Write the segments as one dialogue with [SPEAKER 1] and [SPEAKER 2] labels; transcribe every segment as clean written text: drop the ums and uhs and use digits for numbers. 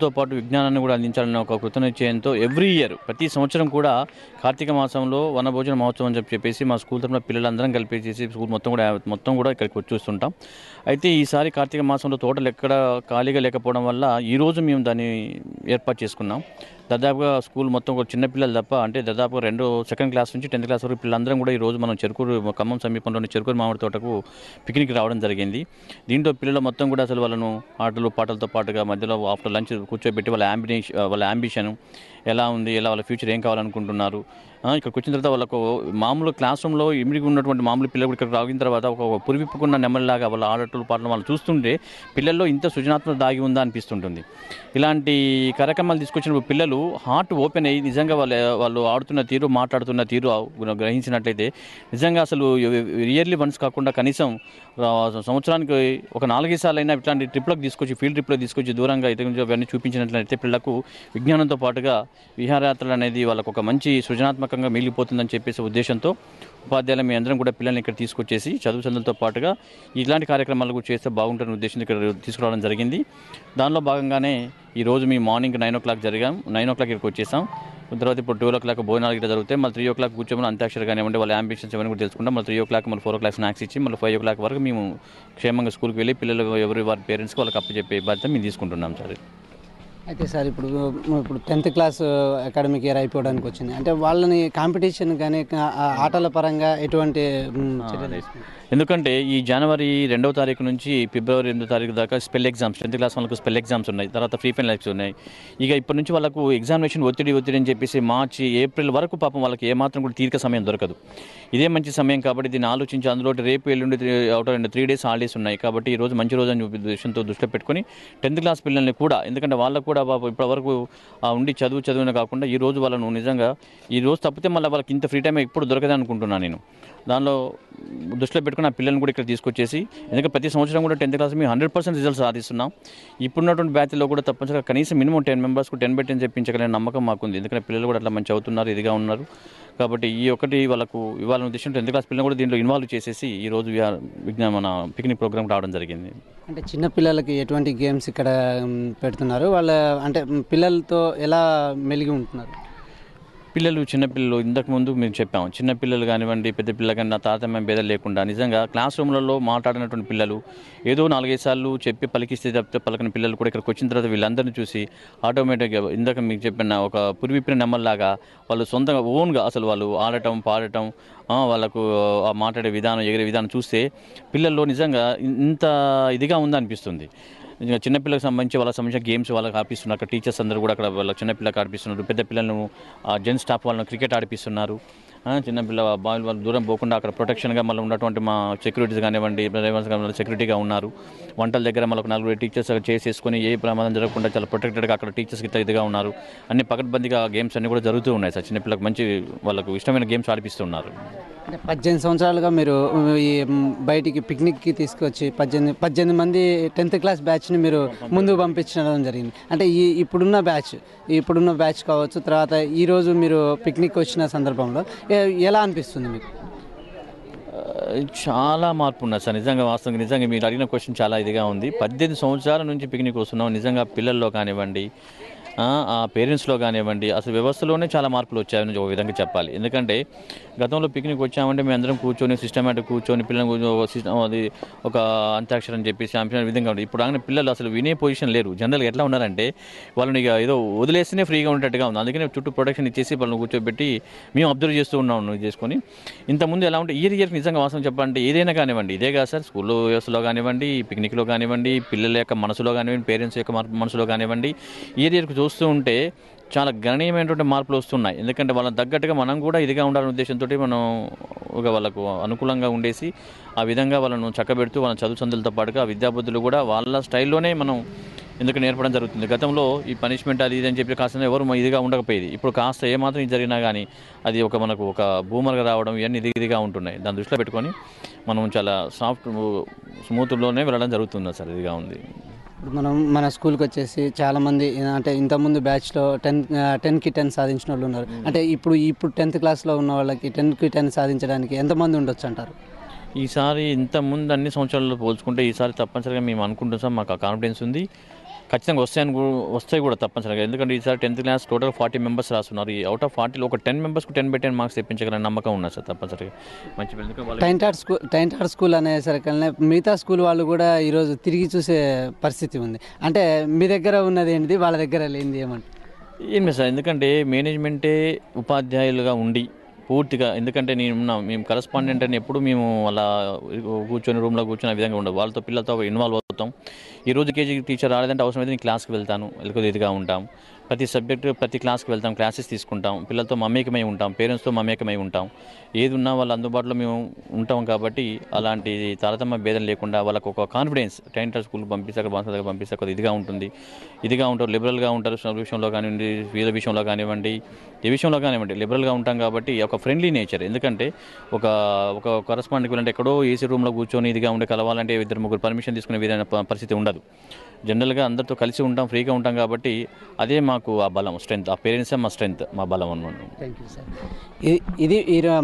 [SPEAKER 1] తో పాటు విజ్ఞానాన్ని కూడా అందించాలనే ఒక కృతనిశ్చయంతో ఎవ్రీ ఇయర్ ప్రతి సంవత్సరం కూడా కార్తీక మాసంలో వనభోజన మహోత్సవం అని చెప్పేసి మా స్కూల్ తరఫున పిల్లలందరం కలిపేసి స్కూల్ మొత్తం కూడా ఇక్కడికి వచ్చి చూస్తుంటాం. అయితే ఈసారి కార్తీక మాసంలో తోటలు ఎక్కడ ఖాళీగా లేకపోవడం వల్ల ఈరోజు మేము దాన్ని ఏర్పాటు చేసుకున్నాం. దాదాపుగా స్కూల్ మొత్తం కూడా చిన్నపిల్లలు తప్ప, అంటే దాదాపు సెకండ్ క్లాస్ నుంచి 10th క్లాస్ వరకు పిల్లలందరం కూడా ఈరోజు మనం ఖమ్మం సమీపంలోని చెరుకూరు మామిడి తోటకు పిక్నిక్ రావడం జరిగింది. దీంట్లో పిల్లలు మొత్తం కూడా అసలు వాళ్ళను ఆటలు పాటలతో పాటుగా మధ్యలో ఆఫ్టర్ లంచ్ కూర్చోబెట్టి వాళ్ళ అంబిషన్ ఎలా ఉంది, ఎలా వాళ్ళ ఫ్యూచర్ ఏం కావాలనుకుంటున్నారు, ఇక్కడికి వచ్చిన తర్వాత వాళ్ళకు మామూలు క్లాస్ రూమ్లో ఇమిడికి ఉన్నటువంటి మామూలు పిల్లలు ఇక్కడ రాగిన తర్వాత ఒక పురివిప్పుకున్న నెమ్మదిలాగా వాళ్ళ ఆటలు పాటలు వాళ్ళు చూస్తుంటే పిల్లల్లో ఇంత సృజనాత్మక దాగి ఉందా అనిపిస్తుంటుంది. ఇలాంటి కార్యక్రమాలు తీసుకొచ్చినప్పుడు పిల్లలు హార్ట్ ఓపెన్ అయ్యి నిజంగా వాళ్ళు ఆడుతున్న తీరు, మాట్లాడుతున్న తీరు గ్రహించినట్లయితే నిజంగా అసలు ఇయర్లీ వన్స్ కాకుండా కనీసం సంవత్సరానికి ఒక 4 సార్లైనా ఇట్లాంటి ట్రిప్లకు తీసుకొచ్చి, ఫీల్డ్ ట్రిప్లకు తీసుకొచ్చి దూరంగా అవన్నీ చూపించినట్లయితే పిల్లలకు విజ్ఞానంతో పాటుగా విహారయాత్రలు అనేది వాళ్ళకు ఒక మంచి సృజనాత్మకంగా మిగిలిపోతుందని చెప్పేసి ఉద్దేశంతో ఉపాధ్యాయులు మీ అందరం కూడా పిల్లల్ని ఇక్కడ తీసుకొచ్చేసి చదువులతో పాటుగా ఇలాంటి కార్యక్రమాలు కూడా చేస్తే బాగుంటుందని ఉద్దేశంతో ఇక్కడ తీసుకురావడం జరిగింది. దానిలో భాగంగానే ఈరోజు మేము మార్నింగ్ 9 o'clock 9 o'clock ఇక్కడికి వచ్చేసాం. తర్వాత ఇప్పుడు 12 o'clock భోజనాలు ఇక్కడ జరుగుతాయి. మళ్ళీ 3 o'clock కూర్చోమని అంత్యాక్షరి కానివ్వండి, వాళ్ళ అంబిషన్స్ ఇవన్నీ కూడా తెలుసుకుంటాం. మళ్ళీ 3 o'clock మళ్ళీ 4 o'clock స్నాక్స్ ఇచ్చి మళ్ళీ 5 o'clock వరకు మేము క్షేమంగా స్కూల్కి వెళ్ళి పిల్లలు వారి పేరెంట్స్కి వాళ్ళకి అప్పచెప్పే బాధ్యత మేము తీసుకుంటున్నాం సార్.
[SPEAKER 2] అయితే సార్ ఇప్పుడు 10th క్లాస్ అకాడమిక్ ఇయర్ అయిపోవడానికి వచ్చింది, అంటే వాళ్ళని కాంపిటీషన్ కానీ ఆటల పరంగా ఎటువంటి
[SPEAKER 1] ఎందుకంటే ఈ జనవరి 2వ తారీఖు నుంచి ఫిబ్రవరి 8వ తారీఖు దాకా స్పెల్ ఎగ్జామ్స్, 10th క్లాస్ వాళ్ళకు స్పెల్ ఎగ్జామ్స్ ఉన్నాయి. తర్వాత ఫ్రీ ఫైనల్ ఎగ్జామ్స్ ఉన్నాయి. ఇక ఇప్పటి నుంచి వాళ్ళకు ఎగ్జామినేషన్ ఒత్తిడి అని చెప్పేసి మార్చి ఏప్రిల్ వరకు పాపం వాళ్ళకి ఏమాత్రం కూడా తీరిక సమయం దొరకదు. ఇదే మంచి సమయం కాబట్టి దీన్ని ఆలోచించి అందులో రేపు ఎల్లుండి 3 days హాలిడేస్ ఉన్నాయి కాబట్టి ఈ రోజు మంచి రోజు అని ఉద్దేశంతో దృష్టిలో పెట్టుకుని 10th క్లాస్ పిల్లల్ని కూడా, ఎందుకంటే వాళ్ళకు కూడా ఇప్పటివరకు ఉండి చదువునే కాకుండా ఈ రోజు వాళ్ళను నిజంగా ఈ రోజు తప్పితే మళ్ళీ వాళ్ళకి ఇంత ఫ్రీ టైం ఎప్పుడు దొరకదని అనుకుంటున్నాను నేను. దానిలో దృష్టిలో పెట్టుకుని ఆ పిల్లల్ని కూడా ఇక్కడ తీసుకొచ్చేసి, ఎందుకంటే ప్రతి సంవత్సరం కూడా 10th క్లాస్ మేము 100% రిజల్ట్స్ సాధిస్తున్నాం. ఇప్పుడున్నటువంటి బ్యాచ్లో కూడా తప్పనిసరిగా కనీసం మినిమం 10 మెంబర్స్కు 10/10 చెప్పించగలిగిన నమ్మకం మాకుంది. ఎందుకంటే పిల్లలు కూడా అట్లా మంచి అవుతున్నారు, ఇదిగా ఉన్నారు. కాబట్టి ఈ ఒకటి వాళ్ళకు ఇవ్వాలని ఉద్దేశం 10th క్లాస్ పిల్లలు కూడా దీంట్లో ఇన్వాల్వ్ చేసేసి ఈరోజు మన పిక్నిక్ ప్రోగ్రామ్ రావడం జరిగింది.
[SPEAKER 2] అంటే చిన్న పిల్లలకి ఎటువంటి గేమ్స్ ఇక్కడ పెడుతున్నారు, వాళ్ళ అంటే పిల్లలతో ఎలా మెలిగి ఉంటున్నారు?
[SPEAKER 1] చిన్నపిల్లలు ఇంతకుముందు మేము చెప్పాము, చిన్నపిల్లలు కానివ్వండి పెద్ద పిల్లలు కానీ తారతమ్యం భేదం లేకుండా నిజంగా క్లాస్ రూమ్లలో మాట్లాడినటువంటి పిల్లలు ఏదో 4-5 సార్లు చెప్పి పలికిస్తే తప్పితే పలకని పిల్లలు కూడా ఇక్కడికి వచ్చిన తర్వాత వీళ్ళందరినీ చూసి ఆటోమేటిక్గా ఇందాక మీకు చెప్పిన ఒక పురివిప్పిన నెమ్మల్లాగా వాళ్ళు సొంతంగా ఓన్గా అసలు వాళ్ళు ఆడటం పాడటం, వాళ్ళకు మాట్లాడే విధానం, ఎగిరే విధానం చూస్తే పిల్లల్లో నిజంగా ఇంత ఇదిగా ఉందనిపిస్తుంది. చిన్నపిల్లలకు సంబంధించి వాళ్ళకి సంబంధించిన గేమ్స్ వాళ్ళకి ఆడిపిస్తున్నారు. అక్కడ టీచర్స్ అందరూ కూడా అక్కడ వాళ్ళ చిన్నపిల్లలకు ఆడిపిస్తున్నారు. పెద్ద పిల్లలను జెంట్స్ స్టాఫ్ వాళ్ళని క్రికెట్ ఆడిపిస్తున్నారు. చిన్నపిల్ల బాల్ వాళ్ళు దూరం పోకుండా అక్కడ ప్రొటెక్షన్గా మళ్ళీ ఉన్నటువంటి మా సెక్యూరిటీస్ కానివ్వండి, డ్రైవర్స్ కానివ్వండి సెక్యూరిటీగా ఉన్నారు. వంటల దగ్గర మళ్ళీ 4 టీచర్స్ చేసుకొని ఏ ప్రమాదం జరగకుండా చాలా ప్రొటెక్టెడ్గా అక్కడ టీచర్స్కి ఇదిగా ఉన్నారు. అన్ని పకడ్బందీగా గేమ్స్ అన్నీ కూడా జరుగుతూ ఉన్నాయి సార్. చిన్నపిల్లలకు మంచి వాళ్ళకు ఇష్టమైన గేమ్స్ ఆడిపిస్తున్నారు.
[SPEAKER 2] అంటే 18 సంవత్సరాలుగా మీరు ఈ బయటికి పిక్నిక్కి తీసుకొచ్చి 18 మంది 10th క్లాస్ బ్యాచ్ని మీరు ముందుకు పంపించడం జరిగింది. అంటే ఇప్పుడున్న బ్యాచ్ కావచ్చు, తర్వాత ఈరోజు మీరు పిక్నిక్ వచ్చిన సందర్భంలో ఎలా అనిపిస్తుంది మీకు?
[SPEAKER 1] చాలా మార్పు ఉన్నది సార్. నిజంగా మీరు అడిగిన క్వశ్చన్ చాలా ఇదిగా ఉంది. 18 సంవత్సరాల నుంచి పిక్నిక్ వస్తున్నాం. నిజంగా పిల్లల్లో కానివ్వండి, ఆ పేరెంట్స్లో కానివ్వండి, అసలు వ్యవస్థలోనే చాలా మార్పులు వచ్చాయని ఒక విధంగా చెప్పాలి. ఎందుకంటే గతంలో పిక్నిక్ వచ్చామంటే మేము అందరం కూర్చొని సిస్టమేటిక్ కూర్చొని పిల్లలు అది ఒక అంత్యాక్షరం చెప్పేసి అంశం విధంగా ఉంటుంది. ఇప్పుడు അങ്ങനെ పిల్లలు అసలు వినే పొజిషన్ లేరు. జనరల్గా ఎట్లా ఉన్నారంటే వాళ్ళని ఇక ఏదో వదిలేస్తేనే ఫ్రీగా ఉండేట్టుగా ఉంది. అందుకనే చుట్టూ ప్రొటెక్షన్ ఇచ్చేసి వాళ్ళని కూర్చోబెట్టి మేము అబ్జర్వ్ చేస్తూ ఉన్నాం చేసుకొని. ఇంతకుముందు ఎలా ఉంటే ఇయర్కి నిజంగా వాస్తవం చెప్పాలంటే ఏదైనా కానివ్వండి, ఇదే కాదు సార్, స్కూల్లో వ్యవస్థలో కానివ్వండి, పిక్నిక్లో కానివ్వండి, పిల్లల యొక్క మనసులో కానివ్వండి, పేరెంట్స్ యొక్క మనసులో కానివ్వండి, ఇయర్కి చూస్తూ ఉంటే చాలా గణనీయమైనటువంటి మార్పులు వస్తున్నాయి. ఎందుకంటే వాళ్ళని తగ్గట్టుగా మనం కూడా ఇదిగా ఉండాలనే ఉద్దేశంతో మనం ఒక వాళ్ళకు అనుకూలంగా ఉండేసి ఆ విధంగా వాళ్ళను చక్కబెడుతూ వాళ్ళ చదువు సందులతో పాటుగా విద్యాబుద్ధులు కూడా వాళ్ళ స్టైల్లోనే మనం ఎందుకు నేర్పడం జరుగుతుంది. గతంలో ఈ పనిష్మెంట్ అది ఇది అని చెప్పి కాస్త ఎవరు ఇదిగా ఉండకపోయేది. ఇప్పుడు కాస్త ఏమాత్రం ఇది జరిగినా కానీ అది మనకు ఒక బూమర్గా రావడం ఇవన్నీ ఇదిగా ఉంటున్నాయి. దాన్ని దృష్టిలో పెట్టుకొని మనం చాలా స్మూత్లోనే వెళ్ళడం జరుగుతుంది సార్. ఇదిగా ఉంది.
[SPEAKER 2] ఇప్పుడు మన స్కూల్కి వచ్చేసి చాలామంది అంటే ఇంతకుముందు బ్యాచ్లో 10కి 10 సాధించిన వాళ్ళు ఉన్నారు. అంటే ఇప్పుడు 10th క్లాస్లో ఉన్న వాళ్ళకి 10కి 10 సాధించడానికి ఎంతమంది ఉండొచ్చు అంటారు?
[SPEAKER 1] ఈసారి ఇంతకుముందు అన్ని సంవత్సరాల్లో పోల్చుకుంటే ఈసారి తప్పనిసరిగా మేము అనుకుంటున్నాం, మాకు ఆ కాన్ఫిడెన్స్ ఉంది. ఖచ్చితంగా వస్తాయి కూడా తప్పనిసరిగా. ఎందుకంటే ఈసారి 10th క్లాస్ టోటల్ 40 మెంబర్స్ రాస్తున్నారు. ఈ అవుట్ ఆఫ్ 40లో ఒక 10 మెంబర్స్కి 10/10 మార్క్స్ తెప్పించగల నమ్మకం ఉన్నది సార్ తప్పనిసరిగా. మంచి ఎందుకంటే వాళ్ళకి
[SPEAKER 2] టైంటాడ్ స్కూల్ అనేసరికల్నే మిగతా స్కూల్ వాళ్ళు కూడా ఈరోజు తిరిగి చూసే పరిస్థితి ఉంది. అంటే మీ దగ్గర ఉన్నది ఏంటిది, వాళ్ళ దగ్గర లేనిది ఏమంటారు?
[SPEAKER 1] ఏం లేదు సార్, ఎందుకంటే మేనేజ్మెంటే ఉపాధ్యాయులుగా ఉండి పూర్తిగా, ఎందుకంటే మేము కరస్పాండెంట్ అని ఎప్పుడు మేము అలా కూర్చొని రూమ్లో కూర్చొని ఆ విధంగా ఉండవు. వాళ్ళతో పిల్లలతో ఇన్వాల్వ్ అవుతాం. ఈరోజు కేజీ టీచర్ రాలేదంటే అవసరమైతే నేను క్లాస్కి వెళ్తాను, లేకపోతే ఇదిగా ఉంటాం. ప్రతి సబ్జెక్టు ప్రతి క్లాస్కి వెళ్తాం, క్లాసెస్ తీసుకుంటాం, పిల్లలతో మమేకమై ఉంటాం, పేరెంట్స్తో మమేకమై ఉంటాం. ఏది ఉన్నా వాళ్ళ అందుబాటులో మేము ఉంటాం. కాబట్టి అలాంటి తారతమ్య భేదం లేకుండా వాళ్ళకు ఒక కాన్ఫిడెన్స్, టైంటాడ్ స్కూల్కి పంపిస్తే బాన్సర్ పంపిస్తే కొద్దిగా ఇదిగా ఉంటారు, లిబరల్గా ఉంటారు. చదువు విషయంలో కానివ్వండి, వీళ్ళ విషయంలో కానివ్వండి, ఏ విషయంలో కానివ్వండి లిబరల్గా ఉంటాం. కాబట్టి ఒక ఫ్రెండ్లీ నేచర్. ఎందుకంటే ఒక ఒక కరస్పాండెంట్కి వెళ్ళంటే ఎక్కడో ఏసీ రూమ్లో కూర్చొని ఇదిగా ఉండి కలవాలంటే 2-3 పర్మిషన్ తీసుకునే విధమైన పరిస్థితి ఉండదు. జనరల్గా అందరితో కలిసి ఉంటాం, ఫ్రీగా ఉంటాం. కాబట్టి అదే మాకు ఆ బలం, స్ట్రెంత్. ఆ పేరెంట్సే మా స్ట్రెంత్, మా బలం అన్నమాట.
[SPEAKER 2] Thank you sir. ఇది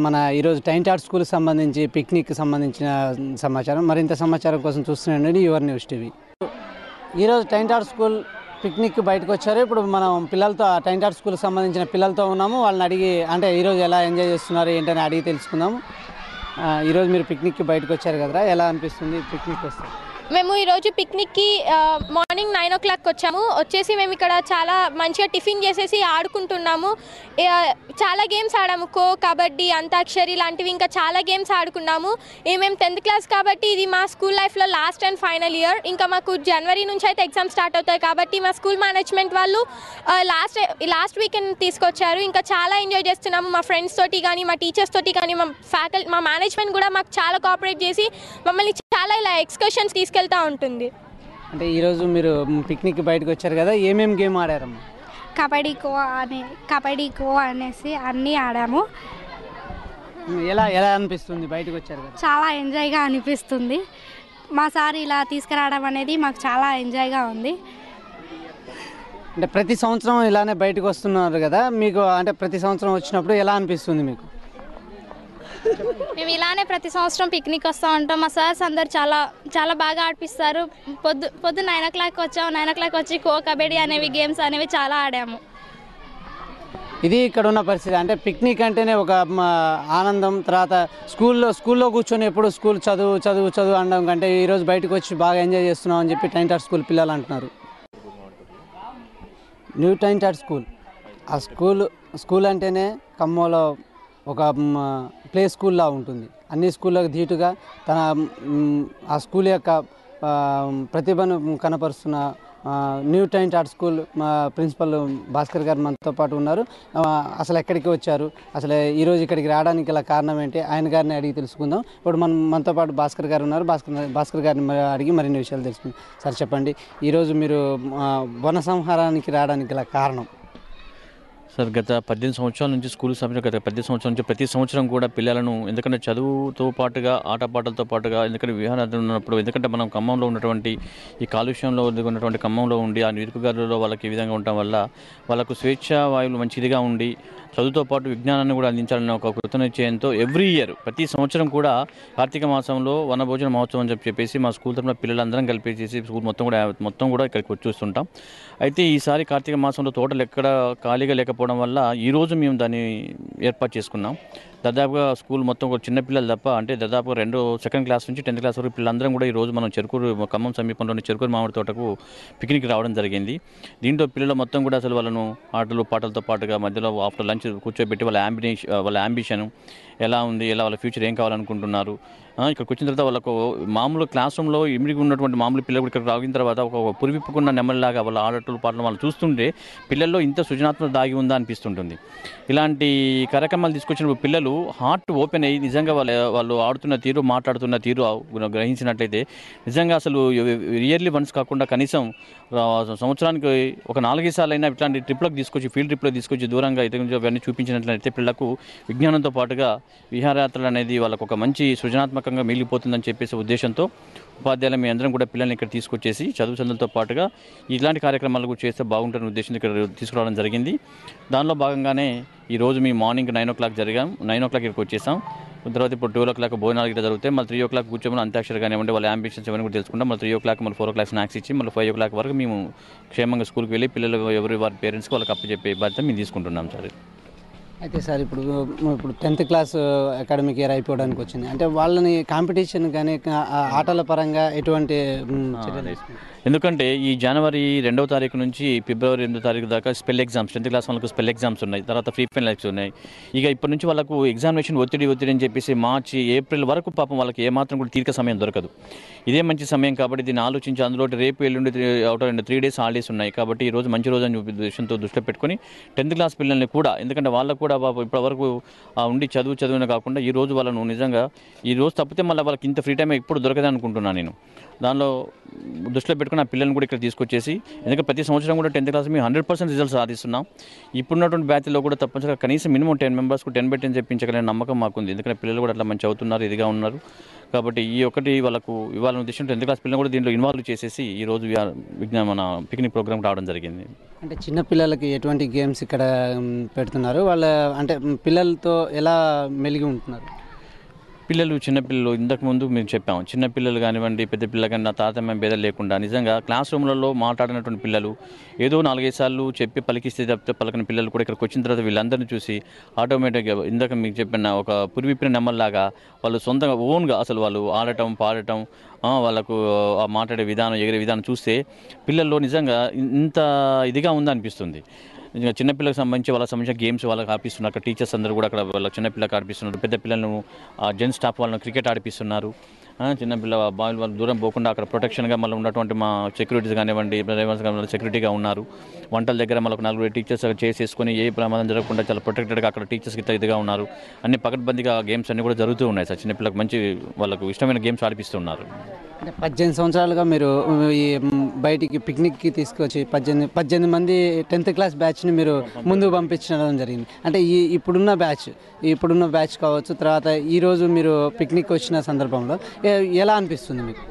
[SPEAKER 2] మన ఈరోజు టైంటాడ్ స్కూల్కి సంబంధించి పిక్నిక్కి సంబంధించిన సమాచారం. మరింత సమాచారం కోసం చూస్తున్నాండి యువర్ న్యూస్ టీవీ. ఈరోజు టైంటాడ్ స్కూల్ పిక్నిక్ బయటకు వచ్చారు. ఇప్పుడు మనం పిల్లలతో ఆ టైంటాడ్ స్కూల్కి సంబంధించిన పిల్లలతో ఉన్నాము. వాళ్ళని అడిగి అంటే ఈరోజు ఎలా ఎంజాయ్ చేస్తున్నారు ఏంటని అడిగి తెలుసుకుందాము. ఈరోజు మీరు పిక్నిక్కి బయటకు వచ్చారు కదరా, ఎలా అనిపిస్తుంది పిక్నిక్ వస్తే?
[SPEAKER 3] మేము ఈరోజు పిక్నిక్కి మార్నింగ్ 9 o'clock వచ్చేసి మేము ఇక్కడ చాలా మంచిగా టిఫిన్ చేసేసి ఆడుకుంటున్నాము. చాలా గేమ్స్ ఆడాము, ఖో, కబడ్డీ, అంతాక్షరి లాంటివి ఇంకా చాలా గేమ్స్ ఆడుకున్నాము. మేము 10th క్లాస్ కాబట్టి ఇది మా స్కూల్ లైఫ్లో లాస్ట్ అండ్ ఫైనల్ ఇయర్. ఇంకా మాకు జనవరి నుంచి అయితే ఎగ్జామ్ స్టార్ట్ అవుతాయి. కాబట్టి మా స్కూల్ మేనేజ్మెంట్ వాళ్ళు లాస్ట్ వీకెండ్ తీసుకొచ్చారు. ఇంకా చాలా ఎంజాయ్ చేస్తున్నాము. మా ఫ్రెండ్స్ తోటి కానీ, మా టీచర్స్ తోటి కానీ, మా మేనేజ్మెంట్ కూడా మాకు చాలా కోఆపరేట్ చేసి మమ్మల్ని చాలా ఇలా ఎక్స్కర్షన్స్ తీసుకెళ్తూ ఉంటుంది.
[SPEAKER 2] అంటే ఈరోజు మీరు పిక్నిక్ బయటకు వచ్చారు కదా, ఏమేమి గేమ్ ఆడారమ్మా?
[SPEAKER 4] కబడ్డీ ఖో అనేసి అన్నీ ఆడాము.
[SPEAKER 2] ఎలా ఎలా అనిపిస్తుంది బయటకు వచ్చారు కదా?
[SPEAKER 4] చాలా ఎంజాయ్గా అనిపిస్తుంది. మా సార్ ఇలా తీసుకురావడం అనేది మాకు చాలా ఎంజాయ్గా ఉంది.
[SPEAKER 2] అంటే ప్రతి సంవత్సరం ఇలానే బయటకు వస్తున్నారు కదా, మీకు అంటే ప్రతి సంవత్సరం వచ్చినప్పుడు ఎలా అనిపిస్తుంది మీకు?
[SPEAKER 4] మేము ఇలానే ప్రతి సంవత్సరం పిక్నిక్ వస్తూ ఉంటాం. మా సార్స్ అందరు చాలా చాలా బాగా ఆడిపిస్తారు. పొద్దు 9 o'clock వచ్చాము. 9 o'clock వచ్చి ఖో, కబడ్డీ అనేవి గేమ్స్ అనేవి చాలా ఆడాము.
[SPEAKER 2] ఇది ఇక్కడ ఉన్న పరిస్థితి. అంటే పిక్నిక్ అంటేనే ఒక ఆనందం. తర్వాత స్కూల్లో కూర్చొని ఎప్పుడు స్కూల్ చదువు అనడం కంటే ఈరోజు బయటకు వచ్చి బాగా ఎంజాయ్ చేస్తున్నాం అని చెప్పి టైంటాడ్ స్కూల్ పిల్లలు అంటున్నారు. న్యూ టైంటాడ్ స్కూల్, ఆ స్కూల్ అంటేనే ఖమ్మంలో ఒక ప్లే స్కూల్లా ఉంటుంది. అన్ని స్కూళ్ళకు ధీటుగా ఆ స్కూల్ యొక్క ప్రతిభను కనపరుస్తున్న న్యూ టైంటాడ్ స్కూల్ ప్రిన్సిపల్ భాస్కర్ గారు మనతో పాటు ఉన్నారు. అసలు ఎక్కడికి వచ్చారు, అసలు ఈరోజు ఇక్కడికి రావడానికి గల కారణం ఏంటి, ఆయన గారిని అడిగి తెలుసుకుందాం. ఇప్పుడు మనతో పాటు భాస్కర్ గారు ఉన్నారు. భాస్కర్ గారిని అడిగి మరిన్ని విషయాలు తెలుసుకుందాం. సార్ చెప్పండి, ఈరోజు మీరు వన సంహారానికి రావడానికి గల కారణం?
[SPEAKER 1] సార్, గత 18 సంవత్సరాల నుంచి స్కూల్ సంబంధించిన గత 10 సంవత్సరాల నుంచి ప్రతి సంవత్సరం కూడా పిల్లలను, ఎందుకంటే చదువుతో పాటుగా ఆటపాటలతో పాటుగా, ఎందుకంటే విహారాలు ఉన్నప్పుడు, ఎందుకంటే మనం ఖమ్మంలో ఉన్నటువంటి ఈ కాలుష్యంలో ఉన్నటువంటి ఖమ్మంలో ఉండి ఆ నిరుపుగారులలో వాళ్ళకి ఈ విధంగా ఉండటం వల్ల వాళ్ళకు స్వేచ్ఛ వాయువులు మంచిదిగా ఉండి చదువుతో పాటు విజ్ఞానాన్ని కూడా అందించాలనే ఒక కృతనిశ్చయంతో ఎవ్రీ ఇయర్ ప్రతి సంవత్సరం కూడా కార్తీక మాసంలో వనభోజన మహోత్సవం అని చెప్పేసి మా స్కూల్ తరఫున పిల్లలందరం కలిపేసి స్కూల్ మొత్తం కూడా ఇక్కడికి చూస్తుంటాం. అయితే ఈసారి కార్తీక మాసంలో తోటలు ఎక్కడ ఖాళీగా లేకపోవడం వల్ల ఈరోజు మేము దాన్ని ఏర్పాటు చేసుకున్నాం. దాదాపుగా స్కూల్ మొత్తం కూడా చిన్నపిల్లలు తప్ప, అంటే దాదాపుగా 2nd క్లాస్ నుంచి 10th క్లాస్ వరకు పిల్లలందరం కూడా ఈరోజు మనం ఖమ్మం సమీపంలోని చెరుకూరు మామిడి తోటకు పిక్నిక్ రావడం జరిగింది. దీంట్లో పిల్లలు మొత్తం కూడా అసలు వాళ్ళను ఆటలు పాటలతో పాటుగా మధ్యలో ఆఫ్టర్ లంచ్ కూర్చోబెట్టి వాళ్ళ అంబిషన్ ఎలా ఉంది, వాళ్ళ ఫ్యూచర్ ఏం కావాలనుకుంటున్నారు, ఇక్కడికి వచ్చిన తర్వాత వాళ్ళకు మామూలు క్లాస్ రూమ్లో ఇమిడికి ఉన్నటువంటి మామూలు పిల్లలు ఇక్కడ రాగిన తర్వాత ఒక పురివిప్పుకున్న నెమ్మలిలాగా వాళ్ళ ఆటలు పాటలు వాళ్ళు చూస్తుంటే పిల్లల్లో ఇంత సృజనాత్మక దాగి ఉందా అనిపిస్తుంటుంది. ఇలాంటి కార్యక్రమాలు తీసుకొచ్చిన పిల్లలు హార్ట్ ఓపెన్ అయ్యి నిజంగా వాళ్ళు ఆడుతున్న తీరు, మాట్లాడుతున్న తీరు గ్రహించినట్లయితే నిజంగా అసలు ఇయర్లీ వన్స్ కాకుండా కనీసం సంవత్సరానికి ఒక 4 సార్లు అయినా ఇట్లాంటి ట్రిప్లకు తీసుకొచ్చి, ఫీల్డ్ ట్రిప్లకు తీసుకొచ్చి దూరంగా అవన్నీ చూపించినట్లయితే పిల్లలకు విజ్ఞానంతో పాటుగా విహారయాత్రలు అనేది వాళ్ళకు ఒక మంచి సృజనాత్మకంగా మిగిలిపోతుందని చెప్పేసి ఉద్దేశంతో ఉపాధ్యాయులు మీ అందరం కూడా పిల్లల్ని ఇక్కడ తీసుకొచ్చేసి చదువులతో పాటుగా ఇలాంటి కార్యక్రమాలు కూడా చేస్తే బాగుంటుందని ఉద్దేశంతో ఇక్కడ తీసుకురావడం జరిగింది. దానిలో భాగంగానే ఈరోజు మీ మార్నింగ్ 9 o'clock 9 o'clock ఇక్కడికి వచ్చేసాం. తర్వాత ఇప్పుడు 12 o'clock భోజనాలు గిట్లా జరుగుతాయి. మళ్ళీ 3 o'clock కూర్చొని అంత్యాక్షరి కానివ్వండి, వాళ్ళ అంబిషన్స్ ఏమైనా కూడా తెలుసుకుంటాం. మళ్ళీ 3 o'clock మళ్ళీ 4 o'clock స్నాక్స్ ఇచ్చి మళ్ళీ 5 o'clock వరకు మేము క్షేమంగా స్కూల్కి వెళ్ళి పిల్లలు వారి పేరెంట్స్కి వాళ్ళకి అప్పచెప్పే బాధ్యత మేము తీసుకుంటున్నాం సార్.
[SPEAKER 2] అయితే సార్ ఇప్పుడు 10th క్లాస్ అకాడమిక్ ఇయర్ అయిపోవడానికి వచ్చింది. అంటే వాళ్ళని కాంపిటీషన్ కానీ ఆటల పరంగా ఎటువంటి చర్యలు తీసుకుంటారు?
[SPEAKER 1] ఎందుకంటే ఈ జనవరి 2వ తారీఖు నుంచి ఫిబ్రవరి 8వ తారీఖు దాకా స్పెల్ ఎగ్జామ్స్, 10th క్లాస్ వాళ్ళకు స్పెల్ ఎగ్జామ్స్ ఉన్నాయి. తర్వాత ఫ్రీ ఫైనల్స్ ఉన్నాయి. ఇక ఇప్పటి నుంచి వాళ్ళకు ఎగ్జామినేషన్ ఒత్తిడి అని చెప్పేసి మార్చి ఏప్రిల్ వరకు పాపం వాళ్ళకి ఏమాత్రం కూడా తీరిక సమయం దొరకదు. ఇదే మంచి సమయం కాబట్టి దీన్ని ఆలోచించి అందులో రేపు ఎల్లుండి అవుట్ 3 days హాలిడేస్ ఉన్నాయి కాబట్టి ఈ రోజు మంచి రోజు అని ఉద్దేశంతో దృష్టిలో పెట్టుకొని 10th క్లాస్ పిల్లల్ని కూడా, ఎందుకంటే వాళ్ళకు కూడా ఇప్పటివరకు ఉండి చదివిన కాకుండా ఈ రోజు వాళ్ళను నిజంగా ఈ రోజు తప్పితే మళ్ళీ వాళ్ళకి ఇంత ఫ్రీ టైం ఎప్పుడు దొరకదని అనుకుంటున్నాను నేను. దానిలో దృష్టిలో పెట్టుకుని ఆ పిల్లల్ని కూడా ఇక్కడ తీసుకొచ్చేసి, ఎందుకంటే ప్రతి సంవత్సరం కూడా 10th క్లాస్ మేము 100% రిజల్ట్స్ సాధిస్తున్నాం. ఇప్పుడున్నటువంటి బ్యాచ్లో కూడా తప్పనిసరిగా కనీసం మినిమం 10 మెంబర్స్కు 10/10 చెప్పించగలిగిన నమ్మకం మాకుంది. ఎందుకంటే పిల్లలు కూడా అట్లా మంచి అవుతున్నారు, ఇదిగా ఉన్నారు కాబట్టి ఈ ఒకటి వాళ్ళకు ఇవ్వాలనే ఉద్దేశం 10th క్లాస్ పిల్లలు కూడా దీంట్లో ఇన్వాల్వ్ చేసేసి ఈ రోజు మన పిక్నిక్ ప్రోగ్రామ్ రావడం జరిగింది.
[SPEAKER 2] అంటే చిన్న పిల్లలకి ఎటువంటి గేమ్స్ ఇక్కడ పెడుతున్నారు? వాళ్ళ అంటే పిల్లలతో ఎలా మెలిగి ఉంటున్నారు?
[SPEAKER 1] చిన్నపిల్లలు ఇంతకుముందు మేము చెప్పాము, చిన్నపిల్లలు కానివ్వండి పెద్ద పిల్లలు కానీ నా తారతమ్యం భేదాలు లేకుండా నిజంగా క్లాస్ రూమ్లలో మాట్లాడినటువంటి పిల్లలు ఏదో 4-5 సార్లు చెప్పి పలికిస్తే తప్పితే పలకని పిల్లలు కూడా ఇక్కడికి వచ్చిన తర్వాత వీళ్ళందరినీ చూసి ఆటోమేటిక్గా ఇందాక మీకు చెప్పిన ఒక పురివిప్పిన నెమ్మల్లాగా వాళ్ళు సొంతంగా ఓన్గా అసలు వాళ్ళు ఆడటం పాడటం వాళ్ళకు మాట్లాడే విధానం ఎగిరే విధానం చూస్తే పిల్లల్లో నిజంగా ఇంత ఇదిగా ఉందనిపిస్తుంది. చిన్నపిల్లలకు సంబంధించి వాళ్ళకి సంబంధించిన గేమ్స్ వాళ్ళకి ఆడిపిస్తున్నారు. అక్కడ టీచర్స్ అందరూ కూడా అక్కడ వాళ్ళ చిన్నపిల్లలకు ఆడిపిస్తున్నారు. పెద్ద పిల్లలను జెంట్స్ స్టాఫ్ వాళ్ళని క్రికెట్ ఆడిపిస్తున్నారు. చిన్నపిల్ల బాల్ వాళ్ళు దూరం పోకుండా అక్కడ ప్రొటెక్షన్గా మళ్ళీ ఉన్నటువంటి మా సెక్యూరిటీస్ కానివ్వండి, డ్రైవర్స్ కానివ్వండి సెక్యూరిటీగా ఉన్నారు. వంటల దగ్గర మళ్ళీ 4 టీచర్స్ చేసుకొని ఏ ప్రమాదం జరగకుండా చాలా ప్రొటెక్టెడ్గా అక్కడ టీచర్స్ గిట్లా ఇదిగా ఉన్నారు. అన్ని పకడ్బందీగా గేమ్స్ అన్నీ కూడా జరుగుతూ ఉన్నాయి సార్. చిన్నపిల్లలకు మంచి వాళ్ళకు ఇష్టమైన గేమ్స్ ఆడిపిస్తున్నారు.
[SPEAKER 2] అంటే 18 సంవత్సరాలుగా మీరు ఈ బయటికి పిక్నిక్కి తీసుకొచ్చి 18 మంది 10th క్లాస్ బ్యాచ్ని మీరు ముందుకు పంపించడం జరిగింది. అంటే ఇప్పుడున్న బ్యాచ్ కావచ్చు, తర్వాత ఈరోజు మీరు పిక్నిక్ వచ్చిన సందర్భంలో ఎలా అనిపిస్తుంది మీకు?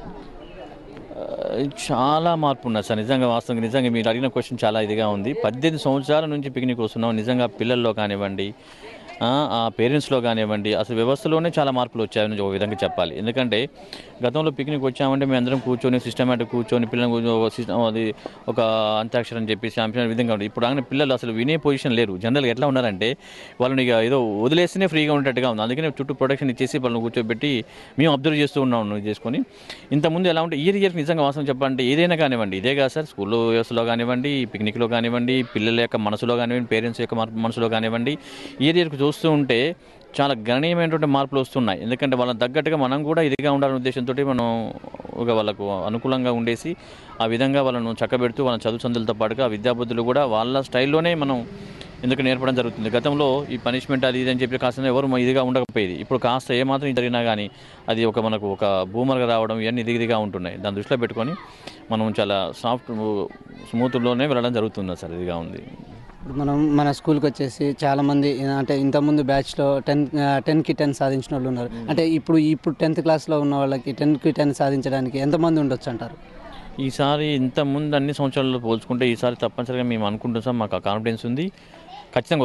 [SPEAKER 1] చాలా మార్పు ఉన్నది సార్. నిజంగా మీరు అడిగిన క్వశ్చన్ చాలా ఇదిగా ఉంది. 18 సంవత్సరాల నుంచి పిక్నిక్ వస్తున్నాం. నిజంగా పిల్లల్లో కానివ్వండి, ఆ పేరెంట్స్లో కానివ్వండి, అసలు వ్యవస్థలోనే చాలా మార్పులు వచ్చాయని ఒక విధంగా చెప్పాలి. ఎందుకంటే గతంలో పిక్నిక్ వచ్చామంటే మేము అందరం కూర్చొని సిస్టమేటిక్ కూర్చొని పిల్లలు అది ఒక అంత్యాక్షరం చెప్పేసి విధంగా ఉంటుంది. ఇప్పుడు അങ്ങനെ పిల్లలు అసలు వినే పొజిషన్ లేరు. జనరల్గా ఎట్లా ఉన్నారంటే వాళ్ళని ఇక ఏదో వదిలేస్తేనే ఫ్రీగా ఉండేట్టుగా ఉంది. అందుకనే చుట్టూ ప్రొటెక్షన్ ఇచ్చేసి వాళ్ళని కూర్చోబెట్టి మేము అబ్జర్వ్ చేస్తూ ఉన్నాం చేసుకొని. ఇంతకుముందు ఎలా ఉంటే ఇయర్కి నిజంగా వాస్తవం చెప్పాలంటే ఏదైనా కానివ్వండి, ఇదే కాదు సార్, స్కూల్లో వ్యవస్థలో కానివ్వండి, పిక్నిక్లో కానివ్వండి, పిల్లల యొక్క మనసులో కానివ్వండి, పేరెంట్స్ యొక్క మనసులో కానివ్వండి, ఇయర్కి చూస్తూ ఉంటే చాలా గణనీయమైనటువంటి మార్పులు వస్తున్నాయి. ఎందుకంటే వాళ్ళని తగ్గట్టుగా మనం కూడా ఇదిగా ఉండాలనే ఉద్దేశంతో మనం ఒక వాళ్ళకు అనుకూలంగా ఉండేసి ఆ విధంగా వాళ్ళను చక్కబెడుతూ వాళ్ళ చదువు సందులతో పాటుగా విద్యాబుద్ధులు కూడా వాళ్ళ స్టైల్లోనే మనం ఎందుకు నేర్పడం జరుగుతుంది. గతంలో ఈ పనిష్మెంట్ అది ఇది అని చెప్పి కాస్త ఎవరు ఇదిగా ఉండకపోయేది. ఇప్పుడు కాస్త ఏమాత్రం జరిగినా కానీ అది మనకు ఒక బూమర్గా రావడం ఇవన్నీ ఇదిగా ఉంటున్నాయి. దాన్ని దృష్టిలో పెట్టుకొని మనం చాలా స్మూత్లోనే వెళ్ళడం జరుగుతుంది సార్. ఇదిగా ఉంది.
[SPEAKER 2] ఇప్పుడు మన స్కూల్కి వచ్చేసి చాలామంది అంటే ఇంతకుముందు బ్యాచ్లో 10కి 10 సాధించిన వాళ్ళు ఉన్నారు. అంటే ఇప్పుడు 10th క్లాస్లో ఉన్న వాళ్ళకి 10కి 10 సాధించడానికి ఎంతమంది ఉండొచ్చు అంటారు?
[SPEAKER 1] ఈసారి ఇంతకుముందు అన్ని సంవత్సరాల్లో పోల్చుకుంటే ఈసారి తప్పనిసరిగా మేము అనుకుంటున్నాం సార్. మాకు ఆ కాన్ఫిడెన్స్ ఉంది. ఖచ్చితంగా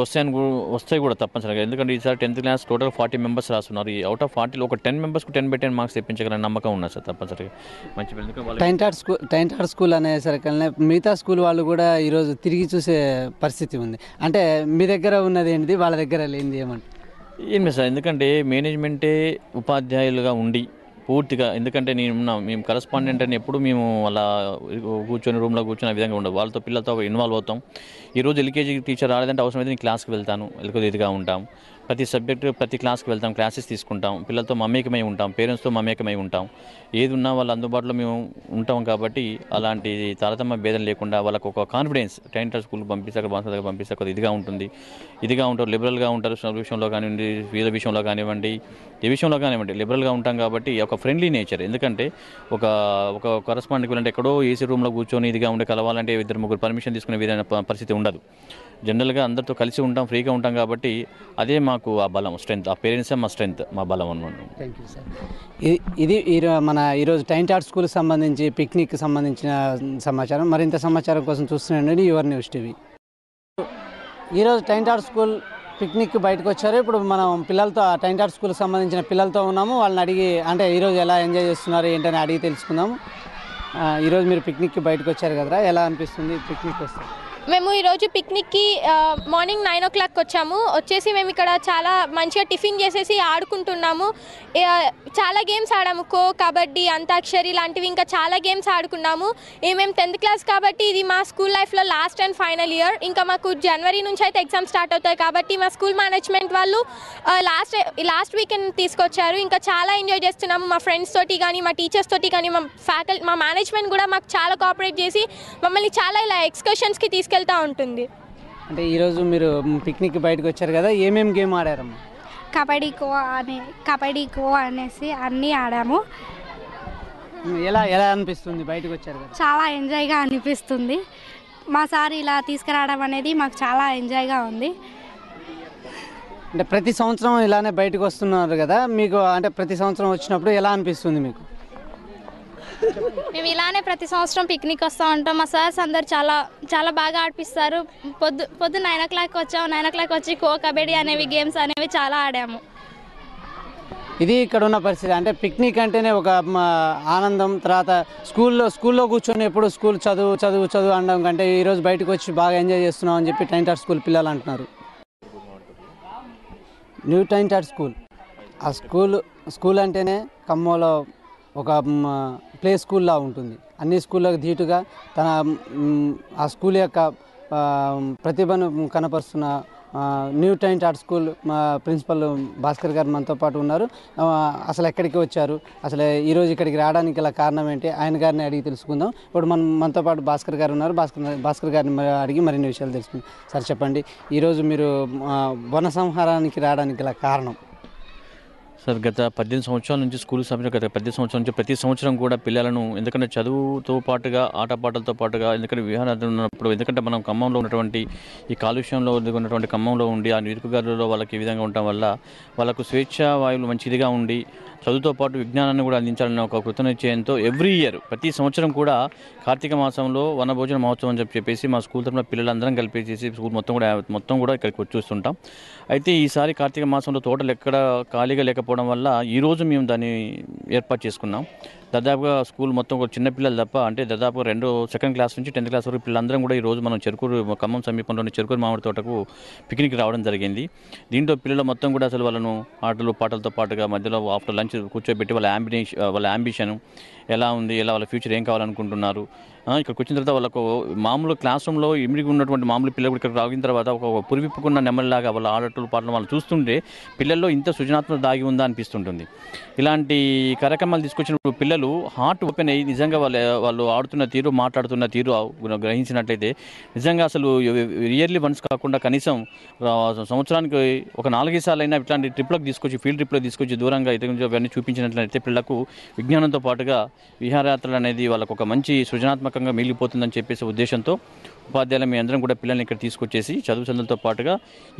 [SPEAKER 1] వస్తాయి కూడా తప్పనిసరిగా. ఎందుకంటే ఈసారి 10th క్లాస్ టోటల్ 40 మెంబర్స్ రాస్తున్నారు. ఈ అవుట్ ఆఫ్ 40లో ఒక 10 మెంబర్స్కు 10/10 మార్క్స్ తెప్పించగల నమ్మకం ఉన్నది సార్ తప్పనిసరిగా. మంచి
[SPEAKER 2] టైంట్ ఆర్ట్ స్కూల్ అనేసరికి మిగతా స్కూల్ వాళ్ళు కూడా ఈరోజు తిరిగి చూసే పరిస్థితి ఉంది. అంటే మీ దగ్గర ఉన్నది ఏంటిది, వాళ్ళ దగ్గర లేనిది
[SPEAKER 1] ఏమి సార్? ఎందుకంటే మేనేజ్మెంటే ఉపాధ్యాయులుగా ఉండి పూర్తిగా, ఎందుకంటే మేము కరస్పాండెంట్ అని ఎప్పుడు మేము అలా కూర్చొని రూమ్లో కూర్చొని ఆ విధంగా ఉండదు. వాళ్ళతో పిల్లలతో ఇన్వాల్వ్ అవుతాం. ఈరోజు ఎల్కేజీ టీచర్ రాలేదంటే అవసరమైతే నేను క్లాస్కి వెళ్తాను, ఇదిగా ఉంటాం. ప్రతి సబ్జెక్టు ప్రతి క్లాస్కి వెళ్తాం, క్లాసెస్ తీసుకుంటాం, పిల్లలతో మమేకమై ఉంటాం, పేరెంట్స్తో మమేకమై ఉంటాం. ఏది ఉన్నా వాళ్ళ అందుబాటులో మేము ఉంటాం. కాబట్టి అలాంటి తారతమ్య భేదం లేకుండా వాళ్ళకు ఒక కాన్ఫిడెన్స్ టైంటర్ స్కూల్కి పంపిస్తే పంపిస్తే ఇదిగా ఉంటారు, లిబరల్గా ఉంటారు. చదువు విషయంలో కానివ్వండి, వీళ్ళ విషయంలో కానివ్వండి, ఏ విషయంలో కానివ్వండి లిబరల్గా ఉంటాం. కాబట్టి ఒక ఫ్రెండ్లీ నేచర్. ఎందుకంటే ఒక కరస్పాండెంట్కి వెళ్ళంటే ఎక్కడో ఏసీ రూమ్లో కూర్చొని ఇదిగా ఉండి కలవాలంటే 2-3 పర్మిషన్ తీసుకునే విధమైన పరిస్థితి ఉండదు. జనరల్గా అందరితో కలిసి ఉంటాం, ఫ్రీగా ఉంటాం. కాబట్టి అదే మాకు ఆ బలం, స్ట్రెంత్. ఆ పేరెంట్సే మా స్ట్రెంత్, మా బలం అన్నమాట.
[SPEAKER 2] Thank you sir. ఇది మన ఈరోజు టైంట్ ఆర్ట్ స్కూల్కి సంబంధించి పిక్నిక్కి సంబంధించిన సమాచారం. మరింత సమాచారం కోసం చూస్తున్నాండి యువర్ న్యూస్ టీవీ. ఈరోజు టైంట్ ఆర్ట్ స్కూల్ పిక్నిక్ బయటకు వచ్చారు. ఇప్పుడు మనం పిల్లలతో టైన్ టాట్ స్కూల్కి సంబంధించిన పిల్లలతో ఉన్నాము. వాళ్ళని అడిగి అంటే ఈరోజు ఎలా ఎంజాయ్ చేస్తున్నారు ఏంటని అడిగి తెలుసుకుందాము. ఈరోజు మీరు పిక్నిక్కి బయటకు వచ్చారు కదరా, ఎలా అనిపిస్తుంది పిక్నిక్ వస్తే?
[SPEAKER 3] మేము ఈరోజు పిక్నిక్కి మార్నింగ్ 9 o'clock వచ్చాము. వచ్చేసి మేము ఇక్కడ చాలా మంచిగా టిఫిన్ చేసేసి ఆడుకుంటున్నాము. చాలా గేమ్స్ ఆడాము, ఖో, కబడ్డీ, అంతాక్షరి లాంటివి ఇంకా చాలా గేమ్స్ ఆడుకున్నాము. మేము 10th class కాబట్టి ఇది మా స్కూల్ లైఫ్లో లాస్ట్ అండ్ ఫైనల్ ఇయర్. ఇంకా మాకు జనవరి నుంచి అయితే ఎగ్జామ్ స్టార్ట్ అవుతాయి కాబట్టి మా స్కూల్ మేనేజ్మెంట్ వాళ్ళు లాస్ట్ వీకెండ్ తీసుకొచ్చారు. ఇంకా చాలా ఎంజాయ్ చేస్తున్నాము. మా ఫ్రెండ్స్ తోటి కానీ మా టీచర్స్ తోటి కానీ మా మేనేజ్మెంట్ కూడా మాకు చాలా కోఆపరేట్ చేసి మమ్మల్ని చాలా ఇలా ఎక్స్కర్షన్స్కి తీసుకెళ్తూ ఉంటుంది.
[SPEAKER 2] అంటే ఈరోజు మీరు పిక్నిక్ బయటకు వచ్చారు కదా, ఏమేమి గేమ్ ఆడారమ్మా?
[SPEAKER 4] కబడ్డీ ఖో అనేసి అన్నీ ఆడాము.
[SPEAKER 2] ఎలా ఎలా అనిపిస్తుంది బయటకు వచ్చారు కదా?
[SPEAKER 4] చాలా ఎంజాయ్గా అనిపిస్తుంది. మా సార్ ఇలా తీసుకురావడం అనేది మాకు చాలా ఎంజాయ్గా ఉంది.
[SPEAKER 2] అంటే ప్రతి సంవత్సరం ఇలానే బయటకు వస్తున్నారు కదా, మీకు అంటే ప్రతి సంవత్సరం వచ్చినప్పుడు ఎలా అనిపిస్తుంది మీకు?
[SPEAKER 4] మేము ఇలానే ప్రతి సంవత్సరం పిక్నిక్ వస్తూ ఉంటాం. మా సార్స్ అందరు చాలా బాగా ఆడిపిస్తారు. పొద్దు 9 o'clock వచ్చాము. 9 o'clock వచ్చి ఖో, కబడ్డీ అనేవి గేమ్స్ అనేవి చాలా ఆడాము.
[SPEAKER 2] ఇది ఇక్కడ ఉన్న పరిస్థితి. అంటే పిక్నిక్ అంటేనే ఒక ఆనందం. తర్వాత స్కూల్లో కూర్చొని ఎప్పుడు స్కూల్ చదువు అనడం కంటే ఈరోజు బయటకు వచ్చి బాగా ఎంజాయ్ చేస్తున్నాం అని చెప్పి టైన్ టాట్ స్కూల్ పిల్లలు అంటున్నారు. న్యూ టైన్ టాట్ స్కూల్, ఆ స్కూల్ అంటేనే ఖమ్మంలో ఒక ప్లే స్కూల్లా ఉంటుంది. అన్ని స్కూళ్ళకు ధీటుగా ఆ స్కూల్ యొక్క ప్రతిభను కనపరుస్తున్న న్యూ టైన్ టాట్ స్కూల్ మా ప్రిన్సిపల్ భాస్కర్ గారు మనతో పాటు ఉన్నారు. అసలు ఎక్కడికి వచ్చారు, అసలు ఈరోజు ఇక్కడికి రావడానికి గల కారణం ఏంటి, ఆయన గారిని అడిగి తెలుసుకుందాం. ఇప్పుడు మనతో పాటు భాస్కర్ గారు ఉన్నారు. భాస్కర్ గారిని అడిగి మరిన్ని విషయాలు తెలుసుకుందాం. సార్ చెప్పండి, ఈరోజు మీరు వన సంహారానికి రావడానికి గల కారణం?
[SPEAKER 1] సార్, గత 18 సంవత్సరాల నుంచి స్కూల్ సమయంలో గత 18 సంవత్సరాల నుంచి ప్రతి సంవత్సరం కూడా పిల్లలను, ఎందుకంటే చదువుతో పాటుగా ఆటపాటలతో పాటుగా, ఎందుకంటే విహారాలు ఉన్నప్పుడు, ఎందుకంటే మనం ఖమ్మంలో ఉన్నటువంటి ఈ కాలుష్యంలో ఉన్నటువంటి ఖమ్మంలో ఉండి ఆ నిరుపుగారులో వాళ్ళకి ఈ విధంగా ఉండటం వల్ల వాళ్ళకు స్వేచ్ఛా వాయువులు మంచిదిగా ఉండి చదువుతో పాటు విజ్ఞానాన్ని కూడా అందించాలనే ఒక కృతనిశ్చయంతో ఎవ్రీ ఇయర్ ప్రతి సంవత్సరం కూడా కార్తీక మాసంలో వనభోజన మహోత్సవం అని చెప్పేసి మా స్కూల్ తరఫున పిల్లలందరం కలిపేసి స్కూల్ మొత్తం కూడా ఇక్కడికి వచ్చి చూస్తుంటాం. అయితే ఈసారి కార్తీక మాసంలో తోటలు ఎక్కడ ఖాళీగా లేకపోవడం వల్ల ఈరోజు మేము దాన్ని ఏర్పాటు చేసుకున్నాం. దాదాపుగా స్కూల్ మొత్తం ఒక చిన్న పిల్లలు తప్ప, అంటే దాదాపుగా 2nd class నుంచి 10th class వరకు పిల్లలందరం కూడా ఈరోజు మనం ఖమ్మం సమీపంలోని చెరుకూరు మామిడి తోటకు పిక్నిక్ రావడం జరిగింది. దీంట్లో పిల్లలు మొత్తం కూడా అసలు వాళ్ళను ఆటలు పాటలతో పాటుగా మధ్యలో ఆఫ్టర్ లంచ్ కూర్చోబెట్టి వాళ్ళ అంబిషన్ ఎలా ఉంది, ఎలా వాళ్ళ ఫ్యూచర్ ఏం కావాలనుకుంటున్నారు, ఇక్కడికి వచ్చిన తర్వాత వాళ్ళకు మామూలు క్లాస్ రూమ్లో ఇమిడికి ఉన్నటువంటి మామూలు పిల్లలు ఇక్కడ రాగిన తర్వాత ఒక పురివిప్పుకున్న నెమ్మదిలాగా వాళ్ళ ఆటలు పాటలు వాళ్ళు చూస్తుంటే పిల్లల్లో ఇంత సృజనాత్మక దాగి ఉందా అనిపిస్తుంటుంది. ఇలాంటి కార్యక్రమాలు తీసుకొచ్చినప్పుడు పిల్లలు హార్ట్ ఓపెన్ అయ్యి నిజంగా వాళ్ళు ఆడుతున్న తీరు, మాట్లాడుతున్న తీరు గ్రహించినట్లయితే నిజంగా అసలు ఇయర్లీ వన్స్ కాకుండా కనీసం సంవత్సరానికి ఒక 4 సార్లైనా ఇట్లాంటి ట్రిప్లకు తీసుకొచ్చి, ఫీల్డ్ ట్రిప్లకు తీసుకొచ్చి దూరంగా ఇవన్నీ చూపించినట్లయితే పిల్లలకు విజ్ఞానంతో పాటుగా విహారయాత్రలు అనేది వాళ్ళకు ఒక మంచి సృజనాత్మకంగా మిగిలిపోతుందని చెప్పేసి ఉద్దేశంతో ఉపాధ్యాయులు మీ అందరం కూడా పిల్లల్ని ఇక్కడ తీసుకొచ్చేసి చదువులతో పాటుగా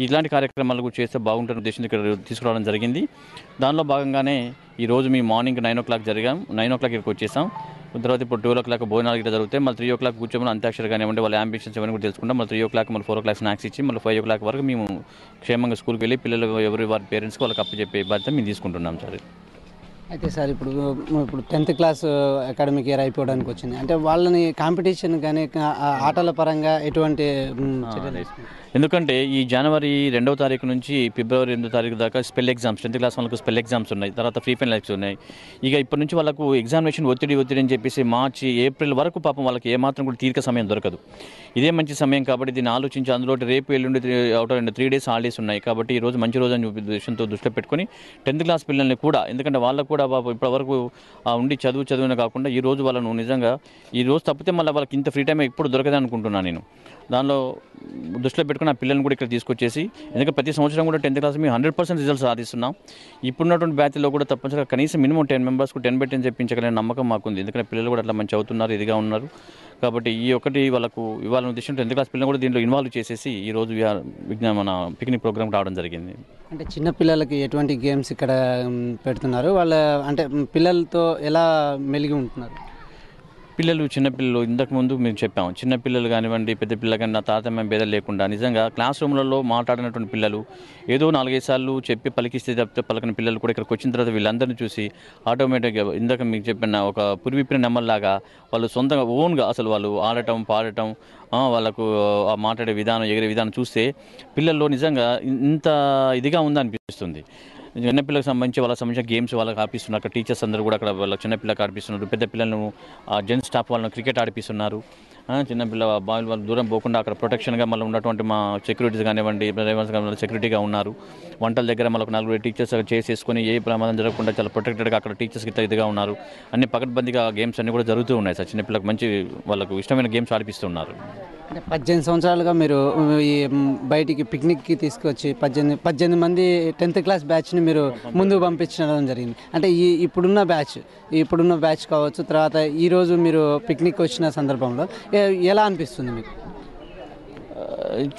[SPEAKER 1] ఇలాంటి కార్యక్రమాలు కూడా చేస్తే బాగుంటున్న ఉద్దేశంతో ఇక్కడ తీసుకురావడం జరిగింది. దానిలో భాగంగానే ఈరోజు మీ మార్నింగ్ 9 o'clock 9 o'clock ఇక్కడికి వచ్చేసాం. తర్వాత ఇప్పుడు 12 o'clock భోజనాలు ఇక్కడ జరుగుతాయి. మళ్ళీ 3 o'clock కూర్చోమని అంత్యాక్షరి కానివ్వండి, వాళ్ళ అంబిషన్స్ ఏమైనా కూడా తెలుసుకుంటాం. మళ్ళీ 3 o'clock మళ్ళీ 4 o'clock స్నాక్స్ ఇచ్చి మళ్ళీ 5 o'clock వరకు మేము క్షేమంగా స్కూల్కి వెళ్ళి పిల్లలు వారి పేరెంట్స్కి వాళ్ళకి అప్పచెప్పే బాధ్యత మేము తీసుకుంటున్నాం సార్.
[SPEAKER 2] అయితే సార్ ఇప్పుడు 10th class అకాడమిక్ ఇయర్ అయిపోవడానికి వచ్చింది. అంటే వాళ్ళని కాంపిటీషన్ కానీ ఆటల పరంగా ఎటువంటి చర్యలు?
[SPEAKER 1] ఎందుకంటే ఈ జనవరి 2వ తారీఖు నుంచి ఫిబ్రవరి 8వ తారీఖు దాకా స్పెల్ ఎగ్జామ్స్, 10th class వాళ్ళకు స్పెల్ ఎగ్జామ్స్ ఉన్నాయి. తర్వాత ఫ్రీ ఫైనల్ ఎగ్జామ్స్ ఉన్నాయి. ఇక ఇప్పటి నుంచి వాళ్ళకు ఎగ్జామినేషన్ ఒత్తిడి అని చెప్పేసి మార్చి, ఏప్రిల్ వరకు పాపం వాళ్ళకి ఏమాత్రం కూడా తీరిక సమయం దొరకదు. ఇదే మంచి సమయం కాబట్టి దీన్ని ఆలోచించి అందులో రేపు ఎల్లుండి 3 days హాలిడేస్ ఉన్నాయి కాబట్టి ఈ రోజు మంచి రోజు అని ఉద్దేశంతో దృష్టిలో పెట్టుకుని 10th class పిల్లల్ని కూడా, ఎందుకంటే వాళ్ళకు కూడా ఇప్పటివరకు ఉండి చదువునే కాకుండా ఈ రోజు వాళ్ళను నిజంగా ఈ రోజు తప్పితే మళ్ళీ వాళ్ళకి ఇంత ఫ్రీ టైం ఇప్పుడు దొరకదని అనుకుంటున్నాను నేను. దానిలో దృష్టిలో పెట్టుకుని ఆ పిల్లల్ని కూడా ఇక్కడ తీసుకొచ్చేసి, ఎందుకంటే ప్రతి సంవత్సరం కూడా 10th class మేము 100% రిజల్ట్స్ సాధిస్తున్నాం. ఇప్పుడున్నటువంటి బ్యాచ్లో కూడా తప్పనిసరిగా కనీసం మినిమం 10 members 10/10 చెప్పించగలిగిన నమ్మకం మాకుంది. ఎందుకంటే పిల్లలు కూడా అట్లా మంచి అవుతున్నారు, ఇదిగా ఉన్నారు కాబట్టి ఈ ఒకటి వాళ్ళకు ఇవ్వాలనే ఉద్దేశంతో 10th class పిల్లలు కూడా దీంట్లో ఇన్వాల్వ్ చేసేసి ఈరోజు మన పిక్నిక్ ప్రోగ్రామ్ రావడం జరిగింది.
[SPEAKER 2] అంటే చిన్న పిల్లలకి ఎటువంటి గేమ్స్ ఇక్కడ పెడుతున్నారు, వాళ్ళ అంటే పిల్లలతో ఎలా మెలిగి ఉంటున్నారు?
[SPEAKER 1] పిల్లలు చిన్నపిల్లలు ఇంతకుముందు మేము చెప్పాము, చిన్నపిల్లలు కానివ్వండి పెద్ద పిల్లలు కానీ తారతమ్య భేదం లేకుండా నిజంగా క్లాస్ రూమ్లలో మాట్లాడినటువంటి పిల్లలు ఏదో 4-5 సార్లు చెప్పి పలికిస్తే తప్పితే పలకని పిల్లలు కూడా ఇక్కడికి వచ్చిన తర్వాత వీళ్ళందరినీ చూసి ఆటోమేటిక్గా ఇందాక మీకు చెప్పిన ఒక పురివిప్పిన నెమ్మల్లాగా వాళ్ళు సొంతంగా ఓన్గా అసలు వాళ్ళు ఆడటం పాడటం వాళ్ళకు ఆ మాట్లాడే విధానం ఎగిరే విధానం చూస్తే పిల్లల్లో నిజంగా ఇంత ఇదిగా ఉందనిపిస్తుంది. చిన్నపిల్లలకు సంబంధించి వాళ్ళకి సంబంధించిన గేమ్స్ వాళ్ళకి ఆడిపిస్తున్నారు. అక్కడ టీచర్స్ అందరూ కూడా అక్కడ వాళ్ళ చిన్నపిల్లలకు ఆడిపిస్తున్నారు. పెద్ద పిల్లలను జెంట్స్ స్టాఫ్ వాళ్ళని క్రికెట్ ఆడిపిస్తున్నారు. చిన్నపిల్ల బావిల వాళ్ళు దూరం పోకుండా అక్కడ ప్రొటెక్షన్గా మళ్ళీ ఉన్నటువంటి మా సెక్యూరిటీస్ కానివ్వండి డ్రైవర్స్ కానివ్వండి సెక్యూరిటీగా ఉన్నారు. వంటల దగ్గర మళ్ళీ 4 టీచర్స్ చేసేసుకొని ఏ ప్రమాదం జరగకుండా చాలా ప్రొటెక్టెడ్గా అక్కడ టీచర్స్కి ఇదిగా ఉన్నారు. అన్ని పకడ్బందీగా గేమ్స్ అన్నీ కూడా జరుగుతూ ఉన్నాయి సార్. చిన్నపిల్లలకు మంచి వాళ్ళకు ఇష్టమైన గేమ్స్ ఆడిపిస్తున్నారు.
[SPEAKER 2] అంటే 18 సంవత్సరాలుగా మీరు ఈ బయటికి పిక్నిక్కి తీసుకొచ్చి 18 మంది 10th క్లాస్ బ్యాచ్ని మీరు ముందుకు పంపించడం జరిగింది. అంటే ఇప్పుడున్న బ్యాచ్ కావచ్చు, తర్వాత ఈరోజు మీరు పిక్నిక్ వచ్చిన సందర్భంలో ఎలా అనిపిస్తుంది మీకు?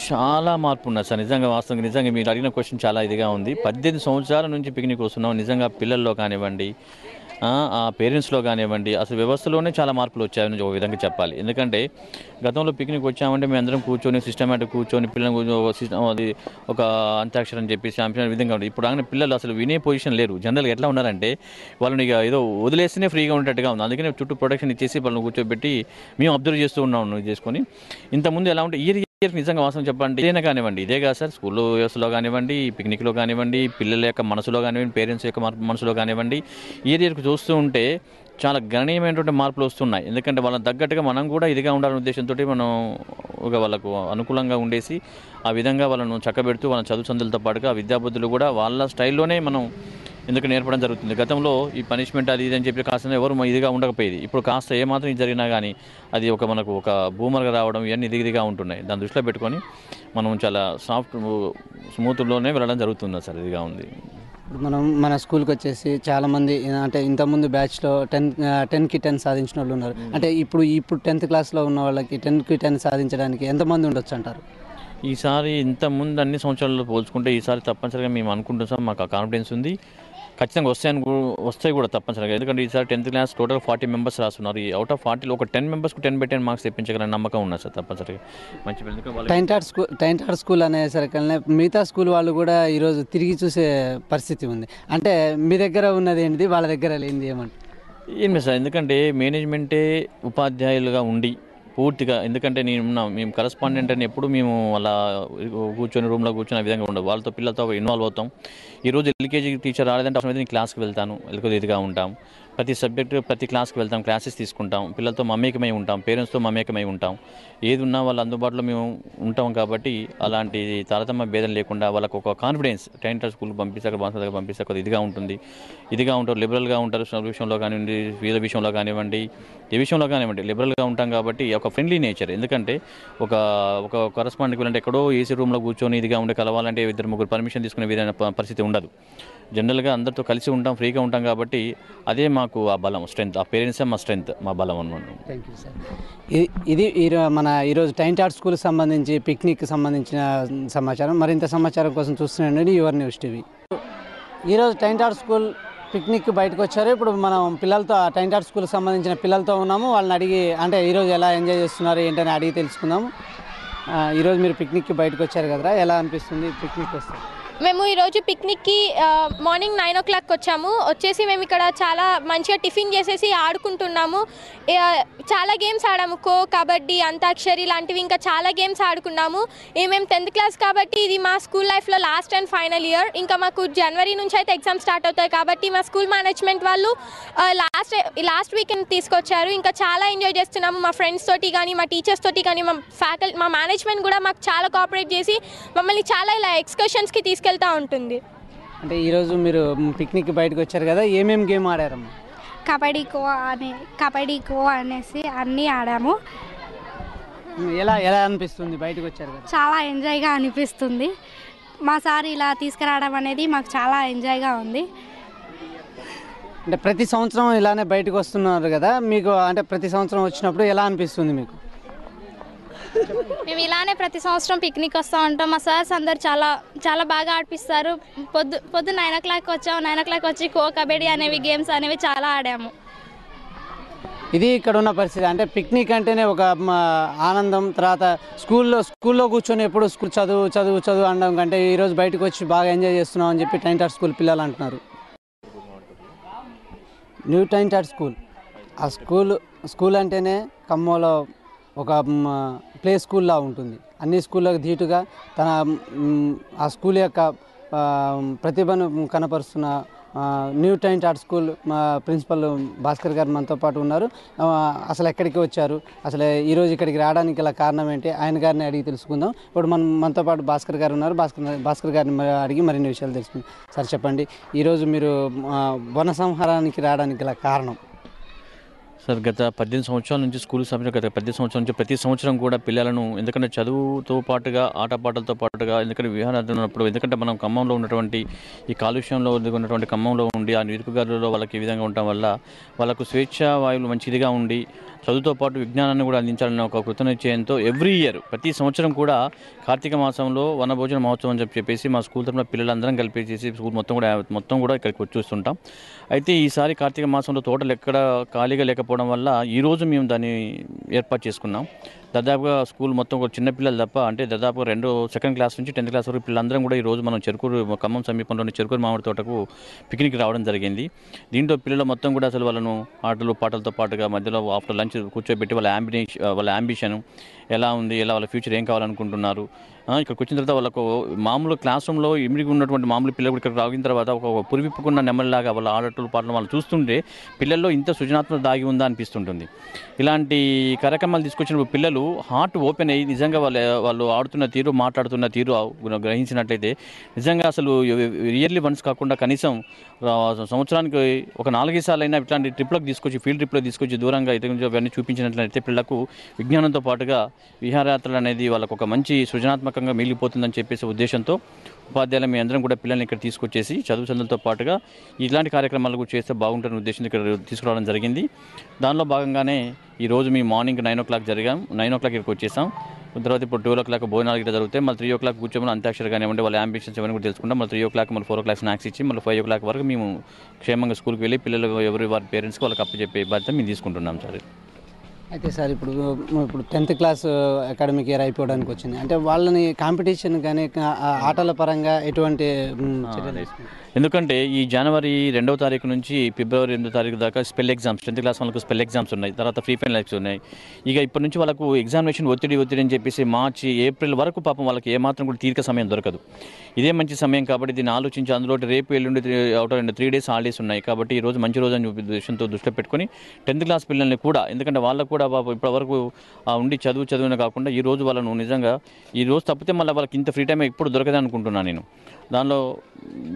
[SPEAKER 1] చాలా మార్పు ఉన్నది సార్. నిజంగా మీరు అడిగిన క్వశ్చన్ చాలా ఇదిగా ఉంది. 18 సంవత్సరాల నుంచి పిక్నిక్ వస్తున్నాం. నిజంగా పిల్లల్లో కానివ్వండి ఆ పేరెంట్స్లో కానివ్వండి అసలు వ్యవస్థలోనే చాలా మార్పులు వచ్చాయని ఒక విధంగా చెప్పాలి. ఎందుకంటే గతంలో పిక్నిక్ వచ్చామంటే మేము అందరం కూర్చొని సిస్టమేటిక్ కూర్చొని పిల్లలు అది ఒక అంత్యాక్షరం అని చెప్పి ఛాంపియన్ విధంగా ఉంటుంది. ఇప్పుడు അങ്ങനെ పిల్లలు అసలు వినే పొజిషన్ లేరు. జనరల్గా ఎట్లా ఉన్నారంటే వాళ్ళని ఇక ఏదో వదిలేస్తేనే ఫ్రీగా ఉండేట్టుగా ఉంది. అందుకని చుట్టూ ప్రొటెక్షన్ ఇచ్చేసి వాళ్ళని కూర్చోబెట్టి మేము అబ్జర్వ్ చేస్తూ ఉన్నాం చేసుకొని. ఇంతకుముందు ఎలా ఉంటే నిజంగా వాస్తవం చెప్పండి ఇదేనా కానివ్వండి, ఇదే కాదు సార్, స్కూల్లో వ్యవస్థలో కానివ్వండి, పిక్నిక్లో కానివ్వండి, పిల్లల యొక్క మనసులో కానివ్వండి, పేరెంట్స్ యొక్క మనసులో కానివ్వండి, ఇయర్కి చూస్తూ ఉంటే చాలా గణనీయమైనటువంటి మార్పులు వస్తున్నాయి. ఎందుకంటే వాళ్ళని తగ్గట్టుగా మనం కూడా ఇదిగా ఉండాలనే ఉద్దేశంతో మనం ఒక వాళ్ళకు అనుకూలంగా ఉండేసి ఆ విధంగా వాళ్ళను చక్కబెడుతూ వాళ్ళ చదువు సందులతో పాటుగా విద్యాబుద్ధులు కూడా వాళ్ళ స్టైల్లోనే మనం ఎందుకు నేర్పడం జరుగుతుంది. గతంలో ఈ పనిష్మెంట్ అది ఇది అని చెప్పి కాస్త ఎవరు ఇదిగా ఉండకపోయేది. ఇప్పుడు కాస్త ఏమాత్రం ఇది జరిగినా కానీ అది మనకు ఒక బూమర్గా రావడం ఇవన్నీ ఇదిగా ఉంటున్నాయి. దాన్ని దృష్టిలో పెట్టుకొని మనం చాలా స్మూత్లోనే వెళ్ళడం జరుగుతుంది సార్. ఇదిగా ఉంది.
[SPEAKER 2] ఇప్పుడు మన స్కూల్కి వచ్చేసి చాలామంది అంటే ఇంతకుముందు బ్యాచ్లో 10కి 10 సాధించిన వాళ్ళు ఉన్నారు. అంటే ఇప్పుడు 10th క్లాస్లో ఉన్న వాళ్ళకి 10కి 10 సాధించడానికి ఎంతమంది ఉండొచ్చు అంటారు?
[SPEAKER 1] ఈసారి ఇంతకుముందు అన్ని సంవత్సరాల్లో పోల్చుకుంటే ఈసారి తప్పనిసరిగా మేము అనుకుంటున్నాం సార్. మాకు ఆ కాన్ఫిడెన్స్ ఉంది. ఖచ్చితంగా వస్తాయి కూడా తప్పనిసరిగా. ఎందుకంటే ఈసారి 10th క్లాస్ టోటల్ 40 మెంబర్స్ రాస్తున్నారు. ఈ అవుట్ ఆఫ్ 40లో ఒక 10 మెంబర్స్కి 10/10 మార్క్స్ తెప్పించగలని నమ్మకం ఉన్నారు సార్. తప్పనిసరిగా మంచి
[SPEAKER 2] టైంటార్ స్కూల్ అనేసరికల్నే మిగతా స్కూల్ వాళ్ళు కూడా ఈరోజు తిరిగి చూసే పరిస్థితి ఉంది. అంటే మీ దగ్గర ఉన్నది ఏంటిది, వాళ్ళ దగ్గర లేనిది ఏమంటారు?
[SPEAKER 1] ఏమి సార్, ఎందుకంటే మేనేజ్మెంటే ఉపాధ్యాయులుగా ఉండి పూర్తిగా, ఎందుకంటే మేము కరస్పాండెంట్ అని ఎప్పుడు మేము అలా కూర్చొని రూమ్లో కూర్చొని ఆ విధంగా ఉండదు. వాళ్ళతో పిల్లలతో ఇన్వాల్వ్ అవుతాం. ఈరోజు ఎల్కేజీ టీచర్ రాలేదంటే అవసరం అయితే నేను క్లాస్కి వెళ్తాను, ఇదిగా ఉంటాం. ప్రతి సబ్జెక్టు ప్రతి క్లాస్కి వెళ్తాం, క్లాసెస్ తీసుకుంటాం, పిల్లలతో మమేకమై ఉంటాం, పేరెంట్స్తో మమేకమై ఉంటాం. ఏది ఉన్నా వాళ్ళ అందుబాటులో మేము ఉంటాం. కాబట్టి అలాంటి తారతమ్య భేదం లేకుండా వాళ్ళకు ఒక కాన్ఫిడెన్స్ టైంటార్ స్కూల్కి పంపిస్తే అక్కడ బాన్స దగ్గర పంపిస్తే కొద్దిగా ఇదిగా ఉంటారు, లిబరల్గా ఉంటారు. చదువు విషయంలో కానివ్వండి, వీధ విషయంలో కానివ్వండి, ఏ విషయంలో కానివ్వండి లిబరల్గా ఉంటాం. కాబట్టి ఒక ఫ్రెండ్లీ నేచర్. ఎందుకంటే ఒక కరస్పాండెంట్కి వెళ్ళంటే ఎక్కడో ఏసీ రూమ్లో కూర్చొని ఇదిగా ఉండి కలవాలంటే 2-3 పర్మిషన్ తీసుకునే విధమైన పరిస్థితి ఉండదు. జనరల్గా అందరితో కలిసి ఉంటాం, ఫ్రీగా ఉంటాం. కాబట్టి అదే మాకు ఆ బలం, స్ట్రెంత్. ఆ పేరెంట్సే మా స్ట్రెంత్, మా బలం అన్నమాట.
[SPEAKER 2] Thank you sir. ఇది ఈరోజు టైంటార్ స్కూల్కి సంబంధించి పిక్నిక్కి సంబంధించిన సమాచారం. మరింత సమాచారం కోసం చూస్తున్నాండి యువర్ న్యూస్ టీవీ. ఈరోజు టైంటార్ స్కూల్ పిక్నిక్ బయటకు వచ్చారు. ఇప్పుడు మనం పిల్లలతో టైంటార్ స్కూల్కి సంబంధించిన పిల్లలతో ఉన్నాము. వాళ్ళని అడిగి అంటే ఈరోజు ఎలా ఎంజాయ్ చేస్తున్నారు ఏంటని అడిగి తెలుసుకుందాము. ఈరోజు మీరు పిక్నిక్కి బయటకు వచ్చారు కదా, ఎలా అనిపిస్తుంది పిక్నిక్ వస్తే?
[SPEAKER 3] మేము ఈరోజు పిక్నిక్కి మార్నింగ్ 9 o'clock వచ్చేసి మేము ఇక్కడ చాలా మంచిగా టిఫిన్ చేసేసి ఆడుకుంటున్నాము. చాలా గేమ్స్ ఆడాము, ఖో, కబడ్డీ, అంతాక్షరి లాంటివి ఇంకా చాలా గేమ్స్ ఆడుకున్నాము. మేము 10th క్లాస్ కాబట్టి ఇది మా స్కూల్ లైఫ్లో లాస్ట్ అండ్ ఫైనల్ ఇయర్. ఇంకా మాకు జనవరి నుంచి అయితే ఎగ్జామ్ స్టార్ట్ అవుతాయి. కాబట్టి మా స్కూల్ మేనేజ్మెంట్ వాళ్ళు లాస్ట్ వీకెండ్ తీసుకొచ్చారు. ఇంకా చాలా ఎంజాయ్ చేస్తున్నాము. మా ఫ్రెండ్స్ తోటి కానీ, మా టీచర్స్ తోటి కానీ, మా మేనేజ్మెంట్ కూడా మాకు చాలా కోఆపరేట్ చేసి మమ్మల్ని చాలా ఇలా ఎక్స్కర్షన్స్కి తీసుకెళ్తా ఉంటుంది.
[SPEAKER 2] అంటే ఈరోజు మీరు పిక్నిక్ బయటకు వచ్చారు కదా, ఏమేమి గేమ్ ఆడారమ్మా?
[SPEAKER 4] కబడ్డీ ఖో అనేసి అన్నీ ఆడాము.
[SPEAKER 2] ఎలా అనిపిస్తుంది బయటకు వచ్చారు కదా?
[SPEAKER 4] చాలా ఎంజాయ్గా అనిపిస్తుంది. మా సార్ ఇలా తీసుకురావడం అనేది మాకు చాలా ఎంజాయ్గా ఉంది.
[SPEAKER 2] అంటే ప్రతి సంవత్సరం ఇలానే బయటకు వస్తున్నారు కదా, మీకు అంటే ప్రతి సంవత్సరం వచ్చినప్పుడు ఎలా అనిపిస్తుంది మీకు?
[SPEAKER 4] మేము ఇలానే ప్రతి సంవత్సరం పిక్నిక్ వస్తూ ఉంటాం. మా సార్స్ అందరు చాలా బాగా ఆడిపిస్తారు. పొద్దు 9 o'clock వచ్చాము. 9 o'clock వచ్చి ఖో, కబడ్డీ అనేవి గేమ్స్ అనేవి చాలా ఆడాము.
[SPEAKER 2] ఇది ఇక్కడ ఉన్న పరిస్థితి. అంటే పిక్నిక్ అంటేనే ఒక ఆనందం. తర్వాత స్కూల్లో కూర్చొని ఎప్పుడు స్కూల్ చదువు చదువు చదువు అనడం కంటే ఈరోజు బయటకు వచ్చి బాగా ఎంజాయ్ చేస్తున్నాం అని చెప్పి టైంటాట్ స్కూల్ పిల్లలు అంటున్నారు. న్యూ టైంటాట్ స్కూల్, ఆ స్కూల్ అంటేనే ఖమ్మంలో ఒక ప్లే స్కూల్లా ఉంటుంది. అన్ని స్కూళ్ళకు ధీటుగా తన ఆ స్కూల్ యొక్క ప్రతిభను కనపరుస్తున్న న్యూ టైంటాట్ స్కూల్ మా ప్రిన్సిపల్ భాస్కర్ గారు మనతో పాటు ఉన్నారు. అసలు ఎక్కడికి వచ్చారు, అసలు ఈరోజు ఇక్కడికి రావడానికి గల కారణం ఏంటి, ఆయన గారిని అడిగి తెలుసుకుందాం. ఇప్పుడు మనతో పాటు భాస్కర్ గారు ఉన్నారు. భాస్కర్ గారిని అడిగి మరిన్ని విషయాలు తెలుసుకుందాం. సార్ చెప్పండి, ఈరోజు మీరు వన సంహారానికి రావడానికి గల కారణం?
[SPEAKER 1] సార్, గత 18 సంవత్సరాల నుంచి స్కూల్ సమయంలో గత 18 సంవత్సరాల నుంచి ప్రతి సంవత్సరం కూడా పిల్లలను, ఎందుకంటే చదువుతో పాటుగా ఆటపాటలతో పాటుగా, ఎందుకంటే విహారాలు ఉన్నప్పుడు, ఎందుకంటే మనం ఖమ్మంలో ఉన్నటువంటి ఈ కాలుష్యంలో ఉన్నటువంటి ఖమ్మంలో ఉండి ఆ నిరుపుగారులలో వాళ్ళకి ఈ విధంగా ఉండటం వల్ల వాళ్ళకు స్వేచ్ఛా వాయువులు మంచిదిగా ఉండి చదువుతో పాటు విజ్ఞానాన్ని కూడా అందించాలనే ఒక కృతనిశ్చయంతో ఎవ్రీ ఇయర్ ప్రతి సంవత్సరం కూడా కార్తీక మాసంలో వనభోజన మహోత్సవం అని చెప్పేసి మా స్కూల్ తరఫున పిల్లలందరం కలిపేసి స్కూల్ మొత్తం కూడా ఇక్కడికి వచ్చి చూస్తుంటాం. అయితే ఈసారి కార్తీక మాసంలో తోటలు ఎక్కడ ఖాళీగా లేకపోవడం వల్ల ఈరోజు మేము దాన్ని ఏర్పాటు చేసుకున్నాం. దాదాపుగా స్కూల్ మొత్తం ఒక చిన్న పిల్లలు తప్ప, అంటే దాదాపుగా సెకండ్ క్లాస్ నుంచి 10th క్లాస్ వరకు పిల్లలందరం కూడా ఈరోజు మనం ఖమ్మం సమీపంలోని చెరుకూరు మామిడి తోటకు పిక్నిక్ రావడం జరిగింది. దీంట్లో పిల్లలు మొత్తం కూడా అసలు వాళ్ళను ఆటలు పాటలతో పాటుగా మధ్యలో ఆఫ్టర్ లంచ్ కూర్చోబెట్టి వాళ్ళ అంబిషన్ ఎలా ఉంది, ఎలా వాళ్ళ ఫ్యూచర్ ఏం కావాలనుకుంటున్నారు, ఇక్కడికి వచ్చిన తర్వాత వాళ్ళకు మామూలు క్లాస్ రూమ్లో ఇమిడికి ఉన్నటువంటి మామూలు పిల్లలు ఇక్కడ రాగిన తర్వాత ఒక పురివిప్పుకున్న నెమ్మలిలాగా వాళ్ళ ఆటలు పాటలు వాళ్ళు చూస్తుంటే పిల్లల్లో ఇంత సృజనాత్మక దాగి ఉందా అనిపిస్తుంటుంది. ఇలాంటి కార్యక్రమాలు తీసుకొచ్చిన పిల్లలు హార్ట్ ఓపెన్ అయ్యి నిజంగా వాళ్ళు ఆడుతున్న తీరు, మాట్లాడుతున్న తీరు గ్రహించినట్లయితే నిజంగా అసలు ఇయర్లీ వన్స్ కాకుండా కనీసం సంవత్సరానికి ఒక 4 సార్లైనా ఇట్లాంటి ట్రిప్లకు తీసుకొచ్చి, ఫీల్డ్ ట్రిప్లో తీసుకొచ్చి దూరంగా ఇవన్నీ చూపించినట్లయితే పిల్లలకు విజ్ఞానంతో పాటుగా విహారయాత్రలు అనేది వాళ్ళకు ఒక మంచి సృజనాత్మకంగా మిగిలిపోతుందని చెప్పేసి ఉద్దేశంతో ఉపాధ్యాయులు మీ అందరం కూడా పిల్లల్ని ఇక్కడ తీసుకొచ్చేసి చదువులతో పాటుగా ఇలాంటి కార్యక్రమాలు కూడా చేస్తే బాగుంటుందనే ఉద్దేశంతో ఇక్కడ తీసుకురావడం జరిగింది. దానిలో భాగంగానే ఈరోజు మేము మార్నింగ్ 9 o'clock 9 o'clock ఇక్కడికి వచ్చేసాం. తర్వాత ఇప్పుడు 12 o'clock భోజనాలు ఇక్కడ జరుగుతాయి. మళ్ళీ 3 o'clock కూర్చోమని అంత్యాక్షరి కానివ్వండి, వాళ్ళ అంబిషన్స్ ఏమైనా కూడా తెలుసుకుంటాం. మళ్ళీ 3 o'clock మళ్ళీ 4 o'clock స్నాక్స్ ఇచ్చి మళ్ళీ 5 o'clock వరకు మేము క్షేమంగా స్కూల్కి వెళ్ళి పిల్లలు వారి పేరెంట్స్కి వాళ్ళకి అప్పచెప్పే బాధ్యత మేము తీసుకుంటున్నాం సార్.
[SPEAKER 2] అయితే సార్ ఇప్పుడు 10th క్లాస్ అకాడమిక్ ఇయర్ అయిపోవడానికి వచ్చింది. అంటే వాళ్ళని కాంపిటీషన్ కానీ ఆటల పరంగా ఎటువంటి చర్యలు?
[SPEAKER 1] ఎందుకంటే ఈ జనవరి 2వ తారీఖు నుంచి ఫిబ్రవరి 8వ తారీఖు దాకా స్పెల్ ఎగ్జామ్స్, 10th క్లాస్ వాళ్ళకు స్పెల్ ఎగ్జామ్స్ ఉన్నాయి. తర్వాత ఫ్రీ ఫైనల్ ఎగ్జామ్స్ ఉన్నాయి. ఇక ఇప్పటి నుంచి వాళ్ళకు ఎగ్జామినేషన్ ఒత్తిడి అని చెప్పేసి మార్చి, ఏప్రిల్ వరకు పాపం వాళ్ళకి ఏమాత్రం కూడా తీరిక సమయం దొరకదు. ఇదే మంచి సమయం కాబట్టి దీన్ని ఆలోచించి, అందులో రేపు ఎల్లుండి 3 days హాలిడేస్ ఉన్నాయి కాబట్టి ఈ రోజు మంచి రోజు అని ఉద్దేశంతో దృష్టిలో పెట్టుకుని 10th క్లాస్ పిల్లల్ని కూడా, ఎందుకంటే వాళ్ళకు కూడా ఇప్పటివరకు ఉండి చదువునే కాకుండా ఈ రోజు వాళ్ళను నిజంగా ఈ రోజు తప్పితే మళ్ళీ వాళ్ళకి ఇంత ఫ్రీ టైం ఎప్పుడు దొరకదని అనుకుంటున్నాను నేను. దానిలో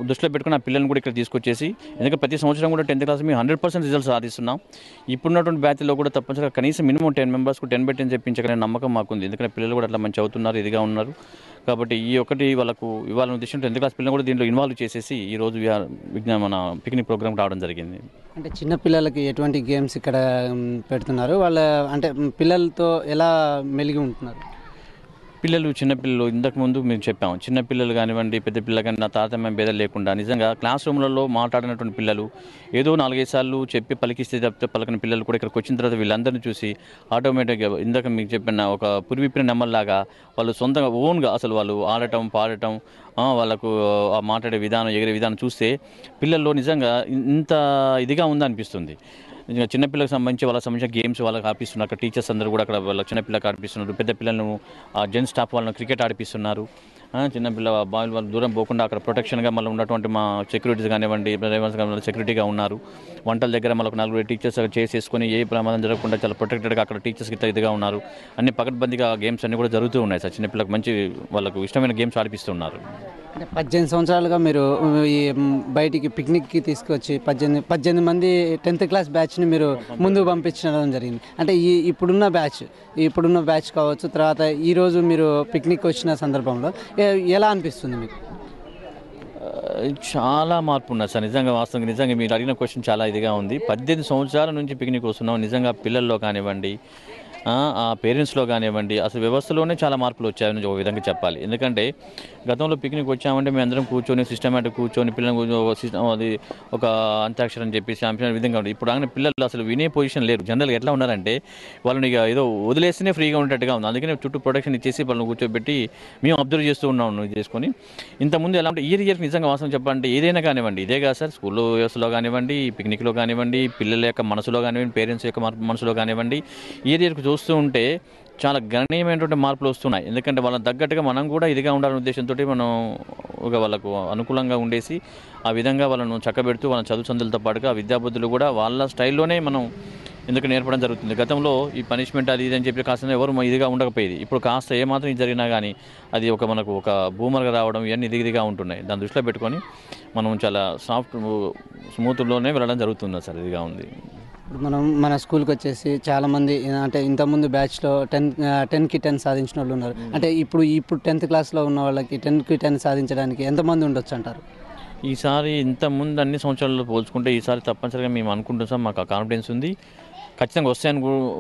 [SPEAKER 1] దృష్టిలో పెట్టుకుని ఆ పిల్లల్ని కూడా ఇక్కడ తీసుకొచ్చేసి, ఎందుకంటే ప్రతి సంవత్సరం కూడా 10th క్లాస్ మేము 100% రిజల్ట్స్ సాధిస్తున్నాం. ఇప్పుడున్నటువంటి బ్యాచ్లో కూడా తప్పనిసరిగా కనీసం మినిమం 10 మెంబర్స్కు 10/10 చెప్పించగలనే నమ్మకం మాకుంది. ఎందుకంటే పిల్లలు కూడా అట్లా మంచి అవుతున్నారు, ఇదిగా ఉన్నారు కాబట్టి ఈ ఒకటి వాళ్ళకు ఇవ్వాలనే ఉద్దేశం 10th క్లాస్ పిల్లలు కూడా దీంట్లో ఇన్వాల్వ్ చేసేసి ఈరోజు మన పిక్నిక్ ప్రోగ్రామ్ రావడం జరిగింది.
[SPEAKER 2] అంటే చిన్న పిల్లలకి ఎటువంటి గేమ్స్ ఇక్కడ పెడుతున్నారు? వాళ్ళ అంటే పిల్లలతో ఎలా మెలిగి ఉంటున్నారు?
[SPEAKER 1] చిన్నపిల్లలు ఇంతకుముందు మేము చెప్పాము, చిన్నపిల్లలు కానివ్వండి, పెద్ద పిల్లలు కానీ నా తారతమ్యం భేదం లేకుండా నిజంగా క్లాస్ రూమ్లలో మాట్లాడినటువంటి పిల్లలు ఏదో 4-5 సార్లు చెప్పి పలికిస్తే తప్పితే పలకని పిల్లలు కూడా ఇక్కడికి వచ్చిన తర్వాత వీళ్ళందరినీ చూసి ఆటోమేటిక్గా ఇందాక మీకు చెప్పిన ఒక పురివిప్పిన నెమ్మల్లాగా వాళ్ళు సొంతంగా ఓన్గా అసలు వాళ్ళు ఆడటం, పాడటం, వాళ్ళకు మాట్లాడే విధానం, ఎగిరే విధానం చూస్తే పిల్లల్లో నిజంగా ఇంత ఇదిగా ఉందనిపిస్తుంది. చిన్నపిల్లలకు సంబంధించి వాళ్ళకి సంబంధించిన గేమ్స్ వాళ్ళకి ఆడిపిస్తున్నారు. అక్కడ టీచర్స్ అందరూ కూడా అక్కడ వాళ్ళ చిన్నపిల్లలకు ఆడిపిస్తున్నారు. పెద్ద పిల్లలను జెన్ స్టాఫ్ వాళ్ళని క్రికెట్ ఆడిపిస్తున్నారు. చిన్నపిల్ల బాల్ వాళ్ళు దూరం పోకుండా అక్కడ ప్రొటెక్షన్గా మళ్ళీ ఉన్నటువంటి మా సెక్యూరిటీస్ కానివ్వండి, డ్రైవర్స్ కానివ్వండి సెక్యూరిటీగా ఉన్నారు. వంటల దగ్గర మళ్ళీ 4 టీచర్స్ చేసేసుకొని ఏ ప్రమాదం జరగకుండా చాలా ప్రొటెక్టెడ్గా అక్కడ టీచర్స్కి ఇదిగా ఉన్నారు. అన్ని పకడ్బందీగా గేమ్స్ అన్నీ కూడా జరుగుతూ ఉన్నాయి సార్. చిన్నపిల్లలకు మంచి వాళ్ళకు ఇష్టమైన గేమ్స్ ఆడిపిస్తున్నారు.
[SPEAKER 2] 18 సంవత్సరాలుగా మీరు ఈ బయటికి పిక్నిక్కి తీసుకొచ్చి 18 మంది 10th క్లాస్ బ్యాచ్ని మీరు ముందుకు పంపించడం జరిగింది. అంటే ఇప్పుడున్న బ్యాచ్ కావచ్చు, తర్వాత ఈరోజు మీరు పిక్నిక్ వచ్చిన సందర్భంలో ఎలా అనిపిస్తుంది మీకు?
[SPEAKER 1] చాలా మార్పు ఉన్నది సార్. నిజంగా మీరు అడిగిన క్వశ్చన్ చాలా ఇదిగా ఉంది. 18 సంవత్సరాల నుంచి పిక్నిక్ వస్తున్నాం. నిజంగా పిల్లల్లో కానివ్వండి, ఆ పేరెంట్స్లో కానివ్వండి, అసలు వ్యవస్థలోనే చాలా మార్పులు వచ్చాయని ఒక విధంగా చెప్పాలి. ఎందుకంటే గతంలో పిక్నిక్ వచ్చామంటే మేము అందరం కూర్చొని సిస్టమేటిక్ కూర్చొని పిల్లలు అది ఒక అంత్యాక్షరం చెప్పి శాంపియన్ విధంగా ఉంటుంది. ఇప్పుడు അങ്ങനെ పిల్లలు అసలు వినే పొజిషన్ లేరు. జనరల్గా ఎట్లా ఉన్నారంటే వాళ్ళని ఇక ఏదో వదిలేస్తేనే ఫ్రీగా ఉండేట్టుగా ఉంది. అందుకని చుట్టూ ప్రొటెక్షన్ ఇచ్చేసి వాళ్ళని కూర్చోబెట్టి మేము అబ్జర్వ్ చేస్తూ ఉన్నాం చేసుకొని. ఇంతకుముందు ఎలా అంటే ఇయర్ నిజంగా వాస్తవం చెప్పాలంటే ఏదైనా కానివ్వండి, ఇదే కాదు సార్, స్కూల్లో వ్యవస్థలో కానివ్వండి, పిక్నిక్లో కానివ్వండి, పిల్లల యొక్క మనసులో కానివ్వండి, పేరెంట్స్ యొక్క మనసులో కానివ్వండి, ఇయర్కు చూస్తూ ఉంటే చాలా గణనీయమైనటువంటి మార్పులు వస్తున్నాయి. ఎందుకంటే వాళ్ళని తగ్గట్టుగా మనం కూడా ఇదిగా ఉండాలనే ఉద్దేశంతో మనం ఒక వాళ్ళకు అనుకూలంగా ఉండేసి ఆ విధంగా వాళ్ళను చక్కబెడుతూ వాళ్ళ చదువు సందులతో పాటుగా విద్యాబుద్ధులు కూడా వాళ్ళ స్టైల్లోనే మనం ఎందుకు నేర్పడం జరుగుతుంది. గతంలో ఈ పనిష్మెంట్ అది ఇది అని చెప్పి కాస్త ఎవరు ఇదిగా ఉండకపోయేది. ఇప్పుడు కాస్త ఏమాత్రం ఇది జరిగినా కానీ అది మనకు ఒక బూమర్గా రావడం ఇవన్నీ ఇదిగా ఉంటున్నాయి. దాన్ని దృష్టిలో పెట్టుకొని మనం చాలా స్మూత్లోనే వెళ్ళడం జరుగుతుంది సార్. ఇదిగా ఉంది.
[SPEAKER 2] ఇప్పుడు మనం మన స్కూల్కి వచ్చేసి చాలామంది అంటే ఇంతకుముందు బ్యాచ్లో 10కి 10 సాధించిన వాళ్ళు ఉన్నారు. అంటే ఇప్పుడు 10th క్లాస్లో ఉన్న వాళ్ళకి 10కి 10 సాధించడానికి ఎంతమంది ఉండొచ్చు అంటారు?
[SPEAKER 1] ఈసారి ఇంతకుముందు అన్ని సంవత్సరాల్లో పోల్చుకుంటే ఈసారి తప్పనిసరిగా మేము అనుకుంటాం సార్. మాకు ఆ కాన్ఫిడెన్స్ ఉంది. ఖచ్చితంగా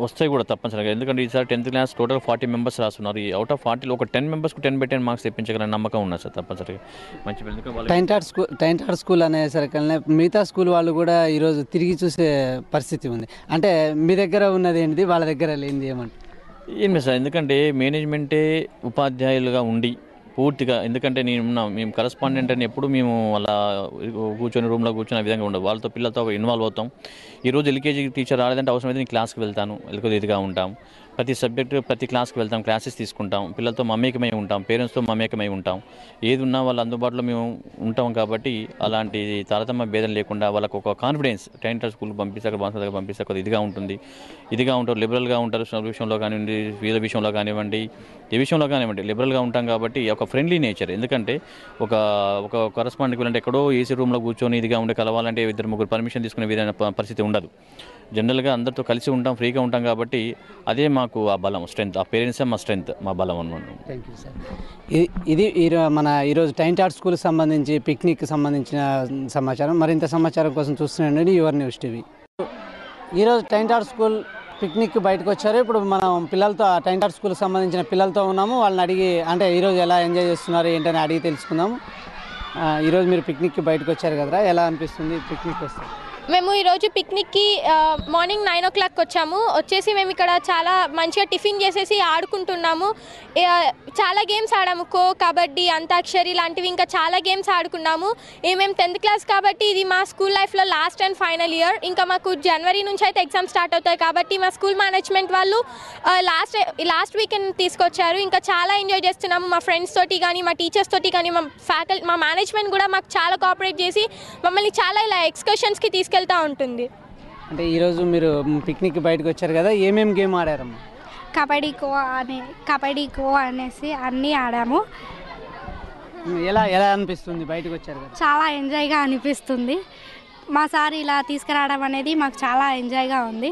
[SPEAKER 1] వస్తాయి కూడా తప్పనిసరిగా. ఎందుకంటే ఈసారి 10th క్లాస్ టోటల్ 40 మెంబర్స్ రాస్తున్నారు. ఈ అవుట్ ఆఫ్ 40లో ఒక 10 మెంబర్స్కి 10/10 మార్క్స్ తెప్పించగలని నమ్మకం ఉన్నది సార్ తప్పనిసరిగా. మంచి
[SPEAKER 2] టైంటాడ్ స్కూల్ అనేసరికల్నే మిగతా స్కూల్ వాళ్ళు కూడా ఈరోజు తిరిగి చూసే పరిస్థితి ఉంది. అంటే మీ దగ్గర ఉన్నది ఏంటిది, వాళ్ళ దగ్గర లేనిది ఏమంటారు?
[SPEAKER 1] ఏం లేదు సార్, ఎందుకంటే మేనేజ్మెంటే ఉపాధ్యాయులుగా ఉండి పూర్తిగా, ఎందుకంటే మేము కరస్పాండెంట్ అని ఎప్పుడు మేము అలా కూర్చొని రూమ్లో కూర్చొని ఆ విధంగా ఉండదు. వాళ్ళతో పిల్లలతో ఇన్వాల్వ్ అవుతాం. ఈరోజు ఎల్కేజీ టీచర్ రాలేదంటే అవసరమైతే నేను క్లాస్కి వెళ్తాను, ఎల్కేజీ ఇదిగా ఉంటాం. ప్రతి సబ్జెక్టు ప్రతి క్లాస్కి వెళ్తాం, క్లాసెస్ తీసుకుంటాం, పిల్లలతో మమేకమై ఉంటాం, పేరెంట్స్తో మమేకమై ఉంటాం. ఏది ఉన్నా వాళ్ళ అందుబాటులో మేము ఉంటాం. కాబట్టి అలాంటి తారతమ్య భేదం లేకుండా వాళ్ళకు ఒక కాన్ఫిడెన్స్ టైంటాడ్ స్కూల్కి పంపిస్తే బాన్సా పంపిస్తే కొద్దిగా ఇదిగా ఉంటారు, లిబరల్గా ఉంటారు. విషయంలో కానివ్వండి, వీళ్ళ విషయంలో కానివ్వండి, ఏ విషయంలో కానివ్వండి లిబరల్గా ఉంటాం. కాబట్టి ఒక ఫ్రెండ్లీ నేచర్. ఎందుకంటే ఒక కరస్పాండెంట్కి వెళ్ళాలంటే ఎక్కడో ఏసీ రూమ్లో కూర్చొని ఇదిగా ఉండి కలవాలంటే 2-3 పర్మిషన్ తీసుకునే విధంగా పరిస్థితి ఉండదు. జనరల్గా అందరితో కలిసి ఉంటాం, ఫ్రీగా ఉంటాం. కాబట్టి అదే మాకు ఆ బలం, స్ట్రెంత్. ఆ పేరెంట్సే మా స్ట్రెంత్, మా బలం అన్నమాట.
[SPEAKER 2] Thank you sir. ఇది ఈరోజు టైంటాడ్ స్కూల్కి సంబంధించి పిక్నిక్ సంబంధించిన సమాచారం. మరింత సమాచారం కోసం చూస్తున్నాండి యువర్ న్యూస్ టీవీ. ఈరోజు టైంటాడ్ స్కూల్ పిక్నిక్ బయటకు వచ్చారు. ఇప్పుడు మనం పిల్లలతో ఆ టైంటాడ్ స్కూల్కి సంబంధించిన పిల్లలతో ఉన్నాము. వాళ్ళని అడిగి అంటే ఈరోజు ఎలా ఎంజాయ్ చేస్తున్నారు ఏంటని అడిగి తెలుసుకుందాము. ఈరోజు మీరు పిక్నిక్కి బయటకు వచ్చారు కదరా, ఎలా అనిపిస్తుంది పిక్నిక్ వస్తే?
[SPEAKER 3] మేము ఈరోజు పిక్నిక్కి మార్నింగ్ 9 o'clock వచ్చాము. వచ్చేసి మేము ఇక్కడ చాలా మంచిగా టిఫిన్ చేసేసి ఆడుకుంటున్నాము. చాలా గేమ్స్ ఆడాము, ఖో, కబడ్డీ, అంతాక్షరి లాంటివి ఇంకా చాలా గేమ్స్ ఆడుకున్నాము. మేము 10th క్లాస్ కాబట్టి ఇది మా స్కూల్ లైఫ్లో లాస్ట్ అండ్ ఫైనల్ ఇయర్. ఇంకా మాకు జనవరి నుంచి అయితే ఎగ్జామ్ స్టార్ట్ అవుతాయి. కాబట్టి మా స్కూల్ మేనేజ్మెంట్ వాళ్ళు లాస్ట్ వీకెండ్ తీసుకొచ్చారు. ఇంకా చాలా ఎంజాయ్ చేస్తున్నాము. మా ఫ్రెండ్స్ తోటి కానీ, మా టీచర్స్ తోటి కానీ, మా మేనేజ్మెంట్ కూడా మాకు చాలా కోఆపరేట్ చేసి మమ్మల్ని చాలా ఇలా ఎక్స్కర్షన్స్కి తీసుకెళ్తూ ఉంటుంది.
[SPEAKER 2] అంటే ఈరోజు మీరు పిక్నిక్ బయటకు వచ్చారు కదా, ఏమేమి గేమ్ ఆడారమ్మా?
[SPEAKER 4] కబడ్డీ ఖో అనేసి అన్నీ ఆడాము.
[SPEAKER 2] ఎలా అనిపిస్తుంది బయటకు వచ్చారు కదా?
[SPEAKER 4] చాలా ఎంజాయ్గా అనిపిస్తుంది. మా సార్ ఇలా తీసుకురావడం అనేది మాకు చాలా ఎంజాయ్గా ఉంది.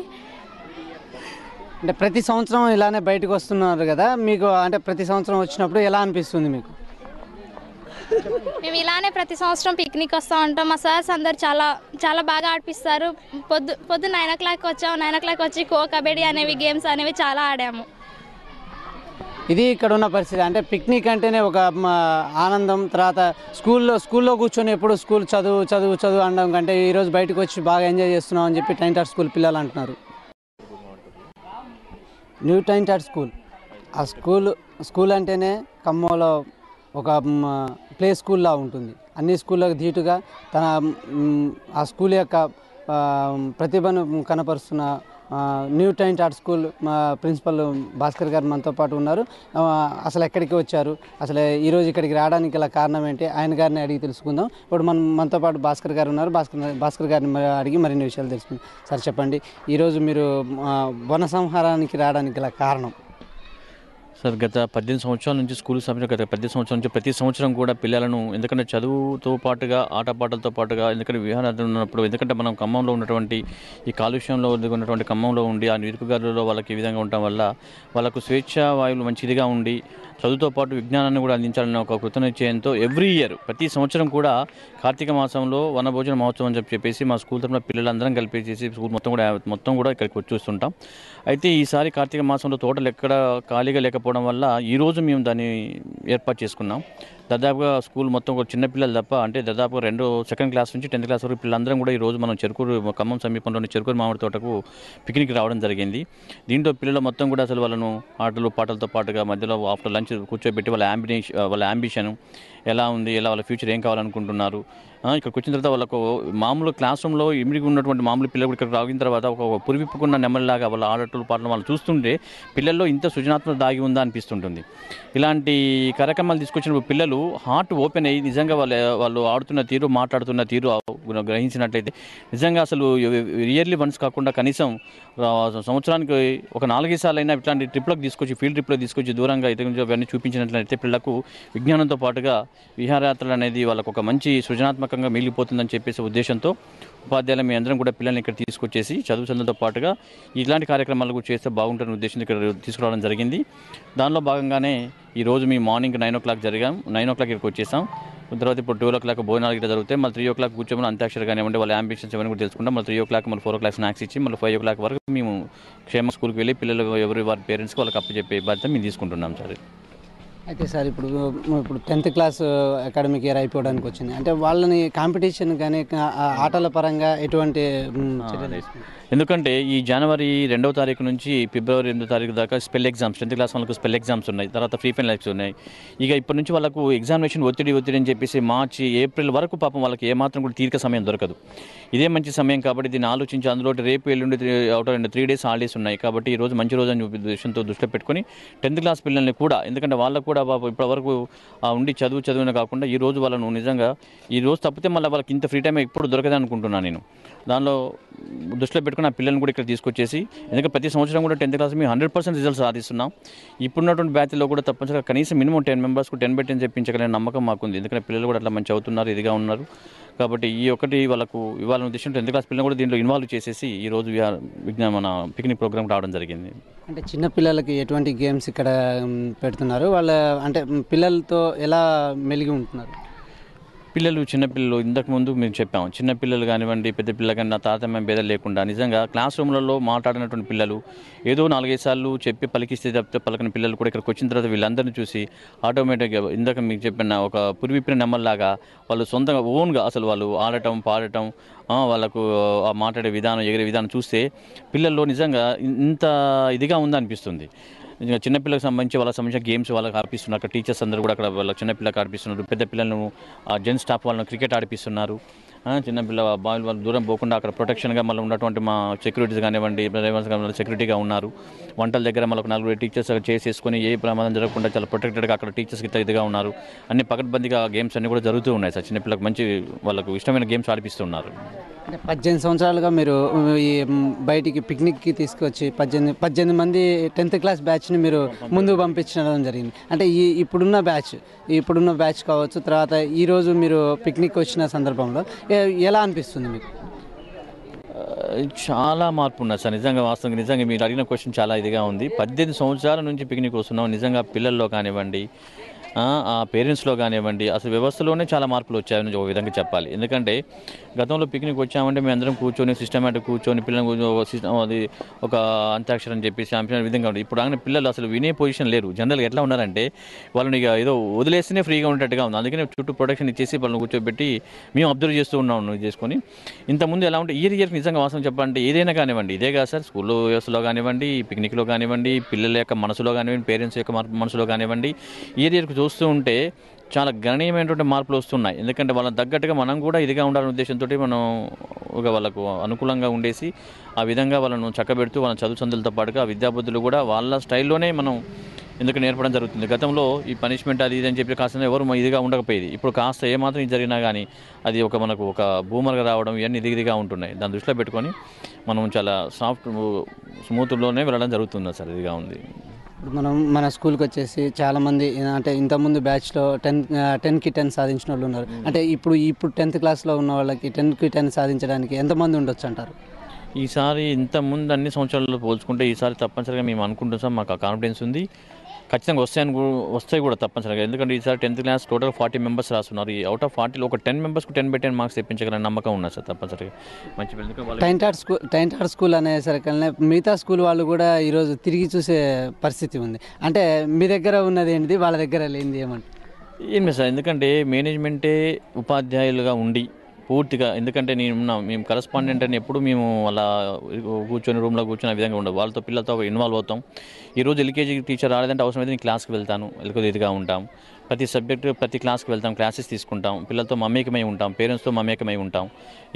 [SPEAKER 2] అంటే ప్రతి సంవత్సరం ఇలానే బయటకు వస్తున్నారు కదా, మీకు అంటే ప్రతి సంవత్సరం వచ్చినప్పుడు ఎలా అనిపిస్తుంది మీకు?
[SPEAKER 4] మేము ఇలానే ప్రతి సంవత్సరం పిక్నిక్ వస్తూ ఉంటాం. మా సార్స్ అందరు చాలా బాగా ఆడిపిస్తారు. పొద్దు 9 o'clock వచ్చాము. 9 o'clock వచ్చి ఖో, కబడ్డీ అనేవి గేమ్స్ అనేవి చాలా ఆడాము.
[SPEAKER 2] ఇది ఇక్కడ ఉన్న పరిస్థితి. అంటే పిక్నిక్ అంటేనే ఒక ఆనందం. తర్వాత స్కూల్లో కూర్చొని ఎప్పుడు స్కూల్ చదువు అనడం కంటే ఈరోజు బయటకు వచ్చి బాగా ఎంజాయ్ చేస్తున్నాం అని చెప్పి టైంటాడ్ స్కూల్ పిల్లలు అంటున్నారు. న్యూ టైంటాడ్ స్కూల్, ఆ స్కూల్ అంటేనే ఖమ్మంలో ఒక ప్లే స్కూల్లా ఉంటుంది. అన్ని స్కూళ్ళకు ధీటుగా ఆ స్కూల్ యొక్క ప్రతిభను కనపరుస్తున్న న్యూ టైంటాడ్ స్కూల్ మా ప్రిన్సిపల్ భాస్కర్ గారు మనతో పాటు ఉన్నారు. అసలు ఎక్కడికి వచ్చారు, అసలు ఈరోజు ఇక్కడికి రావడానికి గల కారణం ఏంటి, ఆయన గారిని అడిగి తెలుసుకుందాం. ఇప్పుడు మనతో పాటు భాస్కర్ గారు ఉన్నారు. భాస్కర్ గారిని అడిగి మరిన్ని విషయాలు తెలుసుకుందాం. సార్ చెప్పండి, ఈరోజు మీరు వన సంహారానికి రావడానికి గల కారణం?
[SPEAKER 1] సార్, గత 18 సంవత్సరాల నుంచి స్కూల్ సంబంధించిన గత 18 సంవత్సరాల నుంచి ప్రతి సంవత్సరం కూడా పిల్లలను, ఎందుకంటే చదువుతో పాటుగా ఆటపాటలతో పాటుగా, ఎందుకంటే విహారాలు ఉన్నప్పుడు, ఎందుకంటే మనం ఖమ్మంలో ఉన్నటువంటి ఈ కాలుష్యంలో ఉన్నటువంటి ఖమ్మంలో ఉండి ఆ నిరుపుగారులో వాళ్ళకి ఈ విధంగా ఉండటం వల్ల వాళ్ళకు స్వేచ్ఛ వాయువులు మంచిదిగా ఉండి చదువుతో పాటు విజ్ఞానాన్ని కూడా అందించాలన్న ఒక కృతనిశ్చయంతో ఎవ్రీ ఇయర్ ప్రతి సంవత్సరం కూడా కార్తీక మాసంలో వనభోజన మహోత్సవం అని చెప్పేసి మా స్కూల్ తరఫున పిల్లలందరం కలిపేసి స్కూల్ మొత్తం కూడా ఇక్కడికి వచ్చి చూస్తుంటాం. అయితే ఈసారి కార్తీక మాసంలో తోటలు ఎక్కడ ఖాళీగా లేకపోవడం వల్ల ఈరోజు మేము దాన్ని ఏర్పాటు చేసుకున్నాం. దాదాపుగా స్కూల్ మొత్తం కూడా చిన్నపిల్లలు తప్ప, అంటే దాదాపుగా సెకండ్ క్లాస్ నుంచి 10th క్లాస్ వరకు పిల్లలందరం కూడా ఈరోజు మనం ఖమ్మం సమీపంలోని చెరుకూరు మామిడి తోటకు పిక్నిక్ రావడం జరిగింది. దీంట్లో పిల్లలు మొత్తం కూడా అసలు వాళ్ళను ఆటలు పాటలతో పాటుగా మధ్యలో ఆఫ్టర్ లంచ్ కూర్చోబెట్టి వాళ్ళ అంబిషన్ ఎలా ఉంది, ఎలా వాళ్ళ ఫ్యూచర్ ఏం కావాలనుకుంటున్నారు, ఇక్కడికి వచ్చిన తర్వాత వాళ్ళకు మామూలు క్లాస్ రూమ్లో ఇమిడికి ఉన్నటువంటి మామూలు పిల్లలు ఇక్కడికి రాగిన తర్వాత ఒక పురివిప్పుకున్న నెమ్మదిలాగా వాళ్ళ ఆటలు పాటలు వాళ్ళు చూస్తుంటే పిల్లల్లో ఇంత సృజనాత్మక దాగి ఉందా అనిపిస్తుంటుంది. ఇలాంటి కార్యక్రమాలు తీసుకొచ్చినప్పుడు పిల్లలు హార్ట్ ఓపెన్ అయ్యి నిజంగా వాళ్ళు ఆడుతున్న తీరు, మాట్లాడుతున్న తీరు గ్రహించినట్లయితే నిజంగా అసలు ఇయర్లీ వన్స్ కాకుండా కనీసం సంవత్సరానికి ఒక 4 సార్లు అయినా ఇట్లాంటి ట్రిప్లకు తీసుకొచ్చి, ఫీల్డ్ ట్రిప్లకు తీసుకొచ్చి దూరంగా అవన్నీ చూపించినట్లయితే పిల్లలకు విజ్ఞానంతో పాటుగా విహారయాత్రలు అనేది వాళ్ళకు ఒక మంచి సృజనాత్మకంగా మిగిలిపోతుందని చెప్పేసి ఉద్దేశంతో ఉపాధ్యాయులు మీ అందరం కూడా పిల్లల్ని ఇక్కడ తీసుకొచ్చేసి చదువులతో పాటుగా ఇలాంటి కార్యక్రమాలు కూడా చేస్తే బాగుంటుందని ఉద్దేశంతో ఇక్కడ తీసుకురావడం జరిగింది. దానిలో భాగంగానే ఈరోజు మేము మార్నింగ్ 9 o'clock 9 o'clock ఇక్కడికి వచ్చేసాం. తర్వాత ఇప్పుడు 12 o'clock భోజనాలు ఇక్కడ జరుగుతాయి. మళ్ళీ 3 o'clock కూర్చొని అంత్యాక్షరి కానివ్వండి, వాళ్ళ అంబిషన్స్ ఏమైనా కూడా తెలుసుకుంటాం. మళ్ళీ 3 o'clock మళ్ళీ 4 o'clock స్నాక్స్ ఇచ్చి మళ్ళీ 5 o'clock వరకు మేము క్షేమ స్కూల్కి వెళ్ళి పిల్లలు వారి పేరెంట్స్కి వాళ్ళకి అప్పచెప్పే బాధ్యత మేము తీసుకుంటున్నాం సార్.
[SPEAKER 2] అయితే సార్ ఇప్పుడు 10th క్లాస్ అకాడమిక్ ఇయర్ అయిపోవడానికి వచ్చింది, అంటే వాళ్ళని కాంపిటీషన్ కానీ ఆటల పరంగా ఎటువంటి చర్యలు తీసుకుంటారు?
[SPEAKER 1] ఎందుకంటే ఈ జనవరి 2వ తారీఖు నుంచి ఫిబ్రవరి 8వ తారీఖు దాకా స్పెల్ ఎగ్జామ్స్, 10th క్లాస్ వాళ్ళకు స్పెల్ ఎగ్జామ్స్ ఉన్నాయి. తర్వాత ఫ్రీ ఫైనల్స్ ఉన్నాయి. ఇక ఇప్పటి నుంచి వాళ్ళకు ఎగ్జామినేషన్ ఒత్తిడి అని చెప్పేసి మార్చి, ఏప్రిల్ వరకు పాపం వాళ్ళకి ఏమాత్రం కూడా తీరిక సమయం దొరకదు. ఇదే మంచి సమయం కాబట్టి దీన్ని ఆలోచించి అందులో రేపు ఎల్లుండి 3 days హాలిడేస్ ఉన్నాయి కాబట్టి ఈరోజు మంచి రోజు అని ఉద్దేశంతో దృష్టిలో పెట్టుకొని 10th క్లాస్ పిల్లల్ని కూడా, ఎందుకంటే వాళ్ళకు కూడా ఇప్పటివరకు ఉండి చదువునే కాకుండా ఈ రోజు వాళ్ళను నిజంగా ఈ రోజు తప్పితే మళ్ళీ వాళ్ళకి ఇంత ఫ్రీ టైం ఎప్పుడు దొరకదని అనుకుంటున్నాను నేను. దానిలో దృష్టిలో పెట్టుకుని ఆ పిల్లల్ని కూడా ఇక్కడ తీసుకొచ్చేసి, ఎందుకంటే ప్రతి సంవత్సరం కూడా 10th క్లాస్ మేము 100% రిజల్ట్స్ సాధిస్తున్నాం. ఇప్పుడున్నటువంటి బ్యాచ్లో కూడా తప్పనిసరిగా కనీసం మినిమం 10 members 10/10 చెప్పించగలిగిన నమ్మకం మాకుంది. ఎందుకంటే పిల్లలు కూడా అట్లా మంచి అవుతున్నారు, ఇదిగా ఉన్నారు కాబట్టి ఈ ఒకటి వాళ్ళకు ఇవాళ ఉద్దేశం 10th క్లాస్ పిల్లలు కూడా దీంట్లో ఇన్వాల్వ్ చేసేసి ఈరోజు మన పిక్నిక్ ప్రోగ్రామ్ రావడం జరిగింది.
[SPEAKER 2] అంటే చిన్న పిల్లలకి ఎటువంటి గేమ్స్ ఇక్కడ పెడుతున్నారు, వాళ్ళ అంటే పిల్లలతో ఎలా మెలిగి ఉంటున్నారు?
[SPEAKER 1] చిన్నపిల్లలు ఇంతకుముందు మేము చెప్పాము, చిన్నపిల్లలు కానివ్వండి, పెద్ద పిల్లలు కానీ, నా తారతమ్యం భేదం లేకుండా నిజంగా క్లాస్ రూమ్లలో మాట్లాడినటువంటి పిల్లలు ఏదో 4-5 సార్లు చెప్పి పలికిస్తే తప్పితే పలకని పిల్లలు కూడా ఇక్కడికి వచ్చిన తర్వాత వీళ్ళందరినీ చూసి ఆటోమేటిక్గా ఇందాక మీకు చెప్పిన ఒక పురివిప్పిన నెమ్మల్లాగా వాళ్ళు సొంతంగా ఓన్గా అసలు వాళ్ళు ఆడటం, పాడటం, వాళ్ళకు మాట్లాడే విధానం, ఎగిరే విధానం చూస్తే పిల్లల్లో నిజంగా ఇంత ఇదిగా ఉందనిపిస్తుంది. చిన్నపిల్లలకు సంబంధించి వాళ్ళకి సంబంధించిన గేమ్స్ వాళ్ళకి ఆడిపిస్తున్నారు. అక్కడ టీచర్స్ అందరూ కూడా అక్కడ వాళ్ళ చిన్నపిల్లలకు ఆడిపిస్తున్నారు. పెద్ద పిల్లలను జెంట్స్ స్టాఫ్ వాళ్ళని క్రికెట్ ఆడిపిస్తున్నారు. చిన్నపిల్ల బాల్ వాళ్ళు దూరం పోకుండా అక్కడ ప్రొటెక్షన్గా మళ్ళీ ఉన్నటువంటి మా సెక్యూరిటీస్ కానివ్వండి, డ్రైవర్స్ కానివ్వండి సెక్యూరిటీగా ఉన్నారు. వంటల దగ్గర మళ్ళీ 4 టీచర్స్ చేసుకొని ఏ ప్రమాదం జరగకుండా చాలా ప్రొటెక్టెడ్గా అక్కడ టీచర్స్ ఇదిగా ఉన్నారు. అన్ని పకడ్బందీగా గేమ్స్ అన్నీ కూడా జరుగుతూ ఉన్నాయి సార్. చిన్నపిల్లలకు మంచి వాళ్ళకు ఇష్టమైన గేమ్స్ ఆడిపిస్తున్నారు.
[SPEAKER 2] అంటే 18 సంవత్సరాలుగా మీరు ఈ బయటికి పిక్నిక్కి తీసుకొచ్చి 18 మంది 10th క్లాస్ బ్యాచ్ని మీరు ముందుకు పంపించడం జరిగింది. అంటే ఇప్పుడున్న బ్యాచ్ కావచ్చు, తర్వాత ఈరోజు మీరు పిక్నిక్ వచ్చిన సందర్భంలో ఎలా అనిపిస్తుంది మీకు?
[SPEAKER 1] చాలా మార్పు ఉన్నది సార్. నిజంగా మీరు అడిగిన క్వశ్చన్ చాలా ఇదిగా ఉంది. 18 సంవత్సరాల నుంచి పిక్నిక్ వస్తున్నాం. నిజంగా పిల్లల్లో కానివ్వండి, ఆ పేరెంట్స్లో కానివ్వండి, అసలు వ్యవస్థలోనే చాలా మార్పులు వచ్చాయని ఒక విధంగా చెప్పాలి. ఎందుకంటే గతంలో పిక్నిక్ వచ్చామంటే మేము అందరం కూర్చొని సిస్టమేటిక్ కూర్చొని పిల్లలు అది ఒక అంత్యాక్షరం అని చెప్పేసి అంశం విధంగా ఉంటుంది. ఇప్పుడు ఆయన పిల్లలు అసలు వినే పొజిషన్ లేరు. జనరల్గా ఎట్లా ఉన్నారంటే వాళ్ళని ఇక ఏదో వదిలేస్తేనే ఫ్రీగా ఉండేట్టుగా ఉంది. అందుకని చుట్టూ ప్రొటెక్షన్ ఇచ్చేసి వాళ్ళని కూర్చోబెట్టి మేము అబ్జర్వ్ చేస్తూ ఉన్నాం చేసుకొని. ఇంతకుముందు ఎలా ఉంటే ఇయర్కి నిజంగా వాస్తవం చెప్పాలంటే ఏదైనా కానివ్వండి, ఇదే కాదు సార్, స్కూల్లో వ్యవస్థలో కానివ్వండి, పిక్నిక్లో కానివ్వండి, పిల్లల యొక్క మనసులో కానివ్వండి, పేరెంట్స్ యొక్క మనసులో కానివ్వండి, ఇయర్కి చూస్తూ ఉంటే చాలా గణనీయమైనటువంటి మార్పులు వస్తున్నాయి. ఎందుకంటే వాళ్ళని తగ్గట్టుగా మనం కూడా ఇదిగా ఉండాలనే ఉద్దేశంతో మనం ఒక వాళ్ళకు అనుకూలంగా ఉండేసి ఆ విధంగా వాళ్ళను చక్కబెడుతూ వాళ్ళ చదువులతో పాటుగా విద్యాబుద్ధులు కూడా వాళ్ళ స్టైల్లోనే మనం ఎందుకు నేర్పడం జరుగుతుంది. గతంలో ఈ పనిష్మెంట్ అది ఇది అని చెప్పి కాస్త ఎవరు ఇదిగా ఉండకపోయేది. ఇప్పుడు కాస్త ఏమాత్రం ఇది జరిగినా కానీ అది మనకు ఒక బూమర్గా రావడం ఇవన్నీ ఇదిగా ఉంటున్నాయి. దాన్ని దృష్టిలో పెట్టుకొని మనం చాలా స్మూత్లోనే వెళ్ళడం జరుగుతుంది సార్. ఇదిగా ఉంది.
[SPEAKER 2] ఇప్పుడు మన స్కూల్కి వచ్చేసి చాలామంది అంటే ఇంతకుముందు బ్యాచ్లో 10కి 10 సాధించిన వాళ్ళు ఉన్నారు. అంటే ఇప్పుడు 10th క్లాస్లో ఉన్న వాళ్ళకి 10కి 10 సాధించడానికి ఎంతమంది ఉండొచ్చు అంటారు?
[SPEAKER 1] ఈసారి ఇంతకుముందు అన్ని సంవత్సరాల్లో పోల్చుకుంటే ఈసారి తప్పనిసరిగా మేము అనుకుంటున్నాం, మాకు ఆ కాన్ఫిడెన్స్ ఉంది. ఖచ్చితంగా వస్తాయి కూడా తప్పనిసరిగా. ఎందుకంటే ఈసారి 10th క్లాస్ టోటల్ 40 మెంబర్స్ రాస్తున్నారు. ఈ అవుట్ ఆఫ్ 40లో ఒక 10 మెంబర్స్కి 10/10 మార్క్స్ తెప్పించగల నమ్మకం ఉన్నది సార్ తప్పనిసరిగా. మంచి ఎందుకంటే వాళ్ళకి
[SPEAKER 2] టైంటాడ్ స్కూల్ అనేసరికల్నే మిగతా స్కూల్ వాళ్ళు కూడా ఈరోజు తిరిగి చూసే పరిస్థితి ఉంది. అంటే మీ దగ్గర ఉన్నది ఏంటిది, వాళ్ళ దగ్గర లేనిది ఏమంటారు?
[SPEAKER 1] ఏమి సార్, ఎందుకంటే మేనేజ్మెంటే ఉపాధ్యాయులుగా ఉండి పూర్తిగా, ఎందుకంటే మేము కరస్పాండెంట్ అని ఎప్పుడు మేము అలా కూర్చొని రూమ్లో కూర్చొని ఆ విధంగా ఉండదు. వాళ్ళతో పిల్లలతో ఇన్వాల్వ్ అవుతాం. ఈరోజు ఎల్కేజీ టీచర్ రాలేదంటే అవసరమైతే నేను క్లాస్కి వెళ్తాను, ఇదిగా ఉంటాం. ప్రతి సబ్జెక్టు ప్రతి క్లాస్కి వెళ్తాం, క్లాసెస్ తీసుకుంటాం, పిల్లలతో మమేకమై ఉంటాం, పేరెంట్స్తో మమేకమై ఉంటాం.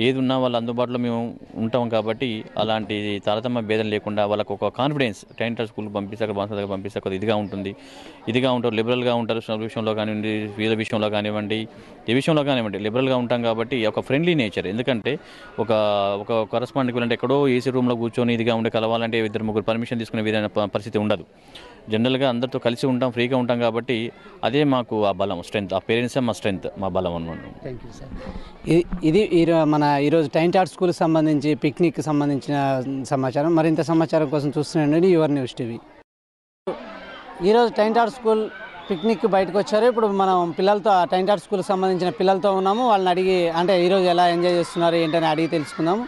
[SPEAKER 1] ఏది ఉన్నా వాళ్ళ అందుబాటులో మేము ఉంటాం. కాబట్టి అలాంటి తారతమ్య భేదం లేకుండా వాళ్ళకు ఒక కాన్ఫిడెన్స్, టైంటాడ్ స్కూల్కి పంపిస్తే అక్కడ బాగా పంపిస్తే కొద్దిగా ఇదిగా ఉంటారు, లిబరల్గా ఉంటారు. చదువు విషయంలో కానివ్వండి, వీళ్ళ విషయంలో కానివ్వండి, ఏ విషయంలో కానివ్వండి లిబరల్గా ఉంటాం. కాబట్టి ఒక ఫ్రెండ్లీ నేచర్. ఎందుకంటే ఒక కరస్పాండెంట్కి వెళ్ళంటే ఎక్కడో ఏసీ రూమ్లో కూర్చొని ఇదిగా ఉండి కలవాలంటే 2-3 పర్మిషన్ తీసుకునే విధమైన పరిస్థితి ఉండదు. జనరల్గా అందరితో కలిసి ఉంటాం, ఫ్రీగా ఉంటాం. కాబట్టి అదే మాకు ఆ బలం, స్ట్రెంత్. ఆ పేరెంట్సే మా స్ట్రెంత్, మా బలం అన్నమాట.
[SPEAKER 2] Thank you sir. ఇది మన ఈరోజు టైంటాడ్ స్కూల్కి సంబంధించి పిక్నిక్కి సంబంధించిన సమాచారం. మరింత సమాచారం కోసం చూస్తున్నాండి యువర్ న్యూస్ టీవీ. ఈరోజు టైంటాడ్ స్కూల్ పిక్నిక్ బయటకు వచ్చారు. ఇప్పుడు మనం పిల్లలతో టైంటాడ్ స్కూల్కి సంబంధించిన పిల్లలతో ఉన్నాము. వాళ్ళని అడిగి, అంటే ఈరోజు ఎలా ఎంజాయ్ చేస్తున్నారు ఏంటని అడిగి తెలుసుకుందాము.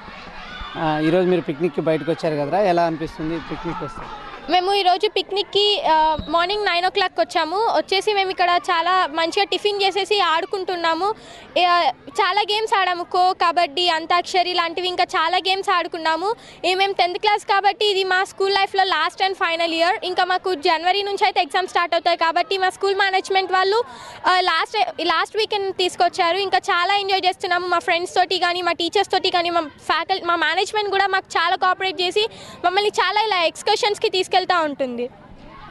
[SPEAKER 2] ఈరోజు మీరు పిక్నిక్కి బయటకు వచ్చారు కదరా, ఎలా అనిపిస్తుంది పిక్నిక్ వస్తే?
[SPEAKER 3] మేము ఈరోజు పిక్నిక్కి మార్నింగ్ 9 o'clock వచ్చేసి మేము ఇక్కడ చాలా మంచిగా టిఫిన్ చేసేసి ఆడుకుంటున్నాము. చాలా గేమ్స్ ఆడాము, ఖో, కబడ్డీ, అంతాక్షరి లాంటివి ఇంకా చాలా గేమ్స్ ఆడుకున్నాము. మేము 10th క్లాస్ కాబట్టి ఇది మా స్కూల్ లైఫ్లో లాస్ట్ అండ్ ఫైనల్ ఇయర్. ఇంకా మాకు జనవరి నుంచి అయితే ఎగ్జామ్ స్టార్ట్ అవుతాయి. కాబట్టి మా స్కూల్ మేనేజ్మెంట్ వాళ్ళు లాస్ట్ వీకెండ్ తీసుకొచ్చారు. ఇంకా చాలా ఎంజాయ్ చేస్తున్నాము. మా ఫ్రెండ్స్ తోటి కానీ, మా టీచర్స్ తోటి కానీ, మా మేనేజ్మెంట్ కూడా మాకు చాలా కోఆపరేట్ చేసి మమ్మల్ని చాలా ఇలా ఎక్స్కర్షన్స్కి తీసుకెళ్తా ఉంటుంది.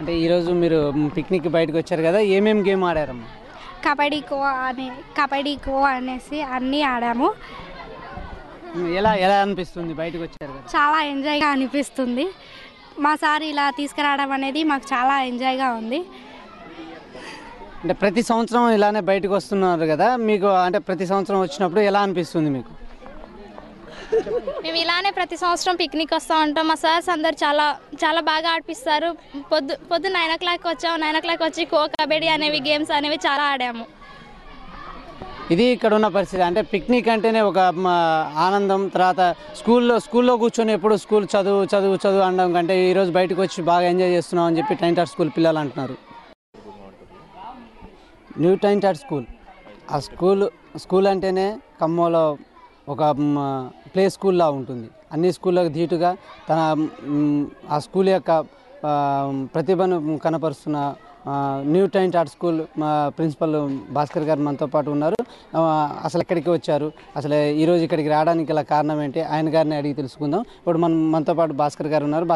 [SPEAKER 2] అంటే ఈరోజు మీరు పిక్నిక్ బయటకు వచ్చారు కదా, ఏమేమి గేమ్ ఆడారమ్మా?
[SPEAKER 4] కబడ్డీ ఖో అనేసి అన్నీ ఆడాము.
[SPEAKER 2] ఎలా అనిపిస్తుంది బయటకు వచ్చారు కదా?
[SPEAKER 4] చాలా ఎంజాయ్గా అనిపిస్తుంది. మా సార్ ఇలా తీసుకురావడం అనేది మాకు చాలా ఎంజాయ్గా ఉంది.
[SPEAKER 2] అంటే ప్రతి సంవత్సరం ఇలానే బయటకు వస్తున్నారు కదా, మీకు అంటే ప్రతి సంవత్సరం వచ్చినప్పుడు ఎలా అనిపిస్తుంది మీకు?
[SPEAKER 4] మేము ఇలానే ప్రతి సంవత్సరం పిక్నిక్ వస్తూ ఉంటాం. మా సార్స్ అందరు చాలా చాలా బాగా ఆడిపిస్తారు. పొద్దు 9 o'clock వచ్చాము. 9 o'clock వచ్చి ఖో, కబడ్డీ అనేవి గేమ్స్ అనేవి చాలా ఆడాము.
[SPEAKER 2] ఇది ఇక్కడ ఉన్న పరిస్థితి. అంటే పిక్నిక్ అంటేనే ఒక ఆనందం. తర్వాత స్కూల్లో కూర్చొని ఎప్పుడు స్కూల్ చదువు అనడం కంటే ఈరోజు బయటకు వచ్చి బాగా ఎంజాయ్ చేస్తున్నాం అని చెప్పి టైంటాడ్ స్కూల్ పిల్లలు అంటున్నారు. న్యూ టైంటాడ్ స్కూల్, ఆ స్కూల్ అంటేనే ఖమ్మంలో ఒక ప్లే స్కూల్లా ఉంటుంది. అన్ని స్కూళ్ళకు ధీటుగా ఆ స్కూల్ యొక్క ప్రతిభను కనపరుస్తున్న న్యూ టైంటాడ్ స్కూల్ ప్రిన్సిపల్ భాస్కర్ గారు మనతో పాటు ఉన్నారు. అసలు ఎక్కడికి వచ్చారు, అసలు ఈరోజు ఇక్కడికి రావడానికి గల కారణం ఏంటి, ఆయన గారిని అడిగి తెలుసుకుందాం. ఇప్పుడు మనతో పాటు భాస్కర్ గారు ఉన్నారు.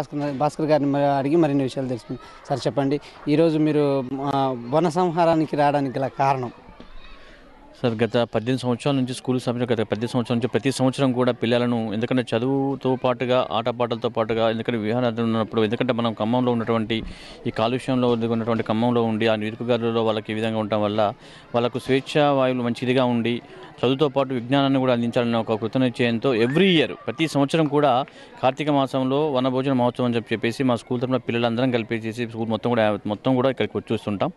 [SPEAKER 2] భాస్కర్ గారిని అడిగి మరిన్ని విషయాలు తెలుసుకుందాం. సార్ చెప్పండి, ఈరోజు మీరు వన సంహారానికి రావడానికి గల కారణం?
[SPEAKER 1] సార్, గత 18 సంవత్సరాల నుంచి స్కూల్ సంబంధించిన గత 10 సంవత్సరాల నుంచి ప్రతి సంవత్సరం కూడా పిల్లలను, ఎందుకంటే చదువుతో పాటుగా ఆటపాటలతో పాటుగా, ఎందుకంటే విహారాలు ఉన్నప్పుడు, ఎందుకంటే మనం ఖమ్మంలో ఉన్నటువంటి ఈ కాలుష్యంలో ఉన్నటువంటి ఖమ్మంలో ఉండి ఆ నిరుపుగారులలో వాళ్ళకి ఈ విధంగా ఉండటం వల్ల వాళ్ళకు స్వేచ్ఛ వాయువులు మంచి ఇదిగా ఉండి చదువుతో పాటు విజ్ఞానాన్ని కూడా అందించాలన్న ఒక కృతనిశ్చయంతో ఎవ్రీ ఇయర్ ప్రతి సంవత్సరం కూడా కార్తీక మాసంలో వనభోజన మహోత్సవం అని చెప్పేసి మా స్కూల్ తరఫున పిల్లలందరం కలిపేసి స్కూల్ మొత్తం కూడా ఇక్కడికి వచ్చేస్తుంటాం.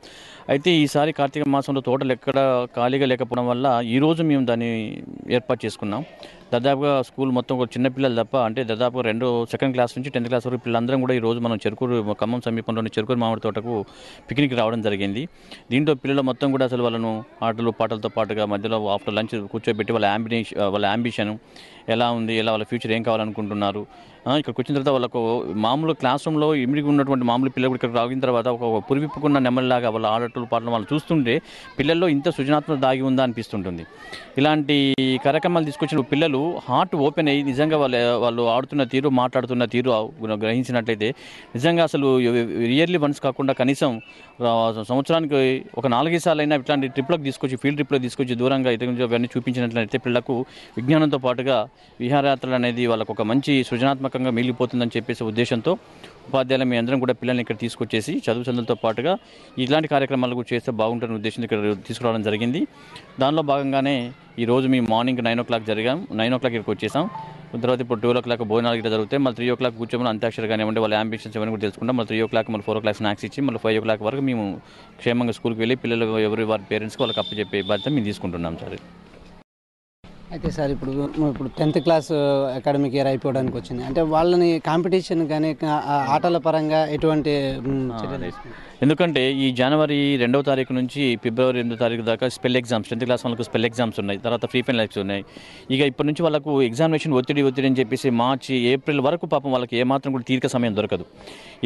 [SPEAKER 1] అయితే ఈసారి కార్తీక మాసంలో తోటలు ఎక్కడ ఖాళీగా లేకపోవడం వల్ల ఈరోజు మేము దాన్ని ఏర్పాటు చేసుకున్నాం. దాదాపుగా స్కూల్ మొత్తం కూడా చిన్నపిల్లలు తప్ప, అంటే దాదాపుగా 2nd క్లాస్ నుంచి 10th క్లాస్ వరకు పిల్లలందరం కూడా ఈరోజు మనం ఖమ్మం సమీపంలోని చెరుకూరు మామిడి తోటకు పిక్నిక్ రావడం జరిగింది. దీంట్లో పిల్లలు మొత్తం కూడా అసలు వాళ్ళను ఆటలు పాటలతో పాటుగా మధ్యలో ఆఫ్టర్ లంచ్ కూర్చోబెట్టి వాళ్ళ అంబిషన్ ఎలా ఉంది, వాళ్ళ ఫ్యూచర్ ఏం కావాలనుకుంటున్నారు, ఇక్కడికి వచ్చిన తర్వాత వాళ్ళకు మామూలు క్లాస్ రూమ్లో ఇమిడికి ఉన్నటువంటి మామూలు పిల్లలు ఇక్కడికి రాగిన తర్వాత ఒక పురివిప్పుకున్న నెమ్మదిలాగా వాళ్ళ ఆటలు పాటలు వాళ్ళు చూస్తుంటే పిల్లల్లో ఇంత సృజనాత్మక దాగి ఉందా అనిపిస్తుంటుంది. ఇలాంటి కార్యక్రమాలు తీసుకొచ్చిన పిల్లలు హార్ట్ ఓపెన్ అయ్యి నిజంగా వాళ్ళు ఆడుతున్న తీరు, మాట్లాడుతున్న తీరు గ్రహించినట్లయితే నిజంగా అసలు ఇయర్లీ వన్స్ కాకుండా కనీసం సంవత్సరానికి ఒక 4 సార్లు అయినా ఇట్లాంటి ట్రిప్లకు తీసుకొచ్చి, ఫీల్డ్ ట్రిప్లకు తీసుకొచ్చి దూరంగా అవన్నీ చూపించినట్లయితే పిల్లలకు విజ్ఞానంతో పాటుగా విహారయాత్రలు అనేది వాళ్ళకు ఒక మంచి సృజనాత్మకంగా మిగిలిపోతుందని చెప్పేసి ఉద్దేశంతో ఉపాధ్యాయులు మీ అందరం కూడా పిల్లల్ని ఇక్కడ తీసుకొచ్చేసి చదువులతో పాటుగా ఇలాంటి కార్యక్రమాలు కూడా చేస్తే బాగుంటుందని ఉద్దేశంతో ఇక్కడ తీసుకురావడం జరిగింది. దానిలో భాగంగానే ఈరోజు మేము మార్నింగ్ 9 o'clock 9 o'clock ఇక్కడికి వచ్చేసాం. తర్వాత ఇప్పుడు 12 భోజనాలు గిట్లా జరుగుతాయి. మళ్ళీ 3 కూర్చొని అంత్యాక్షరి కానివ్వండి, వాళ్ళ అంబిషన్స్ ఏమైనా కూడా తెలుసుకుంటాం. మళ్ళీ 3 మళ్ళీ 4 స్నాక్స్ ఇచ్చి మళ్ళీ 5 వరకు మేము క్షేమంగా స్కూల్కి వెళ్ళి పిల్లలు ఎవరి వారి పేరెంట్స్కి వాళ్ళకి అప్పచెప్పే బాధ్యత మేము తీసుకుంటున్నాం సార్.
[SPEAKER 2] అయితే సార్ ఇప్పుడు 10th క్లాస్ అకాడమిక్ ఇయర్ అయిపోవడానికి వచ్చింది. అంటే వాళ్ళని కాంపిటీషన్ కానీ ఆటల పరంగా ఎటువంటి చర్యలు తీసుకుంటారు?
[SPEAKER 1] ఎందుకంటే ఈ జనవరి 2వ తారీఖు నుంచి ఫిబ్రవరి 8వ తారీఖు దాకా స్పెల్ ఎగ్జామ్స్, 10th క్లాస్ వాళ్ళకు స్పెల్ ఎగ్జామ్స్ ఉన్నాయి. తర్వాత ఫ్రీ ఫైనల్ ఎగ్జామ్స్ ఉన్నాయి. ఇక ఇప్పటి నుంచి వాళ్ళకు ఎగ్జామినేషన్ ఒత్తిడి అని చెప్పేసి మార్చి ఏప్రిల్ వరకు పాపం వాళ్ళకి ఏమాత్రం కూడా తీరిక సమయం దొరకదు.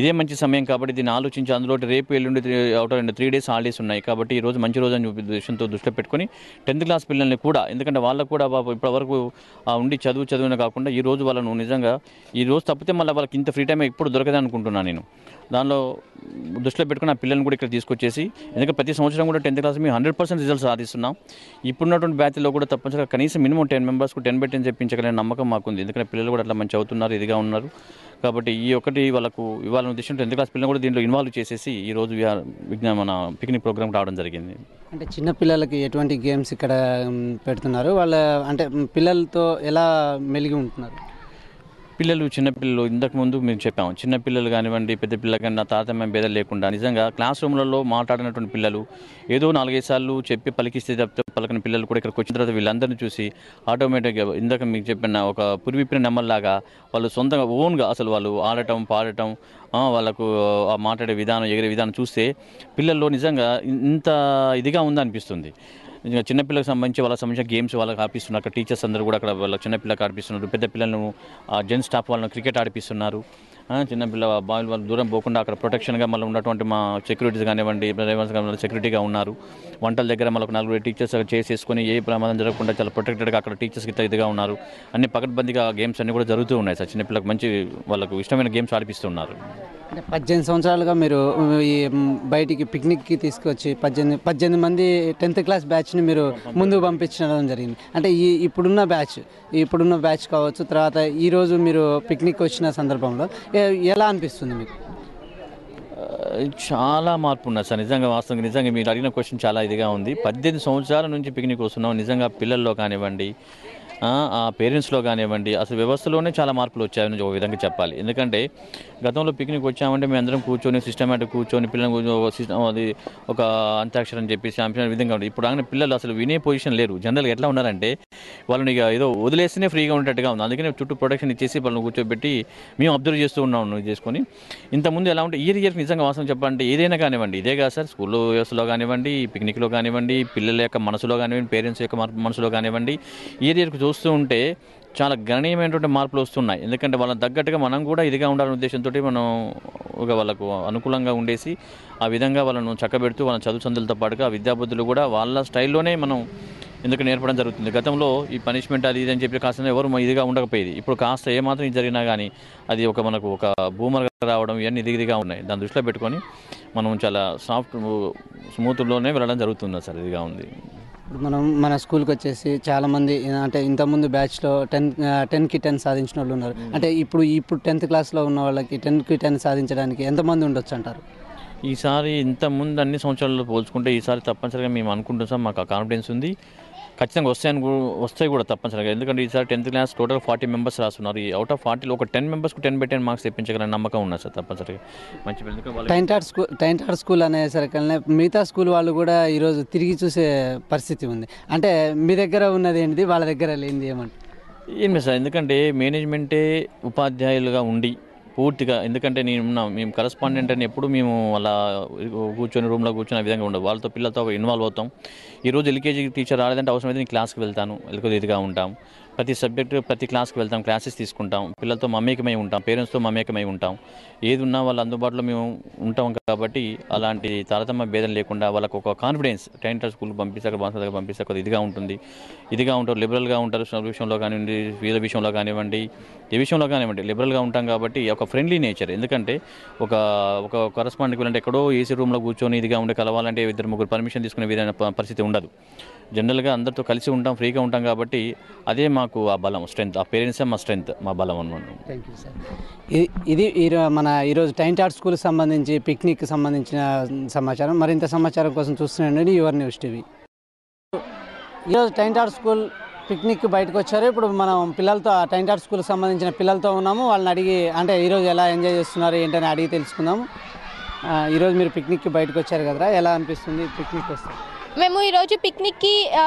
[SPEAKER 1] ఇదే మంచి సమయం కాబట్టి దీన్ని ఆలోచించి అందులో రేపు ఎల్లుండి 3 డేస్ హాలిడేస్ ఉన్నాయి కాబట్టి ఈ రోజు మంచి రోజు అని ఉద్దేశంతో దృష్టిలో పెట్టుకొని 10th క్లాస్ పిల్లల్ని కూడా, ఎందుకంటే వాళ్ళకు కూడా ఇప్పటివరకు ఉండి చదువునే కాకుండా ఈ రోజు వాళ్ళను నిజంగా ఈ రోజు తప్పితే మళ్ళీ వాళ్ళకి ఇంత ఫ్రీ టైం ఎప్పుడు దొరకదని అనుకుంటున్నాను నేను. దానిలో దృష్టిలో పెట్టుకుని ఆ పిల్లల్ని కూడా ఇక్కడ తీసుకొచ్చేసి, ఎందుకంటే ప్రతి సంవత్సరం కూడా 10th క్లాస్ మేము 100% రిజల్ట్స్ సాధిస్తున్నాం. ఇప్పుడున్నటువంటి బ్యాచ్లో కూడా తప్పనిసరిగా కనీసం మినిమం 10 మెంబర్స్కు 10/10 చెప్పించగలిగిన నమ్మకం మాకుంది. ఎందుకంటే పిల్లలు కూడా అట్లా మంచి అవుతున్నారు, ఇదిగా ఉన్నారు. కాబట్టి ఈ ఒకటి వాళ్ళకు ఇవాళ ఉద్దేశం 10th క్లాస్ పిల్లలు కూడా దీంట్లో ఇన్వాల్వ్ చేసేసి ఈరోజు మన పిక్నిక్ ప్రోగ్రామ్ రావడం జరిగింది.
[SPEAKER 2] అంటే చిన్న పిల్లలకి ఎటువంటి గేమ్స్ ఇక్కడ పెడుతున్నారు? వాళ్ళ అంటే పిల్లలతో ఎలా మెలిగి ఉంటున్నారు?
[SPEAKER 1] చిన్నపిల్లలు ఇంతకుముందు మేము చెప్పాము, చిన్నపిల్లలు కానివ్వండి పెద్ద పిల్లలు కానీ నా తారతమ్యం భేదం లేకుండా నిజంగా క్లాస్ రూమ్లలో మాట్లాడినటువంటి పిల్లలు ఏదో 4-5 సార్లు చెప్పి పలికిస్తే తప్పితే పలకని పిల్లలు కూడా ఇక్కడికి వచ్చిన తర్వాత వీళ్ళందరినీ చూసి ఆటోమేటిక్గా ఇందాక మీకు చెప్పిన ఒక పురివిప్పిన నెమ్మల్లాగా వాళ్ళు సొంతంగా ఓన్గా అసలు వాళ్ళు ఆడటం పాడటం వాళ్ళకు మాట్లాడే విధానం ఎగిరే విధానం చూస్తే పిల్లల్లో నిజంగా ఇంత ఇదిగా ఉందనిపిస్తుంది. చిన్నపిల్లలకు సంబంధించి వాళ్ళకి సంబంధించిన గేమ్స్ వాళ్ళకి ఆడిపిస్తున్నారు. అక్కడ టీచర్స్ అందరూ కూడా అక్కడ వాళ్ళ చిన్నపిల్లలకు ఆడిపిస్తున్నారు. పెద్ద పిల్లలను జెంట్స్ స్టాఫ్ వాళ్ళని క్రికెట్ ఆడిపిస్తున్నారు. చిన్నపిల్ల బాల్ వాళ్ళు దూరం పోకుండా అక్కడ ప్రొటెక్షన్గా మళ్ళీ ఉన్నటువంటి మా సెక్యూరిటీస్ కానివ్వండి డ్రైవర్స్ కానివ్వండి సెక్యూరిటీగా ఉన్నారు. వంటల దగ్గర మనకు 4 టీచర్స్ చేసుకొని ఏ ప్రమాదం జరగకుండా చాలా ప్రొటెక్టెడ్గా అక్కడ టీచర్స్కి ఇదిగా ఉన్నారు. అన్ని పకడ్బందీగా గేమ్స్ అన్నీ కూడా జరుగుతూ ఉన్నాయి సార్. చిన్నపిల్లలకు మంచి వాళ్ళకు ఇష్టమైన గేమ్స్ ఆడిపిస్తున్నారు.
[SPEAKER 2] అంటే 18 సంవత్సరాలుగా మీరు ఈ బయటికి పిక్నిక్కి తీసుకొచ్చి 18 మంది 10th క్లాస్ బ్యాచ్ని మీరు ముందుకు పంపించడం జరిగింది. అంటే ఇప్పుడున్న బ్యాచ్ కావచ్చు, తర్వాత ఈరోజు మీరు పిక్నిక్ వచ్చిన సందర్భంలో ఎలా అనిపిస్తుంది మీకు?
[SPEAKER 1] చాలా మార్పు ఉన్నది సార్. నిజంగా మీరు అడిగిన క్వశ్చన్ చాలా ఇదిగా ఉంది. 18 సంవత్సరాల నుంచి పిక్నిక్ వస్తున్నాం. నిజంగా పిల్లల్లో కానివ్వండి ఆ పేరెంట్స్లో కానివ్వండి అసలు వ్యవస్థలోనే చాలా మార్పులు వచ్చాయని ఒక విధంగా చెప్పాలి. ఎందుకంటే గతంలో పిక్నిక్ వచ్చామంటే మేము అందరం కూర్చొని సిస్టమేటిక్ కూర్చొని పిల్లలు అది ఒక అంత్యాక్షరం అని చెప్పేసి అంశం విధంగా ఉంటుంది. ఇప్పుడు അങ്ങനെ పిల్లలు అసలు వినే పొజిషన్ లేరు. జనరల్గా ఎట్లా ఉన్నారంటే వాళ్ళని ఇక ఏదో వదిలేస్తేనే ఫ్రీగా ఉండేట్టుగా ఉంది. అందుకని చుట్టూ ప్రొటెక్షన్ ఇచ్చేసి వాళ్ళని కూర్చోబెట్టి మేము అబ్జర్వ్ చేస్తూ ఉన్నాం చేసుకొని. ఇంతకుముందు ఎలా ఉంటే ఇయర్కి నిజంగా వాస్తవం చెప్పాలంటే ఏదైనా కానివ్వండి ఇదే కాదు సార్, స్కూల్లో వ్యవస్థలో కానివ్వండి, పిక్నిక్లో కానివ్వండి, పిల్లల యొక్క మనసులో కానివ్వండి, పేరెంట్స్ యొక్క మనసులో కానివ్వండి, ఇయర్కి చూస్తూ ఉంటే చాలా గణనీయమైనటువంటి మార్పులు వస్తున్నాయి. ఎందుకంటే వాళ్ళని తగ్గట్టుగా మనం కూడా ఇదిగా ఉండాలనే ఉద్దేశంతో మనం ఒక వాళ్ళకు అనుకూలంగా ఉండేసి ఆ విధంగా వాళ్ళను చక్కబెడుతూ వాళ్ళ చదువు సందులతో పాటుగా విద్యాబుద్ధులు కూడా వాళ్ళ స్టైల్లోనే మనం ఎందుకు నేర్పడం జరుగుతుంది. గతంలో ఈ పనిష్మెంట్ అది ఇది అని చెప్పి కాస్త ఎవరు ఇదిగా ఉండకపోయేది. ఇప్పుడు కాస్త ఏమాత్రం ఇది జరిగినా కానీ అది మనకు ఒక బూమర్గా రావడం ఇవన్నీ ఇదిగా ఉన్నాయి. దాన్ని దృష్టిలో పెట్టుకొని మనం చాలా స్మూత్లోనే వెళ్ళడం జరుగుతుంది సార్. ఇదిగా ఉంది.
[SPEAKER 2] ఇప్పుడు మన స్కూల్కి వచ్చేసి చాలామంది అంటే ఇంతకుముందు బ్యాచ్లో 10కి 10 సాధించిన వాళ్ళు ఉన్నారు. అంటే ఇప్పుడు 10th క్లాస్లో ఉన్న వాళ్ళకి 10కి 10 సాధించడానికి ఎంతమంది ఉండొచ్చు అంటారు?
[SPEAKER 1] ఈసారి ఇంతకుముందు అన్ని సంవత్సరాల్లో పోల్చుకుంటే ఈసారి తప్పనిసరిగా మేము అనుకుంటున్నాం సార్. మాకు ఆ కాన్ఫిడెన్స్ ఉంది. ఖచ్చితంగా వస్తాయి కూడా తప్పనిసరిగా. ఎందుకంటే ఈసారి 10th క్లాస్ టోటల్ 40 మెంబర్స్ రాస్తున్నారు. ఈ అవుట్ ఆఫ్ 40లో ఒక 10 మెంబర్స్కు 10/10 మార్క్స్ తెప్పించగల నమ్మకం ఉన్నది సార్ తప్పనిసరిగా. మంచి
[SPEAKER 2] టైంట్ ఆర్ట్ స్కూల్ అనేసరికల్నే మిగతా స్కూల్ వాళ్ళు కూడా ఈరోజు తిరిగి చూసే పరిస్థితి ఉంది. అంటే మీ దగ్గర ఉన్నది ఏంటిది, వాళ్ళ దగ్గర లేనిది
[SPEAKER 1] ఏమి సార్? ఎందుకంటే మేనేజ్మెంటే ఉపాధ్యాయులుగా ఉండి పూర్తిగా, ఎందుకంటే మేము కరస్పాండెంట్ అని ఎప్పుడు మేము అలా కూర్చొని రూమ్లో కూర్చొని ఆ విధంగా ఉండదు. వాళ్ళతో పిల్లలతో ఇన్వాల్వ్ అవుతాం. ఈరోజు ఎల్కేజీ టీచర్ రాలేదంటే అవసరమైతే నేను క్లాస్కి వెళ్తాను, ఇదిగా ఉంటాం. ప్రతి సబ్జెక్టు ప్రతి క్లాస్కి వెళ్తాం, క్లాసెస్ తీసుకుంటాం, పిల్లలతో మమేకమై ఉంటాం, పేరెంట్స్తో మమేకమై ఉంటాం. ఏది ఉన్నా వాళ్ళ అందుబాటులో మేము ఉంటాం. కాబట్టి అలాంటి తారతమ్య భేదం లేకుండా వాళ్ళకు ఒక కాన్ఫిడెన్స్ టైంటర్ స్కూల్కి పంపిస్తే పంపిస్తే ఇదిగా ఉంటారు, లిబరల్గా ఉంటారు. చదువు విషయంలో కానివ్వండి, వీళ్ళ విషయంలో కానివ్వండి, ఏ విషయంలో కానివ్వండి లిబరల్గా ఉంటాం. కాబట్టి ఒక ఫ్రెండ్లీ నేచర్. ఎందుకంటే ఒక కరస్పాండెంట్కి వెళ్ళంటే ఎక్కడో ఏసీ రూమ్లో కూర్చొని ఇదిగా ఉండి కలవాలంటే 2-3 పర్మిషన్ తీసుకునే విధమైన పరిస్థితి ఉండదు. జనరల్గా అందరితో కలిసి ఉంటాం, ఫ్రీగా ఉంటాం. కాబట్టి అదే మాకు ఆ బలం, స్ట్రెంత్. ఆ పేరెంట్సే మా స్ట్రెంత్, మా బలం అన్నమాట.
[SPEAKER 2] Thank you sir. ఇది మన ఈరోజు టైంట్ ఆర్ట్ స్కూల్కి సంబంధించి పిక్నిక్కి సంబంధించిన సమాచారం. మరింత సమాచారం కోసం చూస్తున్నాండి యువర్ న్యూస్ టీవీ. ఈరోజు టైంట్ ఆర్ట్ స్కూల్ పిక్నిక్ బయటకు వచ్చారు. ఇప్పుడు మనం పిల్లలతో టైన్ టాట్ స్కూల్కి సంబంధించిన పిల్లలతో ఉన్నాము. వాళ్ళని అడిగి అంటే ఈరోజు ఎలా ఎంజాయ్ చేస్తున్నారు ఏంటని అడిగి తెలుసుకుందాము. ఈరోజు మీరు పిక్నిక్కి బయటకు వచ్చారు కదరా, ఎలా అనిపిస్తుంది పిక్నిక్ వస్తే?
[SPEAKER 3] మేము ఈరోజు పిక్నిక్కి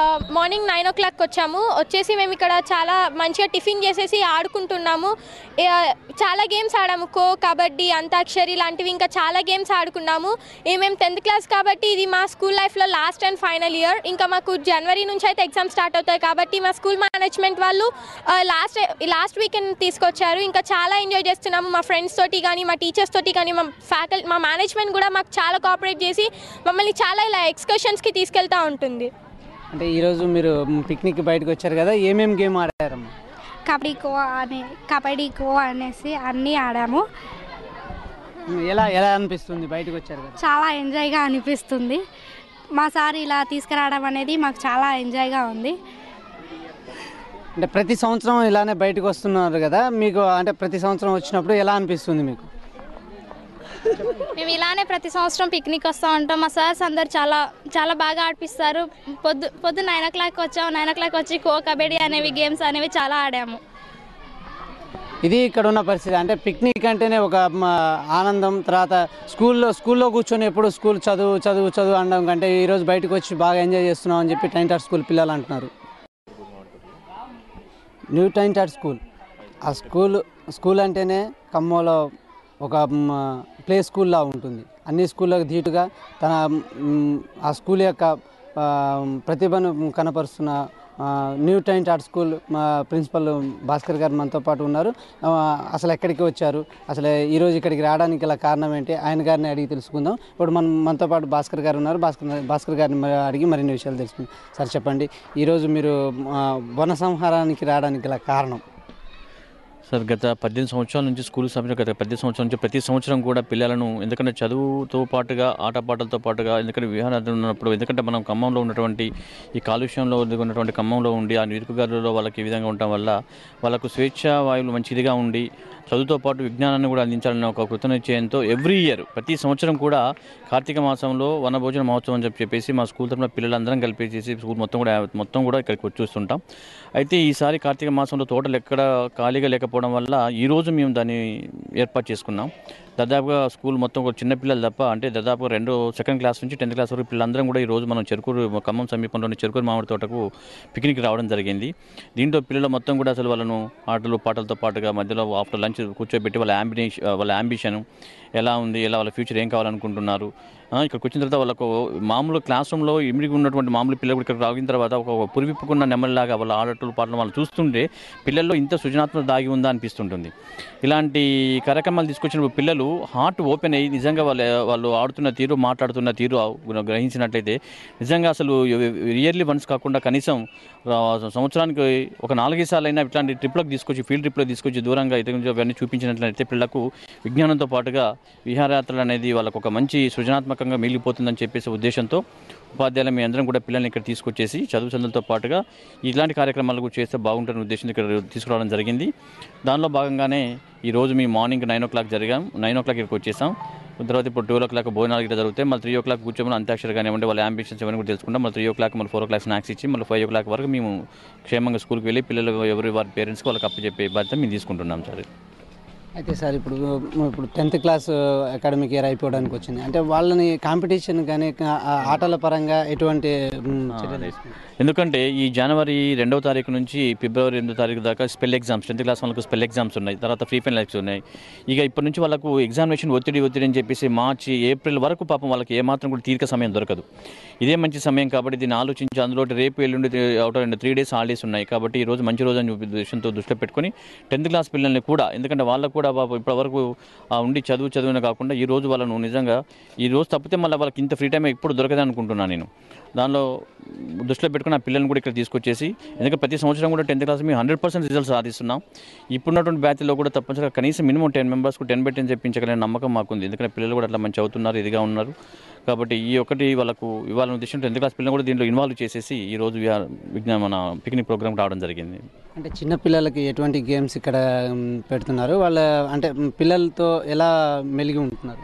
[SPEAKER 3] మార్నింగ్ 9 o'clock వచ్చాము. వచ్చేసి మేము ఇక్కడ చాలా మంచిగా టిఫిన్ చేసేసి ఆడుకుంటున్నాము. చాలా గేమ్స్ ఆడాము, ఖో, కబడ్డీ, అంతాక్షరి లాంటివి ఇంకా చాలా గేమ్స్ ఆడుకున్నాము. మేము 10th class కాబట్టి ఇది మా స్కూల్ లైఫ్లో లాస్ట్ అండ్ ఫైనల్ ఇయర్. ఇంకా మాకు జనవరి నుంచి అయితే ఎగ్జామ్ స్టార్ట్ అవుతాయి కాబట్టి మా స్కూల్ మేనేజ్మెంట్ వాళ్ళు లాస్ట్ వీకెండ్ తీసుకొచ్చారు. ఇంకా చాలా ఎంజాయ్ చేస్తున్నాము. మా ఫ్రెండ్స్ తోటి కానీ మా టీచర్స్ తోటి కానీ మా మేనేజ్మెంట్ కూడా మాకు చాలా కోఆపరేట్ చేసి మమ్మల్ని చాలా ఇలా ఎక్స్కర్షన్స్కి తీసుకెళ్తూ ఉంటుంది.
[SPEAKER 2] అంటే ఈరోజు మీరు పిక్నిక్ బయటకు వచ్చారు కదా, ఏమేమి గేమ్ ఆడారమ్మా?
[SPEAKER 4] కబడ్డీ ఖో అనేసి అన్నీ ఆడాము.
[SPEAKER 2] ఎలా ఎలా అనిపిస్తుంది బయటకు వచ్చారు కదా?
[SPEAKER 4] చాలా ఎంజాయ్గా అనిపిస్తుంది. మా సార్ ఇలా తీసుకురావడం అనేది మాకు చాలా ఎంజాయ్గా ఉంది.
[SPEAKER 2] అంటే ప్రతి సంవత్సరం ఇలానే బయటకు వస్తున్నారు కదా, మీకు అంటే ప్రతి సంవత్సరం వచ్చినప్పుడు ఎలా అనిపిస్తుంది మీకు?
[SPEAKER 4] మేము ఇలానే ప్రతి సంవత్సరం పిక్నిక్ వస్తూ ఉంటాం. మా సార్స్ అందరు చాలా బాగా ఆడిపిస్తారు. పొద్దు 9 o'clock వచ్చాము. 9 o'clock వచ్చి ఖో, కబడ్డీ అనేవి గేమ్స్ అనేవి చాలా ఆడాము.
[SPEAKER 2] ఇది ఇక్కడ ఉన్న పరిస్థితి. అంటే పిక్నిక్ అంటేనే ఒక ఆనందం. తర్వాత స్కూల్లో కూర్చొని ఎప్పుడు స్కూల్ చదువు అనడం కంటే ఈరోజు బయటకు వచ్చి బాగా ఎంజాయ్ చేస్తున్నాం అని చెప్పి టైన్ టాట్ స్కూల్ పిల్లలు అంటున్నారు. న్యూ టైన్ టాట్ స్కూల్, ఆ స్కూల్ అంటేనే ఖమ్మంలో ఒక ప్లే స్కూల్లా ఉంటుంది. అన్ని స్కూళ్ళకు ధీటుగా ఆ స్కూల్ యొక్క ప్రతిభను కనపరుస్తున్న న్యూ టైన్ టాట్ స్కూల్ మా ప్రిన్సిపల్ భాస్కర్ గారు మనతో పాటు ఉన్నారు. అసలు ఎక్కడికి వచ్చారు, అసలు ఈరోజు ఇక్కడికి రావడానికి గల కారణం ఏంటి, ఆయన గారిని అడిగి తెలుసుకుందాం. ఇప్పుడు మనతో పాటు భాస్కర్ గారు ఉన్నారు. భాస్కర్ గారిని అడిగి మరిన్ని విషయాలు తెలుసుకుందాం. సార్ చెప్పండి, ఈరోజు మీరు వన సంహారానికి రావడానికి గల కారణం?
[SPEAKER 1] సార్, గత 18 సంవత్సరాల నుంచి స్కూల్ సమయంలో గత 18 సంవత్సరాల నుంచి ప్రతి సంవత్సరం కూడా పిల్లలను, ఎందుకంటే చదువుతో పాటుగా ఆటపాటలతో పాటుగా, ఎందుకంటే విహారాలు ఉన్నప్పుడు, ఎందుకంటే మనం ఖమ్మంలో ఉన్నటువంటి ఈ కాలుష్యంలో ఉన్నటువంటి ఖమ్మంలో ఉండి ఆ నిరుపుగారులలో వాళ్ళకి ఈ విధంగా ఉండటం వల్ల వాళ్ళకు స్వేచ్ఛ వాయువులు మంచిదిగా ఉండి చదువుతో పాటు విజ్ఞానాన్ని కూడా అందించాలనే ఒక కృతనిశ్చయంతో ఎవ్రీ ఇయర్ ప్రతి సంవత్సరం కూడా కార్తీక మాసంలో వనభోజన మహోత్సవం అని చెప్పేసి మా స్కూల్ తరఫున పిల్లలందరం కలిపేసి స్కూల్ మొత్తం కూడా ఇక్కడికి వచ్చేస్తుంటాం. అయితే ఈసారి కార్తీక మాసంలో తోటలు ఎక్కడ ఖాళీగా లేకపోవడం వల్ల ఈరోజు మేము దాన్ని ఏర్పాటు చేసుకున్నాం. దాదాపుగా స్కూల్ మొత్తం ఒక చిన్న పిల్లలు తప్ప, అంటే దాదాపుగా 2nd class నుంచి 10th class వరకు పిల్లలందరం కూడా ఈరోజు మనం ఖమ్మం సమీపంలోని చెరుకూరు మామిడి తోటకు పిక్నిక్ రావడం జరిగింది. దీంట్లో పిల్లలు మొత్తం కూడా అసలు వాళ్ళను ఆటలు పాటలతో పాటుగా మధ్యలో ఆఫ్టర్ లంచ్ కూర్చోబెట్టి వాళ్ళ అంబిషన్ ఎలా ఉంది, ఎలా వాళ్ళ ఫ్యూచర్ ఏం కావాలనుకుంటున్నారు, ఇక్కడికి వచ్చిన తర్వాత వాళ్ళకు మామూలు క్లాస్ రూమ్లో ఇమిడికి ఉన్నటువంటి మామూలు పిల్లలు ఇక్కడ రాగిన తర్వాత ఒక పురివిప్పుకున్న నెమ్మలిలాగా వాళ్ళ ఆటలు పాటలు వాళ్ళు చూస్తుంటే పిల్లల్లో ఇంత సృజనాత్మక దాగి ఉందా అనిపిస్తుంటుంది. ఇలాంటి కార్యక్రమాలు తీసుకొచ్చినప్పుడు పిల్లలు హార్ట్ ఓపెన్ అయ్యి నిజంగా వాళ్ళు ఆడుతున్న తీరు, మాట్లాడుతున్న తీరు గ్రహించినట్లయితే నిజంగా అసలు ఇయర్లీ వన్స్ కాకుండా కనీసం సంవత్సరానికి ఒక 4 సార్లైనా ఇట్లాంటి ట్రిప్లకు తీసుకొచ్చి, ఫీల్డ్ ట్రిప్లకు తీసుకొచ్చి దూరంగా అవన్నీ చూపించినట్లయితే పిల్లలకు విజ్ఞానంతో పాటుగా విహారయాత్రలు అనేది వాళ్ళకు ఒక మంచి సృజనాత్మకంగా మిగిలిపోతుందని చెప్పేసి ఉద్దేశంతో ఉపాధ్యాయులు మీ అందరం కూడా పిల్లల్ని ఇక్కడ తీసుకొచ్చేసి చదువులతో పాటుగా ఇలాంటి కార్యక్రమాలు కూడా చేస్తే బాగుంటుందని ఉద్దేశంతో ఇక్కడ తీసుకురావడం జరిగింది. దానిలో భాగంగానే ఈరోజు మీ మార్నింగ్ 9 o'clock 9 o'clock ఇక్కడికి వచ్చేసాం. తర్వాత ఇప్పుడు 12 o'clock భోజనాలు ఇక్కడ జరుగుతాయి. మళ్ళీ 3 o'clock కూర్చొని అంత్యాక్షరి కానివ్వండి, వాళ్ళ అంబిషన్స్ ఏమైనా కూడా తెలుసుకుంటాం. మళ్ళీ 3 o'clock మళ్ళీ 4 o'clock స్నాక్స్ ఇచ్చి మళ్ళీ 5 o'clock వరకు మేము క్షేమంగా స్కూల్కి వెళ్ళి పిల్లలు వారి పేరెంట్స్కి వాళ్ళకి అప్పచెప్పే బాధ్యత మేము తీసుకుంటున్నాం సార్.
[SPEAKER 2] అయితే సార్ ఇప్పుడు 10th class అకాడమిక్ ఇయర్ అయిపోవడానికి వచ్చింది. అంటే వాళ్ళని కాంపిటీషన్ కానీ ఆటల పరంగా ఎటువంటి
[SPEAKER 1] ఎందుకంటే ఈ జనవరి 2వ తారీఖు నుంచి ఫిబ్రవరి 8వ తారీఖు దాకా స్పెల్ ఎగ్జామ్స్, 10th class వాళ్ళకు స్పెల్ ఎగ్జామ్స్ ఉన్నాయి. తర్వాత ఫ్రీ ఫైనల్ ఎగ్జామ్స్ ఉన్నాయి. ఇక ఇప్పటి నుంచి వాళ్ళకు ఎగ్జామినేషన్ ఒత్తిడి అని చెప్పేసి మార్చి, ఏప్రిల్ వరకు పాపం వాళ్ళకి ఏమాత్రం కూడా తీరిక సమయం దొరకదు. ఇదే మంచి సమయం కాబట్టి దీన్ని ఆలోచించి అందులో రేపు ఎల్లుండి 3 days హాలిడేస్ ఉన్నాయి కాబట్టి ఈరోజు మంచి రోజు అని ఉద్దేశంతో దృష్టిలో పెట్టుకొని 10th class పిల్లల్ని కూడా, ఎందుకంటే వాళ్ళకు కూడా ఇప్పటివరకు ఉండి చదువునే కాకుండా ఈరోజు వాళ్ళను నిజంగా ఈరోజు తప్పితే మళ్ళీ వాళ్ళకి ఇంత ఫ్రీ టైం ఎప్పుడు దొరకదని అనుకుంటున్నాను నేను. దానిలో దృష్టిలో పెట్టుకుని ఆ పిల్లల్ని కూడా ఇక్కడ తీసుకొచ్చేసి, ఎందుకంటే ప్రతి సంవత్సరం కూడా 10th class మేము 100% రిజల్ట్స్ సాధిస్తున్నాం. ఇప్పుడున్నటువంటి బ్యాచ్లో కూడా తప్పనిసరిగా కనీసం మినిమం 10 members 10/10 చెప్పించగలిగిన నమ్మకం మాకుంది. ఎందుకంటే పిల్లలు కూడా అట్లా మంచి అవుతున్నారు, ఇదిగా ఉన్నారు కాబట్టి ఈ ఒకటి వాళ్ళకు ఇవాళ ఉద్దేశం 10th class పిల్లలు కూడా దీంట్లో ఇన్వాల్వ్ చేసేసి ఈరోజు మన పిక్నిక్ ప్రోగ్రామ్ రావడం జరిగింది.
[SPEAKER 2] అంటే చిన్న పిల్లలకి ఎటువంటి గేమ్స్ ఇక్కడ పెడుతున్నారు, వాళ్ళ అంటే పిల్లలతో ఎలా మెలిగి ఉంటున్నారు?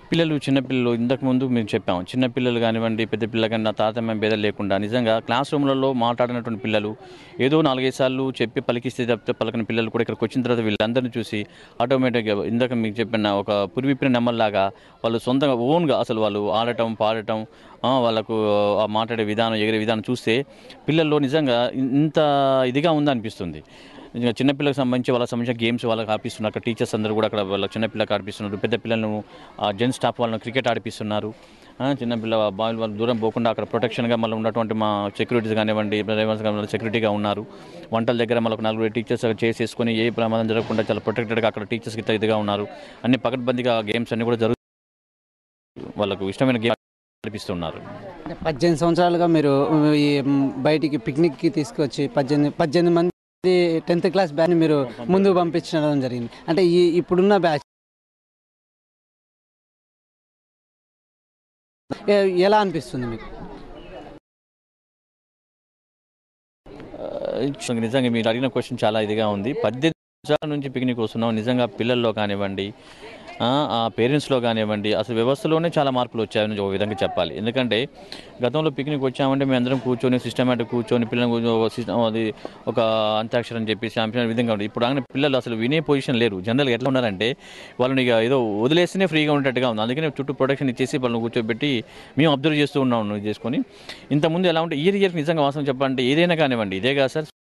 [SPEAKER 1] పిల్లలు చిన్నపిల్లలు ఇంతకుముందు మేము చెప్పాము, చిన్నపిల్లలు కానివ్వండి పెద్ద పిల్లలు కానీ తారతమ్యం భేదం లేకుండా నిజంగా క్లాస్ రూమ్లలో మాట్లాడినటువంటి పిల్లలు ఏదో 4-5 సార్లు చెప్పి పలికిస్తే తప్పితే పలకని పిల్లలు కూడా ఇక్కడికి వచ్చిన తర్వాత వీళ్ళందరినీ చూసి ఆటోమేటిక్గా ఇందాక మీకు చెప్పిన ఒక పురివిప్పిన నెమ్మల్లాగా వాళ్ళు సొంతంగా ఓన్గా అసలు వాళ్ళు ఆడటం పాడటం వాళ్ళకు మాట్లాడే విధానం ఎగిరే విధానం చూస్తే పిల్లల్లో నిజంగా ఇంత ఇదిగా ఉందనిపిస్తుంది. చిన్నపిల్లలకు సంబంధించి వాళ్ళకి సంబంధించిన గేమ్స్ వాళ్ళకి ఆడిపిస్తున్నారు. అక్కడ టీచర్స్ అందరూ కూడా అక్కడ వాళ్ళ చిన్నపిల్లలకు ఆడిపిస్తున్నారు. పెద్ద పిల్లలను జెంట్స్ స్టాఫ్ వాళ్ళని క్రికెట్ ఆడిపిస్తున్నారు. చిన్నపిల్ల బాల్ వాళ్ళు దూరం పోకుండా అక్కడ ప్రొటెక్షన్గా మళ్ళీ ఉన్నటువంటి మా సెక్యూరిటీస్ కానివ్వండి డ్రైవర్స్ కానివ్వండి సెక్యూరిటీగా ఉన్నారు. వంటల దగ్గర మళ్ళీ 4 టీచర్స్ చేసేసుకొని ఏ ప్రమాదం జరగకుండా చాలా ప్రొటెక్టెడ్గా అక్కడ టీచర్స్కి ఇదిగా ఉన్నారు. అన్ని పకడ్బందీగా గేమ్స్ అన్ని కూడా వాళ్ళకు ఇష్టమైన గేమ్ ఆడిపిస్తున్నారు.
[SPEAKER 2] 18 సంవత్సరాలుగా మీరు ఈ బయటికి పిక్నిక్కి తీసుకొచ్చి 18 మంది 10th క్లాస్ బ్యాచ్ మీరు ముందుకు పంపించడం జరిగింది. అంటే ఇప్పుడున్న బ్యాచ్ ఎలా అనిపిస్తుంది మీకు?
[SPEAKER 1] నిజంగా మీరు అడిగిన క్వశ్చన్ చాలా ఇదిగా ఉంది. 18 సంవత్సరాల నుంచి పిక్నిక్ వస్తున్నాం. నిజంగా పిల్లల్లో కానివ్వండి ఆ పేరెంట్స్లో కానివ్వండి అసలు వ్యవస్థలోనే చాలా మార్పులు వచ్చాయని ఒక విధంగా చెప్పాలి. ఎందుకంటే గతంలో పిక్నిక్ వచ్చామంటే మేము అందరం కూర్చొని సిస్టమేటిక్ కూర్చొని పిల్లలు అది ఒక అంత్యాక్షరం అని చెప్పి ఛాంపియన్ విధంగా ఉంటుంది. ఇప్పుడు അങ്ങനെ పిల్లలు అసలు వినే పొజిషన్ లేరు. జనరల్గా ఎట్లా ఉన్నారంటే వాళ్ళని ఇక ఏదో వదిలేస్తేనే ఫ్రీగా ఉండేట్టుగా ఉంది. అందుకని చుట్టూ ప్రొటెక్షన్ ఇచ్చేసి వాళ్ళని కూర్చోబెట్టి మేము అబ్జర్వ్ చేస్తూ ఉన్నాం చేసుకొని. ఇంతకుముందు ఎలా ఉంటే ఇయర్కి నిజంగా వాస్తవం చెప్పాలంటే ఏదైనా కానివ్వండి ఇదే కాదు సార్,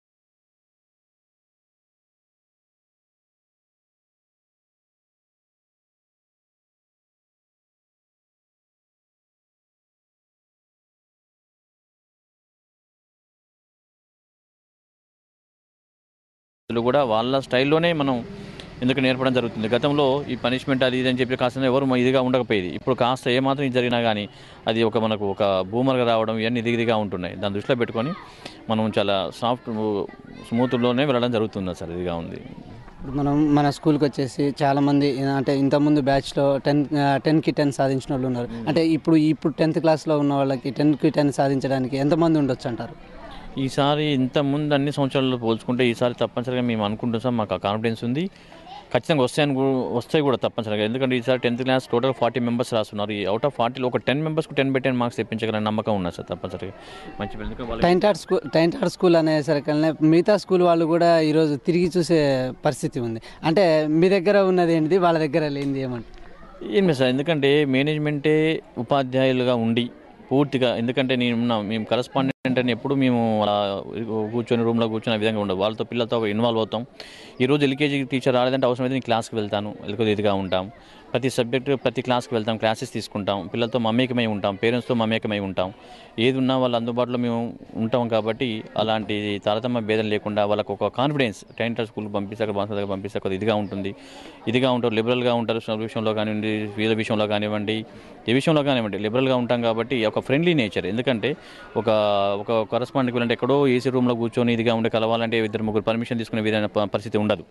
[SPEAKER 1] కూడా వాళ్ళ స్టైల్లోనే మనం ఎందుకు నేర్పడం జరుగుతుంది. గతంలో ఈ పనిష్మెంట్ అది ఇది అని చెప్పి కాస్త ఎవరు ఇదిగా ఉండకపోయేది. ఇప్పుడు కాస్త ఏమాత్రం ఇది జరిగినా కానీ అది మనకు ఒక బూమర్గా రావడం ఇవన్నీ ఇదిగా ఉంటున్నాయి. దాన్ని దృష్టిలో పెట్టుకొని మనం చాలా స్మూత్లోనే వెళ్ళడం జరుగుతుంది సార్. ఇదిగా ఉంది.
[SPEAKER 2] మనం మన స్కూల్కి వచ్చేసి చాలామంది అంటే ఇంతకుముందు బ్యాచ్లో 10కి 10 సాధించిన వాళ్ళు ఉన్నారు. అంటే ఇప్పుడు 10th క్లాస్లో ఉన్న వాళ్ళకి 10కి 10 సాధించడానికి ఎంతమంది ఉండొచ్చు అంటారు?
[SPEAKER 1] ఈసారి ఇంతకుముందు అన్ని సంవత్సరాల్లో పోల్చుకుంటే ఈసారి తప్పనిసరిగా మేము అనుకుంటాం సార్. మాకు కాన్ఫిడెన్స్ ఉంది. ఖచ్చితంగా వస్తాయి కూడా తప్పనిసరిగా. ఎందుకంటే ఈసారి 10th క్లాస్ టోటల్ 40 మెంబర్స్ రాస్తున్నారు. ఈ అవుట్ ఆఫ్ 40లో ఒక 10 మెంబర్స్కి 10/10 మార్క్స్ తెప్పించగలని నమ్మకం ఉన్నది సార్ తప్పనిసరిగా. మంచి
[SPEAKER 2] టైంటాడ్ స్కూల్ అనేసరికల్నే మిగతా స్కూల్ వాళ్ళు కూడా ఈరోజు తిరిగి చూసే పరిస్థితి ఉంది. అంటే మీ దగ్గర ఉన్నది ఏంటిది, వాళ్ళ దగ్గర లేనిది ఏమంటే
[SPEAKER 1] ఏం లేదు సార్. ఎందుకంటే మేనేజ్మెంటే ఉపాధ్యాయులుగా ఉండి పూర్తిగా, ఎందుకంటే మేము కరస్పాండెంట్ అని ఎప్పుడు మేము కూర్చొని రూమ్లో కూర్చొని ఆ విధంగా ఉండదు. వాళ్ళతో పిల్లలతో ఇన్వాల్వ్ అవుతాం. ఈరోజు ఎల్కేజీ టీచర్ రాలేదంటే అవసరమైతే నేను క్లాస్కి వెళ్తాను, ఇదిగా ఉంటాం. ప్రతి సబ్జెక్టు ప్రతి క్లాస్కి వెళ్తాం, క్లాసెస్ తీసుకుంటాం, పిల్లలతో మమేకమై ఉంటాం, పేరెంట్స్తో మమేకమై ఉంటాం. ఏది ఉన్నా వాళ్ళ అందుబాటులో మేము ఉంటాం. కాబట్టి అలాంటి తారతమ్య భేదం లేకుండా వాళ్ళకు ఒక కాన్ఫిడెన్స్ టైంటాడ్ స్కూల్కి పంపిస్తే అక్కడ బాన్స దగ్గర పంపిస్తే కొద్దిగా ఇదిగా ఉంటారు, లిబరల్గా ఉంటారు. చదువు విషయంలో కానివ్వండి, వీధ విషయంలో కానివ్వండి, ఏ విషయంలో కానివ్వండి లిబరల్గా ఉంటాం. కాబట్టి ఒక ఫ్రెండ్లీ నేచర్. ఎందుకంటే ఒక కరస్పాండెంట్కి వెళ్ళంటే ఎక్కడో ఏసీ రూమ్లో కూర్చొని ఇదిగా ఉండి కలవాలంటే 2-3 పర్మిషన్ తీసుకునే విధమైన పరిస్థితి ఉండదు.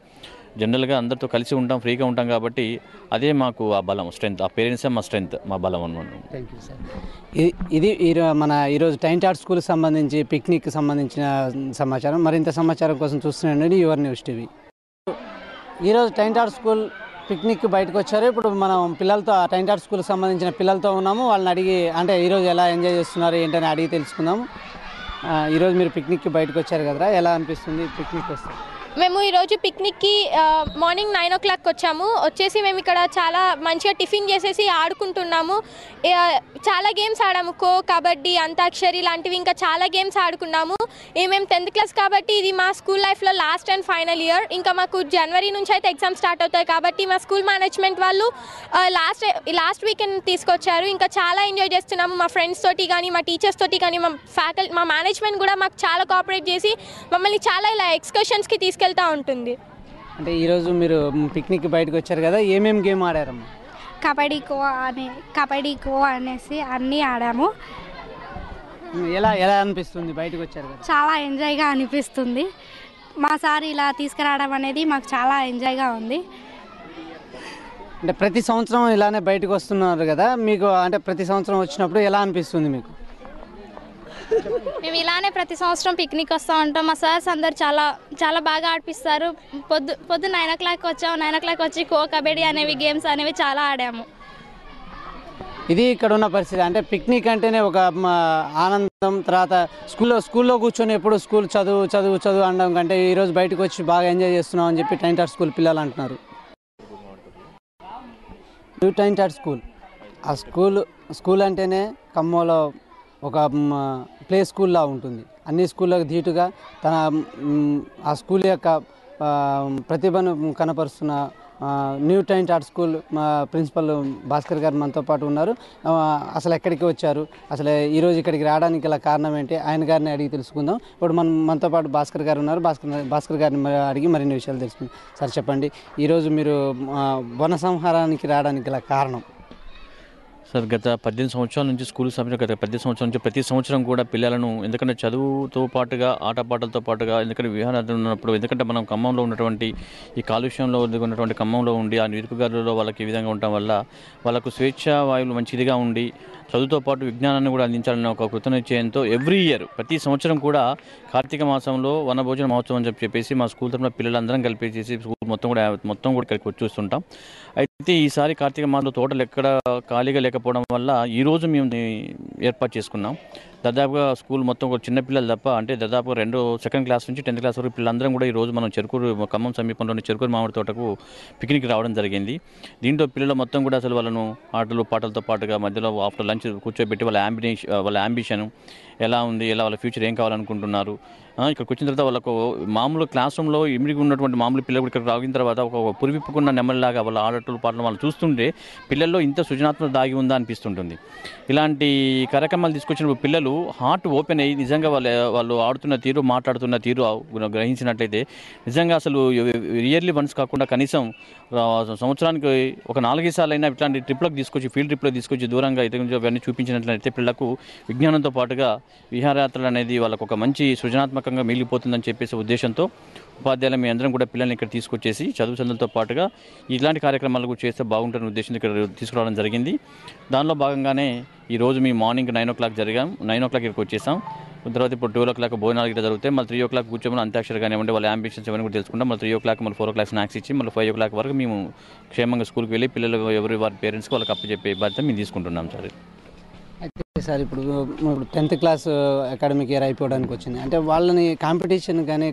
[SPEAKER 1] జనరల్గా అందరితో కలిసి ఉంటాం, ఫ్రీగా ఉంటాం. కాబట్టి అదే మాకు ఆ బలం, స్ట్రెంత్. ఆ పేరెంట్సే మా స్ట్రెంత్, మా బలం అన్నమాట.
[SPEAKER 2] Thank you sir. ఇది ఈరోజు టైంటాడ్ స్కూల్కి సంబంధించి పిక్నిక్కి సంబంధించిన సమాచారం. మరింత సమాచారం కోసం చూస్తున్నాండి యువర్ న్యూస్ టీవీ. ఈరోజు టైంటాడ్ స్కూల్ పిక్నిక్ బయటకు వచ్చారు. ఇప్పుడు మనం పిల్లలతో టైంటాడ్ స్కూల్కి సంబంధించిన పిల్లలతో ఉన్నాము. వాళ్ళని అడిగి అంటే ఈరోజు ఎలా ఎంజాయ్ చేస్తున్నారు ఏంటని అడిగి తెలుసుకుందాము. ఈరోజు మీరు పిక్నిక్కి బయటకు వచ్చారు కదా, ఎలా అనిపిస్తుంది పిక్నిక్ వస్తే?
[SPEAKER 3] మేము ఈరోజు పిక్నిక్కి మార్నింగ్ 9 o'clock వచ్చేసి మేము ఇక్కడ చాలా మంచిగా టిఫిన్ చేసేసి ఆడుకుంటున్నాము. చాలా గేమ్స్ ఆడాము, ఖో, కబడ్డీ, అంతాక్షరి లాంటివి ఇంకా చాలా గేమ్స్ ఆడుకున్నాము. మేము 10th క్లాస్ కాబట్టి ఇది మా స్కూల్ లైఫ్లో లాస్ట్ అండ్ ఫైనల్ ఇయర్. ఇంకా మాకు జనవరి నుంచి అయితే ఎగ్జామ్ స్టార్ట్ అవుతాయి. కాబట్టి మా స్కూల్ మేనేజ్మెంట్ వాళ్ళు లాస్ట్ వీకెండ్ తీసుకొచ్చారు. ఇంకా చాలా ఎంజాయ్ చేస్తున్నాము. మా ఫ్రెండ్స్ తోటి కానీ, మా టీచర్స్ తోటి కానీ, మా మేనేజ్మెంట్ కూడా మాకు చాలా కోఆపరేట్ చేసి మమ్మల్ని చాలా ఇలా ఎక్స్కర్షన్స్కి తీసుకెళ్తా ఉంటుంది.
[SPEAKER 2] అంటే ఈరోజు మీరు పిక్నిక్ బయటకు వచ్చారు కదా, ఏమేమి గేమ్ ఆడారమ్మా?
[SPEAKER 4] కబడ్డీ ఖో అనేసి అన్నీ ఆడాము.
[SPEAKER 2] ఎలా అనిపిస్తుంది బయటకు వచ్చారు కదా?
[SPEAKER 4] చాలా ఎంజాయ్గా అనిపిస్తుంది. మా సార్ ఇలా తీసుకురావడం అనేది మాకు చాలా ఎంజాయ్గా ఉంది.
[SPEAKER 2] అంటే ప్రతి సంవత్సరం ఇలానే బయటకు వస్తున్నారు కదా, మీకు అంటే ప్రతి సంవత్సరం వచ్చినప్పుడు ఎలా అనిపిస్తుంది మీకు?
[SPEAKER 4] మేము ఇలానే ప్రతి సంవత్సరం పిక్నిక్ వస్తూ ఉంటాం. మా సార్స్ అందరు చాలా బాగా ఆడిపిస్తారు. పొద్దు 9 o'clock వచ్చాము. 9 o'clock వచ్చి ఖో, కబడ్డీ అనేవి గేమ్స్ అనేవి చాలా ఆడాము.
[SPEAKER 2] ఇది ఇక్కడ ఉన్న పరిస్థితి. అంటే పిక్నిక్ అంటేనే ఒక ఆనందం. తర్వాత స్కూల్లో కూర్చొని ఎప్పుడు స్కూల్ చదువు చదువు చదువు అనడం కంటే ఈరోజు బయటకు వచ్చి బాగా ఎంజాయ్ చేస్తున్నాం అని చెప్పి టైన్ టాట్ స్కూల్ పిల్లలు అంటున్నారు. న్యూ టైన్ టాట్ స్కూల్ ఆ స్కూల్ అంటేనే ఖమ్మంలో ఒక ప్లే స్కూల్లా ఉంటుంది. అన్ని స్కూళ్ళకు ధీటుగా తన ఆ స్కూల్ యొక్క ప్రతిభను కనపరుస్తున్న న్యూ టైన్ టాట్ స్కూల్ మా ప్రిన్సిపల్ భాస్కర్ గారు మనతో పాటు ఉన్నారు. అసలు ఎక్కడికి వచ్చారు, అసలు ఈరోజు ఇక్కడికి రావడానికి గల కారణం ఏంటి, ఆయన గారిని అడిగి తెలుసుకుందాం. ఇప్పుడు మనతో పాటు భాస్కర్ గారు ఉన్నారు. భాస్కర్ గారిని అడిగి మరిన్ని విషయాలు తెలుసుకుందాం. సార్ చెప్పండి, ఈరోజు మీరు వన సంహారానికి రావడానికి గల కారణం?
[SPEAKER 1] సార్ గత 18 సంవత్సరాల నుంచి స్కూల్ సమయంలో గత 18 సంవత్సరాల నుంచి ప్రతి సంవత్సరం కూడా పిల్లలను ఎందుకంటే చదువుతో పాటుగా ఆటపాటలతో పాటుగా ఎందుకంటే విహారాలు ఉన్నప్పుడు ఎందుకంటే మనం ఖమ్మంలో ఉన్నటువంటి ఈ కాలుష్యంలో ఉన్నటువంటి ఖమ్మంలో ఉండి ఆ నిరుపుగారులో వాళ్ళకి ఈ విధంగా ఉండటం వల్ల వాళ్ళకు స్వేచ్ఛా వాయువులు మంచి ఇదిగా ఉండి చదువుతో పాటు విజ్ఞానాన్ని కూడా అందించాలనే ఒక కృతనిశ్చయంతో ఎవ్రీ ఇయర్ ప్రతి సంవత్సరం కూడా కార్తీక మాసంలో వనభోజన మహోత్సవం అని చెప్పేసి మా స్కూల్ తరఫున పిల్లలందరం కలిపేసి స్కూల్ మొత్తం కూడా ఇక్కడికి వచ్చి చూస్తుంటాం. అయితే ఈసారి కార్తీక మాసంలో తోటలు ఎక్కడ ఖాళీగా లేకపోవడం వల్ల ఈరోజు మేము ఏర్పాటు చేసుకున్నాం. దాదాపుగా స్కూల్ మొత్తం కూడా చిన్నపిల్లలు తప్ప అంటే దాదాపుగా 2nd క్లాస్ నుంచి 10th క్లాస్ వరకు పిల్లలందరం కూడా ఈరోజు మనం ఖమ్మం సమీపంలోని చెరుకూరు మామిడి తోటకు పిక్నిక్ రావడం జరిగింది. దీంట్లో పిల్లలు మొత్తం కూడా అసలు వాళ్ళను ఆటలు పాటలతో పాటుగా మధ్యలో ఆఫ్టర్ లంచ్ కూర్చోబెట్టి వాళ్ళ అంబిషన్ ఎలా ఉంది, ఎలా వాళ్ళ ఫ్యూచర్ ఏం కావాలనుకుంటున్నారు, ఇక్కడికి వచ్చిన తర్వాత వాళ్ళకు మామూలు క్లాస్ రూమ్లో ఇమిడికి ఉన్నటువంటి మామూలు పిల్లలు ఇక్కడ రాగిన తర్వాత ఒక పురివిప్పుకున్న నెమ్మలిలాగా వాళ్ళ ఆటలు పాటలు వాళ్ళు చూస్తుంటే పిల్లల్లో ఇంత సృజనాత్మక దాగి ఉందా అనిపిస్తుంటుంది. ఇలాంటి కార్యక్రమాలు తీసుకొచ్చినప్పుడు పిల్లలు హార్ట్ ఓపెన్ అయ్యి నిజంగా వాళ్ళు ఆడుతున్న తీరు మాట్లాడుతున్న తీరు గ్రహించినట్లయితే నిజంగా అసలు ఇయర్లీ వన్స్ కాకుండా కనీసం సంవత్సరానికి ఒక 4 సార్లు అయినా ఇట్లాంటి ట్రిప్లకు తీసుకొచ్చి ఫీల్డ్ ట్రిప్లకు తీసుకొచ్చి దూరంగా అవన్నీ చూపించినట్లయితే పిల్లలకు విజ్ఞానంతో పాటుగా విహారయాత్రలు అనేది వాళ్ళకు ఒక మంచి సృజనాత్మకంగా మిగిలిపోతుందని చెప్పేసి ఉద్దేశంతో ఉపాధ్యాయులు మీ అందరం కూడా పిల్లల్ని ఇక్కడ తీసుకొచ్చేసి చదువులతో పాటుగా ఇలాంటి కార్యక్రమాలు కూడా చేస్తే బాగుంటుందని ఉద్దేశంతో ఇక్కడ తీసుకురావడం జరిగింది. దానిలో భాగంగానే ఈరోజు మేము మార్నింగ్ 9 o'clock 9 o'clock ఇక్కడికి వచ్చేసాం. తర్వాత ఇప్పుడు 12 o'clock భోజనాలు ఇక్కడ జరుగుతాయి. మళ్ళీ 3 o'clock కూర్చొని అంత్యాక్షరి కానివ్వండి వాళ్ళ అంబిషన్స్ ఇవన్నీ కూడా తెలుసుకుంటాం. మళ్ళీ 3 o'clock మళ్ళీ 4 o'clock స్నాక్స్ ఇచ్చి మళ్ళీ 5 o'clock వరకు మేము క్షేమంగా స్కూల్కి వెళ్ళి పిల్లలు వారి పేరెంట్స్కి వాళ్ళకి అప్పచెప్పే బాధ్యత మేము తీసుకుంటున్నాం సార్.
[SPEAKER 2] అయితే సార్ ఇప్పుడు 10th క్లాస్ అకాడమిక్ ఇయర్ అయిపోవడానికి వచ్చింది అంటే వాళ్ళని కాంపిటీషన్ కానీ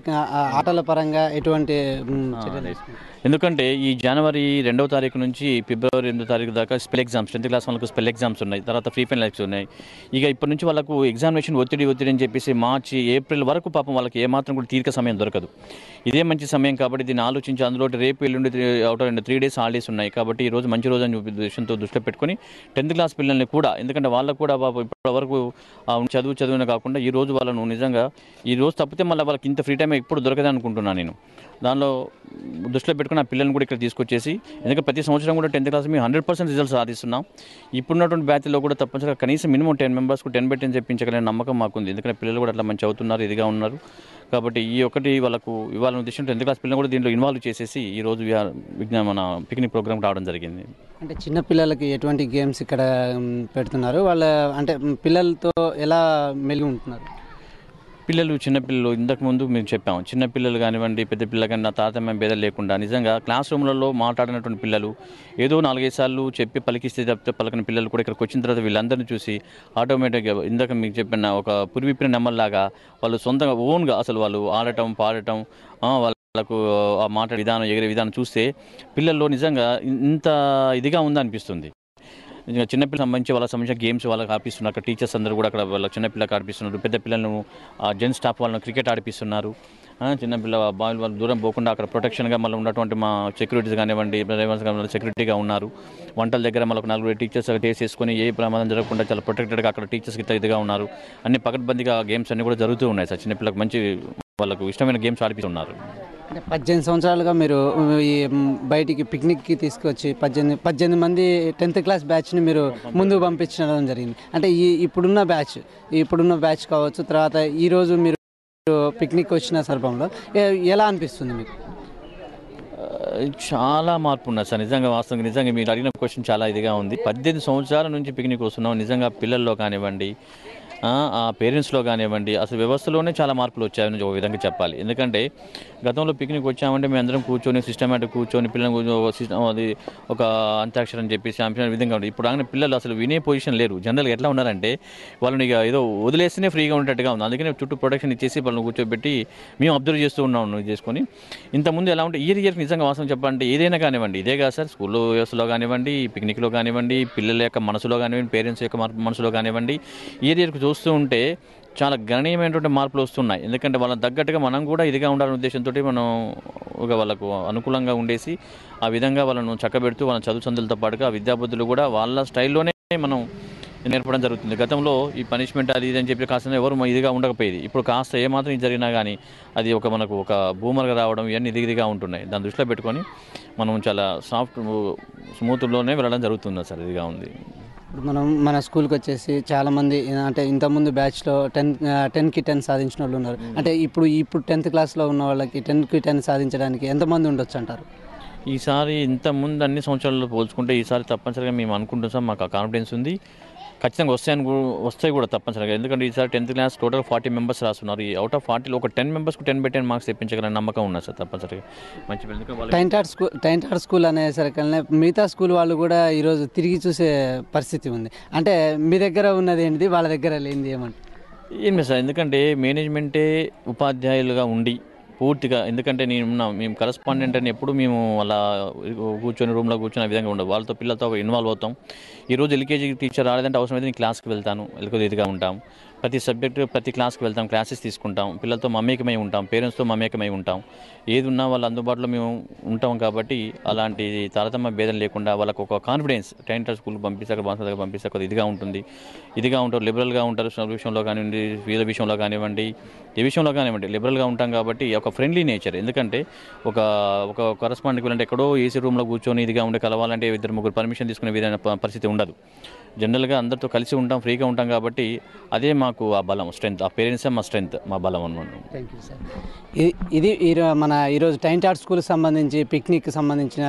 [SPEAKER 2] ఆటల పరంగా ఎటువంటి
[SPEAKER 1] ఎందుకంటే ఈ జనవరి 2వ తారీఖు నుంచి ఫిబ్రవరి 8వ తారీఖు దాకా స్పెల్ ఎగ్జామ్స్ 10th క్లాస్ వాళ్ళకు స్పెల్ ఎగ్జామ్స్ ఉన్నాయి. తర్వాత ఫ్రీ ఫైనల్ ఎగ్జామ్స్ ఉన్నాయి. ఇక ఇప్పటి నుంచి వాళ్ళకు ఎగ్జామినేషన్ ఒత్తిడి అని చెప్పేసి మార్చి ఏప్రిల్ వరకు పాపం వాళ్ళకి ఏమాత్రం కూడా తీరిక సమయం దొరకదు. ఇదే మంచి సమయం కాబట్టి దీన్ని ఆలోచించి అందులో రేపు ఎల్లుండి 3 days హాలిడేస్ ఉన్నాయి కాబట్టి ఈ రోజు మంచి రోజు అని ఉద్దేశంతో దృష్టిలో పెట్టుకుని 10th క్లాస్ పిల్లల్ని కూడా ఎందుకంటే వాళ్ళకు కూడా ఇప్పటి వరకు చదువునే కాకుండా ఈ రోజు వాళ్ళను నిజంగా ఈ రోజు తప్పితే మళ్ళీ వాళ్ళకి ఇంత ఫ్రీ టైం ఎప్పుడు దొరకదని అనుకుంటున్నాను నేను. దానిలో దృష్టిలో పెట్టుకుని ఆ పిల్లల్ని కూడా ఇక్కడ తీసుకొచ్చేసి ఎందుకంటే ప్రతి సంవత్సరం కూడా 10th క్లాస్ మేము 100% రిజల్ట్స్ సాధిస్తున్నాం. ఇప్పుడున్నటువంటి బ్యాచ్లో కూడా తప్పనిసరిగా కనీసం మినిమం 10 మెంబర్స్కు 10/10 చెప్పించగలిగిన నమ్మకం మాకుంది. ఎందుకంటే పిల్లలు కూడా అట్లా మంచి అవుతున్నారు, ఇదిగా ఉన్నారు కాబట్టి ఈ ఒకటి వాళ్ళకు ఇవ్వాలనే ఉద్దేశంతో 10th క్లాస్ పిల్లలు కూడా దీంట్లో ఇన్వాల్వ్ చేసేసి ఈ రోజు మన పిక్నిక్ ప్రోగ్రామ్ రావడం జరిగింది.
[SPEAKER 2] అంటే చిన్న పిల్లలకి ఎటువంటి గేమ్స్ ఇక్కడ పెడుతున్నారు, వాళ్ళ అంటే పిల్లలతో ఎలా మెలిగి ఉంటున్నారు?
[SPEAKER 1] చిన్నపిల్లలు ఇంతకుముందు మేము చెప్పాము, చిన్నపిల్లలు కానివ్వండి పెద్ద పిల్లలు కానీ నా తారతమ్యం భేదాలు లేకుండా నిజంగా క్లాస్ రూమ్లలో మాట్లాడినటువంటి పిల్లలు ఏదో 4-5 సార్లు చెప్పి పలికిస్తే తప్పితే పలకని పిల్లలు కూడా ఇక్కడికి వచ్చిన తర్వాత వీళ్ళందరినీ చూసి ఆటోమేటిక్గా ఇందాక మీకు చెప్పిన ఒక పురివిప్పిన నెమ్మల్లాగా వాళ్ళు సొంతంగా ఓన్గా అసలు వాళ్ళు ఆడటం పాడటం వాళ్ళకు ఆ మాట విధానం ఎగిరే విధానం చూస్తే పిల్లల్లో నిజంగా ఇంత ఇదిగా ఉందనిపిస్తుంది. చిన్నపిల్లలకు సంబంధించి వాళ్ళకి సంబంధించిన గేమ్స్ వాళ్ళకి ఆడిపిస్తున్నారు. అక్కడ టీచర్స్ అందరూ కూడా అక్కడ వాళ్ళ చిన్నపిల్లలకు ఆడిపిస్తున్నారు. పెద్ద పిల్లలను జెంట్స్ స్టాఫ్ వాళ్ళని క్రికెట్ ఆడిపిస్తున్నారు. చిన్నపిల్ల బాల్ వాళ్ళు దూరం పోకుండా అక్కడ ప్రొటెక్షన్గా మళ్ళీ ఉన్నటువంటి మా సెక్యూరిటీస్ కానివ్వండి డ్రైవర్స్ కానివ్వండి సెక్యూరిటీగా ఉన్నారు. వంటల దగ్గర మళ్ళీ 4 టీచర్స్ టేస్ట్ చేసుకుని ఏ ప్రమాదం జరగకుండా చాలా ప్రొటెక్టెడ్గా అక్కడ టీచర్స్కి ఇదిగా ఉన్నారు. అన్ని పకడ్బందీగా గేమ్స్ అన్నీ కూడా జరుగుతూ ఉన్నాయి సార్. చిన్నపిల్లలకు మంచి వాళ్ళకు ఇష్టమైన గేమ్స్ ఆడిపిస్తున్నారు.
[SPEAKER 2] అంటే 18 సంవత్సరాలుగా మీరు ఈ బయటికి పిక్నిక్కి తీసుకొచ్చి 18 మంది 10th క్లాస్ బ్యాచ్ని మీరు ముందుకు పంపించడం జరిగింది. అంటే ఇప్పుడున్న బ్యాచ్ కావచ్చు, తర్వాత ఈరోజు మీరు పిక్నిక్ వచ్చిన సందర్భంలో ఎలా అనిపిస్తుంది మీకు?
[SPEAKER 1] చాలా మార్పు ఉన్నది సార్. నిజంగా మీరు అడిగిన క్వశ్చన్ చాలా ఇదిగా ఉంది. 18 సంవత్సరాల నుంచి పిక్నిక్ వస్తున్నాం. నిజంగా పిల్లల్లో కానివ్వండి ఆ పేరెంట్స్లో కానివ్వండి, అసలు వ్యవస్థలోనే చాలా మార్పులు వచ్చాయని ఒక విధంగా చెప్పాలి. ఎందుకంటే గతంలో పిక్నిక్ వచ్చామంటే మేము అందరం కూర్చొని సిస్టమేటిక్ కూర్చొని పిల్లలు అది ఒక అంత్యాక్షరం చెప్పి శాంపియన్ విధంగా ఉంటుంది. ఇప్పుడు അങ്ങനെ పిల్లలు అసలు వినే పొజిషన్ లేరు. జనరల్గా ఎట్లా ఉన్నారంటే వాళ్ళని ఇక ఏదో వదిలేస్తేనే ఫ్రీగా ఉండేట్టుగా ఉంది. అందుకని చుట్టూ ప్రొటెక్షన్ ఇచ్చేసి వాళ్ళని కూర్చోబెట్టి మేము అబ్జర్వ్ చేస్తూ ఉన్నాం చేసుకొని. ఇంతకుముందు ఎలా ఉంటే ఇయర్కి నిజంగా వాస్తవం చెప్పాలంటే ఏదైనా కానివ్వండి, ఇదే కాదు సార్, స్కూల్లో వ్యవస్థలో కానివ్వండి, పిక్నిక్లో కానివ్వండి, పిల్లల యొక్క మనసులో కానివ్వండి, పేరెంట్స్ యొక్క మనసులో కానివ్వండి, ఇయర్కి చూస్తూ ఉంటే చాలా గణనీయమైనటువంటి మార్పులు వస్తున్నాయి. ఎందుకంటే వాళ్ళని తగ్గట్టుగా మనం కూడా ఇదిగా ఉండాలనే ఉద్దేశంతో మనం ఒక వాళ్ళకు అనుకూలంగా ఉండేసి ఆ విధంగా వాళ్ళను చక్కబెడుతూ వాళ్ళ చదువు సందులతో పాటుగా విద్యాబుద్ధులు కూడా వాళ్ళ స్టైల్లోనే మనం నేర్పడం జరుగుతుంది. గతంలో ఈ పనిష్మెంట్ అది ఇది అని చెప్పి కాస్త ఎవరు ఇదిగా ఉండకపోయేది. ఇప్పుడు కాస్త ఏమాత్రం ఇది జరిగినా కానీ అది మనకు ఒక బూమర్గా రావడం ఇవన్నీ ఇదిగా ఉంటున్నాయి. దాన్ని దృష్టిలో పెట్టుకొని మనం చాలా స్మూత్లోనే వెళ్ళడం జరుగుతుంది సార్. ఇదిగా ఉంది.
[SPEAKER 2] ఇప్పుడు మన స్కూల్కి వచ్చేసి చాలామంది అంటే ఇంతకుముందు బ్యాచ్లో 10కి 10 సాధించిన వాళ్ళు ఉన్నారు. అంటే ఇప్పుడు 10th క్లాస్లో ఉన్న వాళ్ళకి 10కి 10 సాధించడానికి ఎంతమంది ఉండొచ్చు అంటారు?
[SPEAKER 1] ఈసారి ఇంతకుముందు అన్ని సంవత్సరాల్లో పోల్చుకుంటే ఈసారి తప్పనిసరిగా మేము అనుకుంటాం సార్. మాకు ఆ కాన్ఫిడెన్స్ ఉంది. ఖచ్చితంగా వస్తాయి కూడా తప్పనిసరిగా. ఎందుకంటే ఈసారి 10th క్లాస్ టోటల్ 40 మెంబర్స్ రాస్తున్నారు. ఈ అవుట్ ఆఫ్ 40లో ఒక 10 మెంబర్స్కి 10/10 మార్క్స్ తెప్పించగల నమ్మకం ఉన్నా సార్ తప్పనిసరిగా. మంచి
[SPEAKER 2] టైంటాడ్ స్కూల్ అనేసరికల్నే మిగతా స్కూల్ వాళ్ళు కూడా ఈరోజు తిరిగి చూసే పరిస్థితి ఉంది. అంటే మీ దగ్గర ఉన్నది ఏంటిది, వాళ్ళ దగ్గర లేనిది ఏమంటారు?
[SPEAKER 1] ఏమి సార్, ఎందుకంటే మేనేజ్మెంటే ఉపాధ్యాయులుగా ఉండి పూర్తిగా, ఎందుకంటే మేము కరస్పాండెంట్ అని ఎప్పుడు మేము అలా కూర్చొని రూమ్లో కూర్చొని ఆ విధంగా ఉండదు. వాళ్ళతో పిల్లలతో ఇన్వాల్వ్ అవుతాం. ఈరోజు ఎల్కేజీ టీచర్ రాలేదంటే అవసరమైతే నేను క్లాస్కి వెళ్తాను, ఎల్కేజీ ఇదిగా ఉంటాం. ప్రతి సబ్జెక్టు ప్రతి క్లాస్కి వెళ్తాం, క్లాసెస్ తీసుకుంటాం, పిల్లలతో మమేకమై ఉంటాం, పేరెంట్స్తో మమేకమై ఉంటాం. ఏది ఉన్నా వాళ్ళ అందుబాటులో మేము ఉంటాం. కాబట్టి అలాంటి తారతమ్య భేదం లేకుండా వాళ్ళకు ఒక కాన్ఫిడెన్స్ టైంటాడ్ స్కూల్కి పంపిస్తాక పంపిస్తాక ఇదిగా ఉంటుంది, ఇదిగా ఉంటారు, లిబరల్గా ఉంటారు. చదువు విషయంలో కానివ్వండి, వీళ్ళ విషయంలో కానివ్వండి, ఏ విషయంలో కానివ్వండి లిబరల్గా ఉంటాం. కాబట్టి ఒక ఫ్రెండ్లీ నేచర్. ఎందుకంటే ఒక కరస్పాండెంట్కి వెళ్ళంటే ఎక్కడో ఏసీ రూమ్లో కూర్చొని ఇదిగా ఉండి కలవాలంటే 2-3 పర్మిషన్ తీసుకునే విధమైన పరిస్థితి ఉండదు. జనరల్గా అందరితో కలిసి ఉంటాం, ఫ్రీగా ఉంటాం. కాబట్టి అదే మాకు ఆ బలం, స్ట్రెంత్. ఆ పేరెంట్సే మా స్ట్రెంత్, మా బలం అన్నమాట.
[SPEAKER 2] Thank you sir. ఇది మన ఈరోజు టైంటాడ్ స్కూల్కి సంబంధించి పిక్నిక్కి సంబంధించిన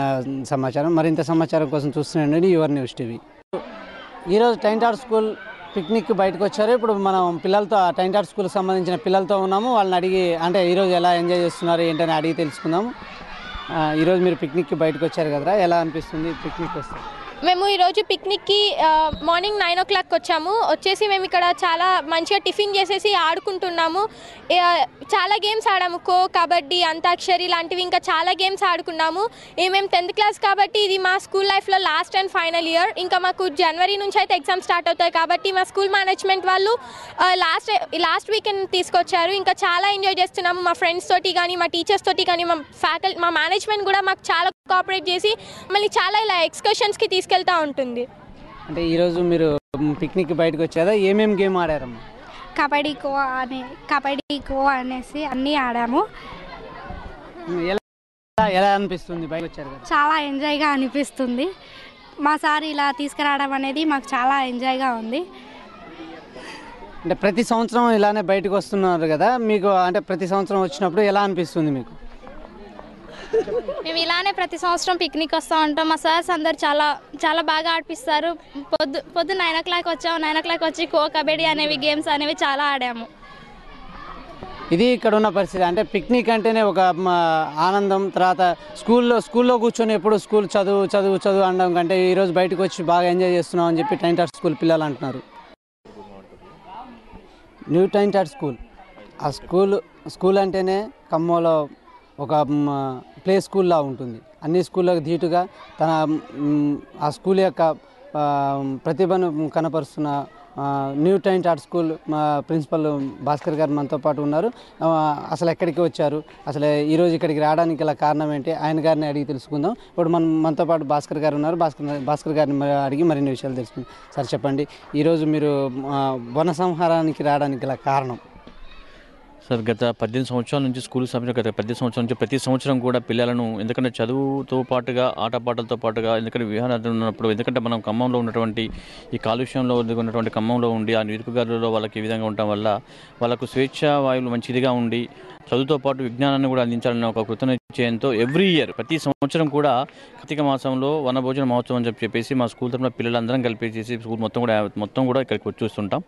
[SPEAKER 2] సమాచారం. మరింత సమాచారం కోసం చూస్తున్నాండి యువర్ న్యూస్ టీవీ. ఈరోజు టైంటాడ్ స్కూల్ పిక్నిక్ బయటకు వచ్చారు. ఇప్పుడు మనం పిల్లలతో ఆ టైంటాడ్ స్కూల్కి సంబంధించిన పిల్లలతో ఉన్నాము. వాళ్ళని అడిగి అంటే ఈరోజు ఎలా ఎంజాయ్ చేస్తున్నారు ఏంటని అడిగి తెలుసుకుందాము. ఈరోజు మీరు పిక్నిక్కి బయటకు వచ్చారు కదరా, ఎలా అనిపిస్తుంది పిక్నిక్ వస్తే?
[SPEAKER 3] మేము ఈరోజు పిక్నిక్కి మార్నింగ్ 9 o'clock వచ్చేసి మేము ఇక్కడ చాలా మంచిగా టిఫిన్ చేసేసి ఆడుకుంటున్నాము. చాలా గేమ్స్ ఆడాము, ఖో, కబడ్డీ, అంతాక్షరి లాంటివి ఇంకా చాలా గేమ్స్ ఆడుకున్నాము. మేము 10th క్లాస్ కాబట్టి ఇది మా స్కూల్ లైఫ్లో లాస్ట్ అండ్ ఫైనల్ ఇయర్. ఇంకా మాకు జనవరి నుంచి అయితే ఎగ్జామ్ స్టార్ట్ అవుతాయి. కాబట్టి మా స్కూల్ మేనేజ్మెంట్ వాళ్ళు లాస్ట్ వీకెండ్ తీసుకొచ్చారు. ఇంకా చాలా ఎంజాయ్ చేస్తున్నాము. మా ఫ్రెండ్స్ తోటి కానీ, మా టీచర్స్ తోటి కానీ, మా మేనేజ్మెంట్ కూడా మాకు చాలా కోఆపరేట్ చేసి మళ్ళీ చాలా ఇలా ఎక్స్కర్షన్స్కి తీసుకెళ్తూ ఉంటుంది.
[SPEAKER 2] అంటే ఈరోజు మీరు పిక్నిక్ బయటకు వచ్చారా, ఏమేమి గేమ్ ఆడారమ్మా?
[SPEAKER 4] కబడ్డీ ఖో అనేసి అన్నీ ఆడాము.
[SPEAKER 2] ఎలా అనిపిస్తుంది బయటకు వచ్చారు కదా?
[SPEAKER 4] చాలా ఎంజాయ్గా అనిపిస్తుంది. మా సార్ ఇలా తీసుకురావడం అనేది మాకు చాలా ఎంజాయ్గా ఉంది.
[SPEAKER 2] అంటే ప్రతి సంవత్సరం ఇలానే బయటకు వస్తున్నారు కదా, మీకు అంటే ప్రతి సంవత్సరం వచ్చినప్పుడు ఎలా అనిపిస్తుంది మీకు?
[SPEAKER 4] మేము ఇలానే ప్రతి సంవత్సరం పిక్నిక్ వస్తూ ఉంటాం. మా సార్స్ అందరు చాలా చాలా బాగా ఆడిపిస్తారు. పొద్దు 9 o'clock వచ్చాము. 9 o'clock వచ్చి ఖో, కబడ్డీ అనేవి గేమ్స్ అనేవి చాలా ఆడాము.
[SPEAKER 2] ఇది ఇక్కడ ఉన్న పరిస్థితి. అంటే పిక్నిక్ అంటేనే ఒక ఆనందం. తర్వాత స్కూల్లో కూర్చొని ఎప్పుడు స్కూల్ చదువు అనడం కంటే ఈరోజు బయటకు వచ్చి బాగా ఎంజాయ్ చేస్తున్నాం అని చెప్పి టైంటాడ్ స్కూల్ పిల్లలు అంటున్నారు. న్యూ టైంటాడ్ స్కూల్, ఆ స్కూల్ అంటేనే ఖమ్మంలో ఒక ప్లే స్కూల్లా ఉంటుంది. అన్ని స్కూళ్ళకు ధీటుగా ఆ స్కూల్ యొక్క ప్రతిభను కనపరుస్తున్న న్యూ టైంటాడ్ స్కూల్ మా ప్రిన్సిపల్ భాస్కర్ గారు మనతో పాటు ఉన్నారు. అసలు ఎక్కడికి వచ్చారు, అసలు ఈరోజు ఇక్కడికి రావడానికి గల కారణం ఏంటి, ఆయన గారిని అడిగి తెలుసుకుందాం. ఇప్పుడు మనతో పాటు భాస్కర్ గారు ఉన్నారు. భాస్కర్ గారిని అడిగి మరిన్ని విషయాలు తెలుసుకుందాం. సార్ చెప్పండి, ఈరోజు మీరు వన సంహారానికి రావడానికి గల కారణం?
[SPEAKER 1] సార్ గత 18 సంవత్సరాల నుంచి స్కూల్ స్థాపించిన గత 18 సంవత్సరాల నుంచి ప్రతి సంవత్సరం కూడా పిల్లలను ఎందుకంటే చదువుతో పాటుగా ఆటపాటలతో పాటుగా ఎందుకంటే విహారాలు ఉన్నప్పుడు ఎందుకంటే మనం ఖమ్మంలో ఉన్నటువంటి ఈ కాలుష్యంలో ఉన్నటువంటి ఖమ్మంలో ఉండి ఆ నిరుపుగారులలో వాళ్ళకి ఈ విధంగా ఉండటం వల్ల వాళ్ళకు స్వేచ్ఛా వాయువులు మంచి ఇదిగా ఉండి చదువుతో పాటు విజ్ఞానాన్ని కూడా అందించాలనే ఒక కృతనిశ్చయంతో ఎవ్రీ ఇయర్ ప్రతి సంవత్సరం కూడా కార్తీక మాసంలో వనభోజన మహోత్సవం అని చెప్పేసి మా స్కూల్ తరఫున పిల్లలందరం కలిపేసి స్కూల్ మొత్తం కూడా ఇక్కడికి వచ్చేస్తుంటాం.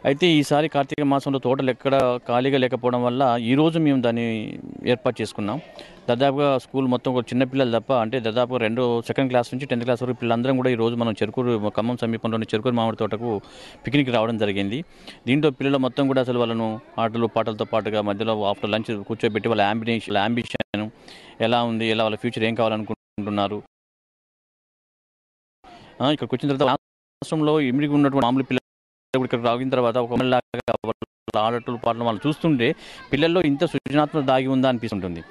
[SPEAKER 1] అయితే ఈసారి కార్తీక మాసంలో తోటలు ఎక్కడ ఖాళీగా లేకపోవడం వల్ల ఈరోజు మేము దాన్ని ఏర్పాటు చేసుకున్నాం. దాదాపుగా స్కూల్ మొత్తం కూడా చిన్నపిల్లలు తప్ప అంటే దాదాపుగా సెకండ్ క్లాస్ నుంచి 10th క్లాస్ వరకు పిల్లలందరం కూడా ఈరోజు మనం ఖమ్మం సమీపంలోని చెరుకూరు మామిడి తోటకు పిక్నిక్ రావడం జరిగింది. దీంట్లో పిల్లలు మొత్తం కూడా అసలు వాళ్ళను ఆటలు పాటలతో పాటుగా మధ్యలో ఆఫ్టర్ లంచ్ కూర్చోబెట్టి వాళ్ళ అంబిషన్ ఎలా ఉంది, ఎలా వాళ్ళ ఫ్యూచర్ ఏం కావాలనుకుంటున్నారు, ఇక్కడికి వచ్చిన తర్వాత రాష్ట్రంలో ఇమిడికి ఉన్నటువంటి మామూలు పిల్లలు ఇక్కడ రాగిన తర్వాత ఒక ఆడటలు పాటలు వాళ్ళు చూస్తుంటే పిల్లల్లో ఇంత సృజనాత్మక దాగి ఉందా అనిపిస్తుంటుంది.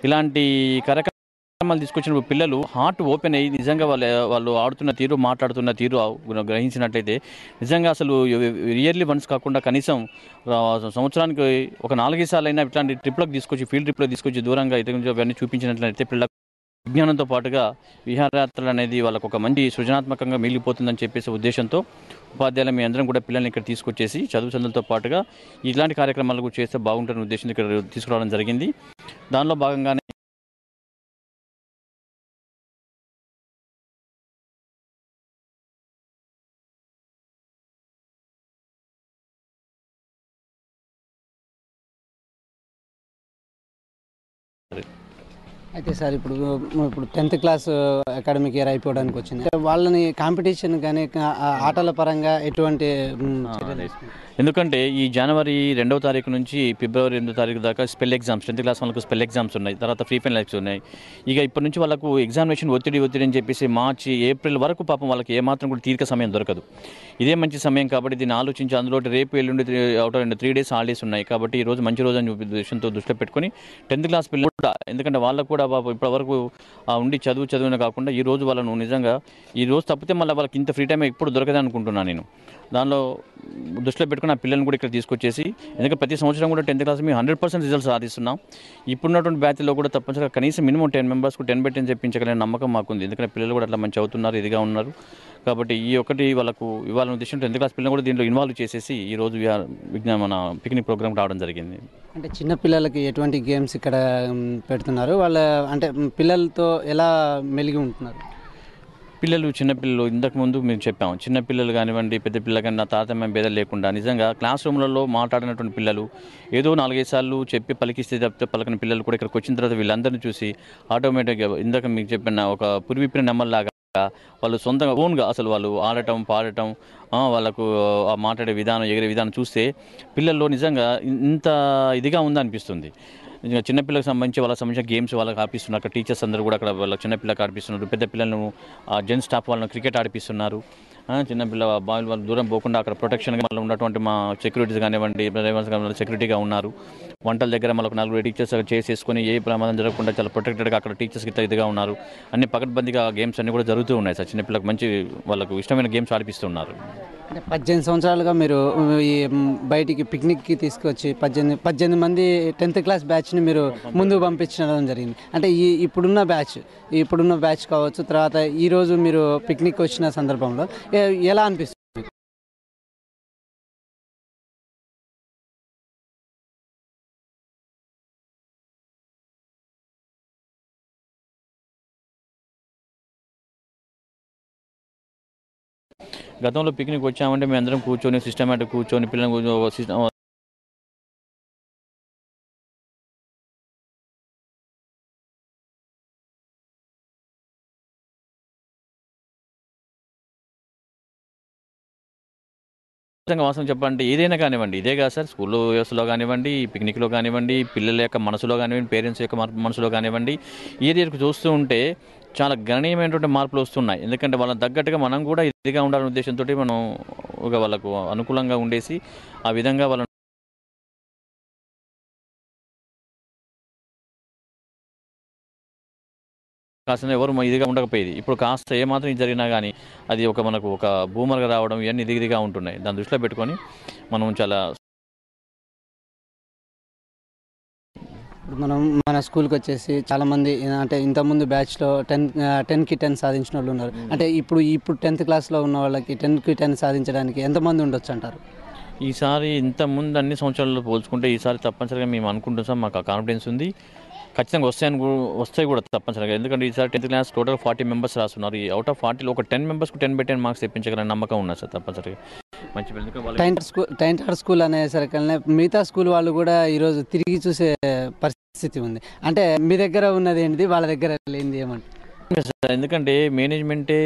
[SPEAKER 1] ఇలాంటి కార్యక్రమాలు తీసుకొచ్చిన పిల్లలు హార్ట్ ఓపెన్ అయ్యి నిజంగా వాళ్ళు ఆడుతున్న తీరు మాట్లాడుతున్న తీరు గ్రహించినట్లయితే నిజంగా అసలు ఇయర్లీ వన్స్ కాకుండా కనీసం సంవత్సరానికి ఒక 4 సార్లు అయినా ఇట్లాంటి ట్రిప్లకు తీసుకొచ్చి ఫీల్డ్ ట్రిప్లో తీసుకొచ్చి దూరంగా ఇతర అవన్నీ చూపించినట్లయితే పిల్లలకు విజ్ఞానంతో పాటుగా విహారయాత్రలు అనేది వాళ్ళకు ఒక మంచి సృజనాత్మకంగా మిగిలిపోతుందని చెప్పేసి ఉద్దేశంతో ఉపాధ్యాయులు మీ అందరం కూడా పిల్లల్ని ఇక్కడ తీసుకొచ్చేసి చదువులతో పాటుగా ఇలాంటి కార్యక్రమాలు కూడా చేస్తే బాగుంటుందని ఉద్దేశంతో ఇక్కడ తీసుకురావడం జరిగింది. దానిలో భాగంగానే
[SPEAKER 2] అయితే సార్ ఇప్పుడు 10th క్లాస్ అకాడమిక్ ఇయర్ అయిపోవడానికి వచ్చింది. వాళ్ళని కాంపిటీషన్ కానీ ఆటల పరంగా ఎటువంటి చర్యలు తీసుకుంటారు?
[SPEAKER 1] ఎందుకంటే ఈ జనవరి 2వ తారీఖు నుంచి ఫిబ్రవరి 8వ తారీఖు దాకా స్పెల్ ఎగ్జామ్స్ 10th క్లాస్ వాళ్ళకు స్పెల్ ఎగ్జామ్స్ ఉన్నాయి. తర్వాత ఫ్రీ ఫైనల్ ఎగ్జామ్స్ ఉన్నాయి. ఇక ఇప్పటి నుంచి వాళ్ళకు ఎగ్జామినేషన్ ఒత్తిడి అని చెప్పేసి మార్చి ఏప్రిల్ వరకు పాపం వాళ్ళకి ఏమాత్రం కూడా తీరిక సమయం దొరకదు. ఇదే మంచి సమయం కాబట్టి దీన్ని ఆలోచించి అందులో రేపు ఎల్లుండి 3 డేస్ హాలిడేస్ ఉన్నాయి కాబట్టి ఈ రోజు మంచి రోజు అని ఉద్దేశంతో దృష్టిలో పెట్టుకొని 10th క్లాస్ పిల్లలు కూడా ఎందుకంటే వాళ్ళకు కూడా ఇప్పటి వరకు ఉండి చదివిన కాకుండా ఈ రోజు వాళ్ళను నిజంగా ఈ రోజు తప్పితే మళ్ళీ వాళ్ళకి ఇంత ఫ్రీ టైం ఎప్పుడు దొరకదని అనుకుంటున్నాను నేను. దానిలో దృష్టిలో పెట్టుకుని ఆ పిల్లల్ని కూడా ఇక్కడ తీసుకొచ్చేసి ఎందుకంటే ప్రతి సంవత్సరం కూడా 10th క్లాస్ మేము 100% రిజల్ట్స్ సాధిస్తున్నాం. ఇప్పుడున్నటువంటి బ్యాచ్లో కూడా తప్పనిసరిగా కనీసం మినిమం 10 మెంబర్స్కు 10/10 చెప్పించగలిగిన నమ్మకం మాకుంది. ఎందుకంటే పిల్లలు కూడా అట్లా మంచి అవుతున్నారు, ఇదిగా ఉన్నారు కాబట్టి ఈ ఒకటి వాళ్ళకు ఇవాళ ఉద్దేశం 10th క్లాస్ పిల్లలు కూడా దీంట్లో ఇన్వాల్వ్ చేసేసి ఈరోజు మన పిక్నిక్ ప్రోగ్రామ్ రావడం జరిగింది.
[SPEAKER 2] అంటే చిన్న పిల్లలకి ఎటువంటి గేమ్స్ ఇక్కడ పెడుతున్నారు? వాళ్ళ అంటే పిల్లలతో ఎలా మెలిగి ఉంటున్నారు?
[SPEAKER 1] చిన్నపిల్లలు ఇంతకుముందు మేము చెప్పాము, చిన్నపిల్లలు కానివ్వండి పెద్ద పిల్లలు కానీ నా తారతమ్యం భేదం లేకుండా నిజంగా క్లాస్ రూమ్లలో మాట్లాడినటువంటి పిల్లలు ఏదో 4-5 సార్లు చెప్పి పలికిస్తే తప్పితే పలకని పిల్లలు కూడా ఇక్కడికి వచ్చిన తర్వాత వీళ్ళందరినీ చూసి ఆటోమేటిక్గా ఇందాక మీకు చెప్పిన ఒక పురివిప్పిన నెమ్మల్లాగా వాళ్ళు సొంతంగా ఓన్గా అసలు వాళ్ళు ఆడటం పాడటం వాళ్ళకు మాట్లాడే విధానం ఎగిరే విధానం చూస్తే పిల్లల్లో నిజంగా ఇంత ఇదిగా ఉందనిపిస్తుంది. చిన్నపిల్లలకు సంబంధించి వాళ్ళకి సంబంధించిన గేమ్స్ వాళ్ళకి ఆడిపిస్తున్నారు. అక్కడ టీచర్స్ అందరూ కూడా అక్కడ వాళ్ళ చిన్నపిల్లలకు ఆడిపిస్తున్నారు. పెద్ద పిల్లలను జెంట్స్ స్టాఫ్ వాళ్ళని క్రికెట్ ఆడిపిస్తున్నారు. చిన్నపిల్ల బావిల వాళ్ళు దూరం పోకుండా అక్కడ ప్రొటెక్షన్గా వాళ్ళు ఉన్నటువంటి మా సెక్యూరిటీస్ కానివ్వండి డ్రైవర్స్ కానివ్వండి సెక్యూరిటీగా ఉన్నారు. వంటల దగ్గర మనకు 4 టీచర్స్ చేసేసుకొని ఏ ప్రమాదం జరగకుండా చాలా ప్రొటెక్టెడ్గా అక్కడ టీచర్స్కి ఇదిగా ఉన్నారు. అన్ని పకడ్బందీగా గేమ్స్ అన్నీ కూడా జరుగుతూ ఉన్నాయి సార్. చిన్నపిల్లలకు మంచి వాళ్ళకు ఇష్టమైన గేమ్స్ ఆడిపిస్తున్నారు.
[SPEAKER 2] అంటే 18 సంవత్సరాలుగా మీరు ఈ బయటికి పిక్నిక్కి తీసుకొచ్చి 18 మంది 10th క్లాస్ బ్యాచ్ని మీరు ముందుకు పంపించడం జరిగింది. అంటే ఇప్పుడున్న బ్యాచ్ కావచ్చు, తర్వాత ఈరోజు మీరు పిక్నిక్ వచ్చిన సందర్భంలో ఎలా అనిపిస్తుంది?
[SPEAKER 1] గతంలో పిక్నిక్ వచ్చామంటే మేము అందరం కూర్చొని సిస్టమేటిక్ కూర్చొని పిల్లలు వాస్తవం చెప్పాలంటే ఏదైనా కానివ్వండి, ఇదే కాదు సార్, స్కూల్లో వ్యవస్థలో కానివ్వండి, పిక్నిక్లో కానివ్వండి, పిల్లల యొక్క మనసులో కానివ్వండి, పేరెంట్స్ యొక్క మనసులో కానివ్వండి, ఏరియాకు చూస్తూ ఉంటే చాలా గణనీయమైనటువంటి మార్పులు వస్తున్నాయి. ఎందుకంటే వాళ్ళని తగ్గట్టుగా మనం కూడా ఇదిగా ఉండాలనే ఉద్దేశంతో మనం వాళ్ళకు అనుకూలంగా ఉండేసి ఆ విధంగా వాళ్ళ కాస్త ఎవరు ఇదిగా ఉండకపోయేది. ఇప్పుడు కాస్త ఏమాత్రం ఇది జరిగినా కానీ అది మనకు ఒక బూమర్గా రావడం ఇవన్నీ ఇదిగా ఉంటున్నాయి. దాన్ని దృష్టిలో పెట్టుకొని మనం చాలా
[SPEAKER 2] ఇప్పుడు మనం మన స్కూల్కి వచ్చేసి చాలామంది అంటే ఇంతకుముందు బ్యాచ్లో 10కి 10 సాధించిన వాళ్ళు ఉన్నారు. అంటే ఇప్పుడు 10th క్లాస్లో ఉన్న వాళ్ళకి 10కి 10 సాధించడానికి ఎంతమంది ఉండొచ్చు అంటారు?
[SPEAKER 1] ఈసారి ఇంతకుముందు అన్ని సంవత్సరాల్లో పోల్చుకుంటే ఈసారి తప్పనిసరిగా మేము అనుకుంటాం సార్, మాకు ఆ కాన్ఫిడెన్స్ ఉంది. ఖచ్చితంగా వస్తాయి కూడా తప్పనిసరిగా. ఎందుకంటే ఈసారి 10th క్లాస్ టోటల్ 40 మెంబర్స్ రాస్తున్నారు. ఈ అవుట్ ఆఫ్ 40లో ఒక 10 మెంబర్స్కి 10/10 మార్క్స్ తెప్పించగలని నమ్మకం ఉన్నది సార్ తప్పనిసరిగా. మంచి ఎందుకంటే వాళ్ళు
[SPEAKER 2] టైంటార్ స్కూల్ అనేసరికల్నే మిగతా స్కూల్ వాళ్ళు కూడా ఈరోజు తిరిగి చూసే పరిస్థితి ఉంది. అంటే మీ దగ్గర ఉన్నది ఏంటిది, వాళ్ళ దగ్గర లేనిది ఏమంటారు?
[SPEAKER 1] ఎందుకంటే మేనేజ్మెంటే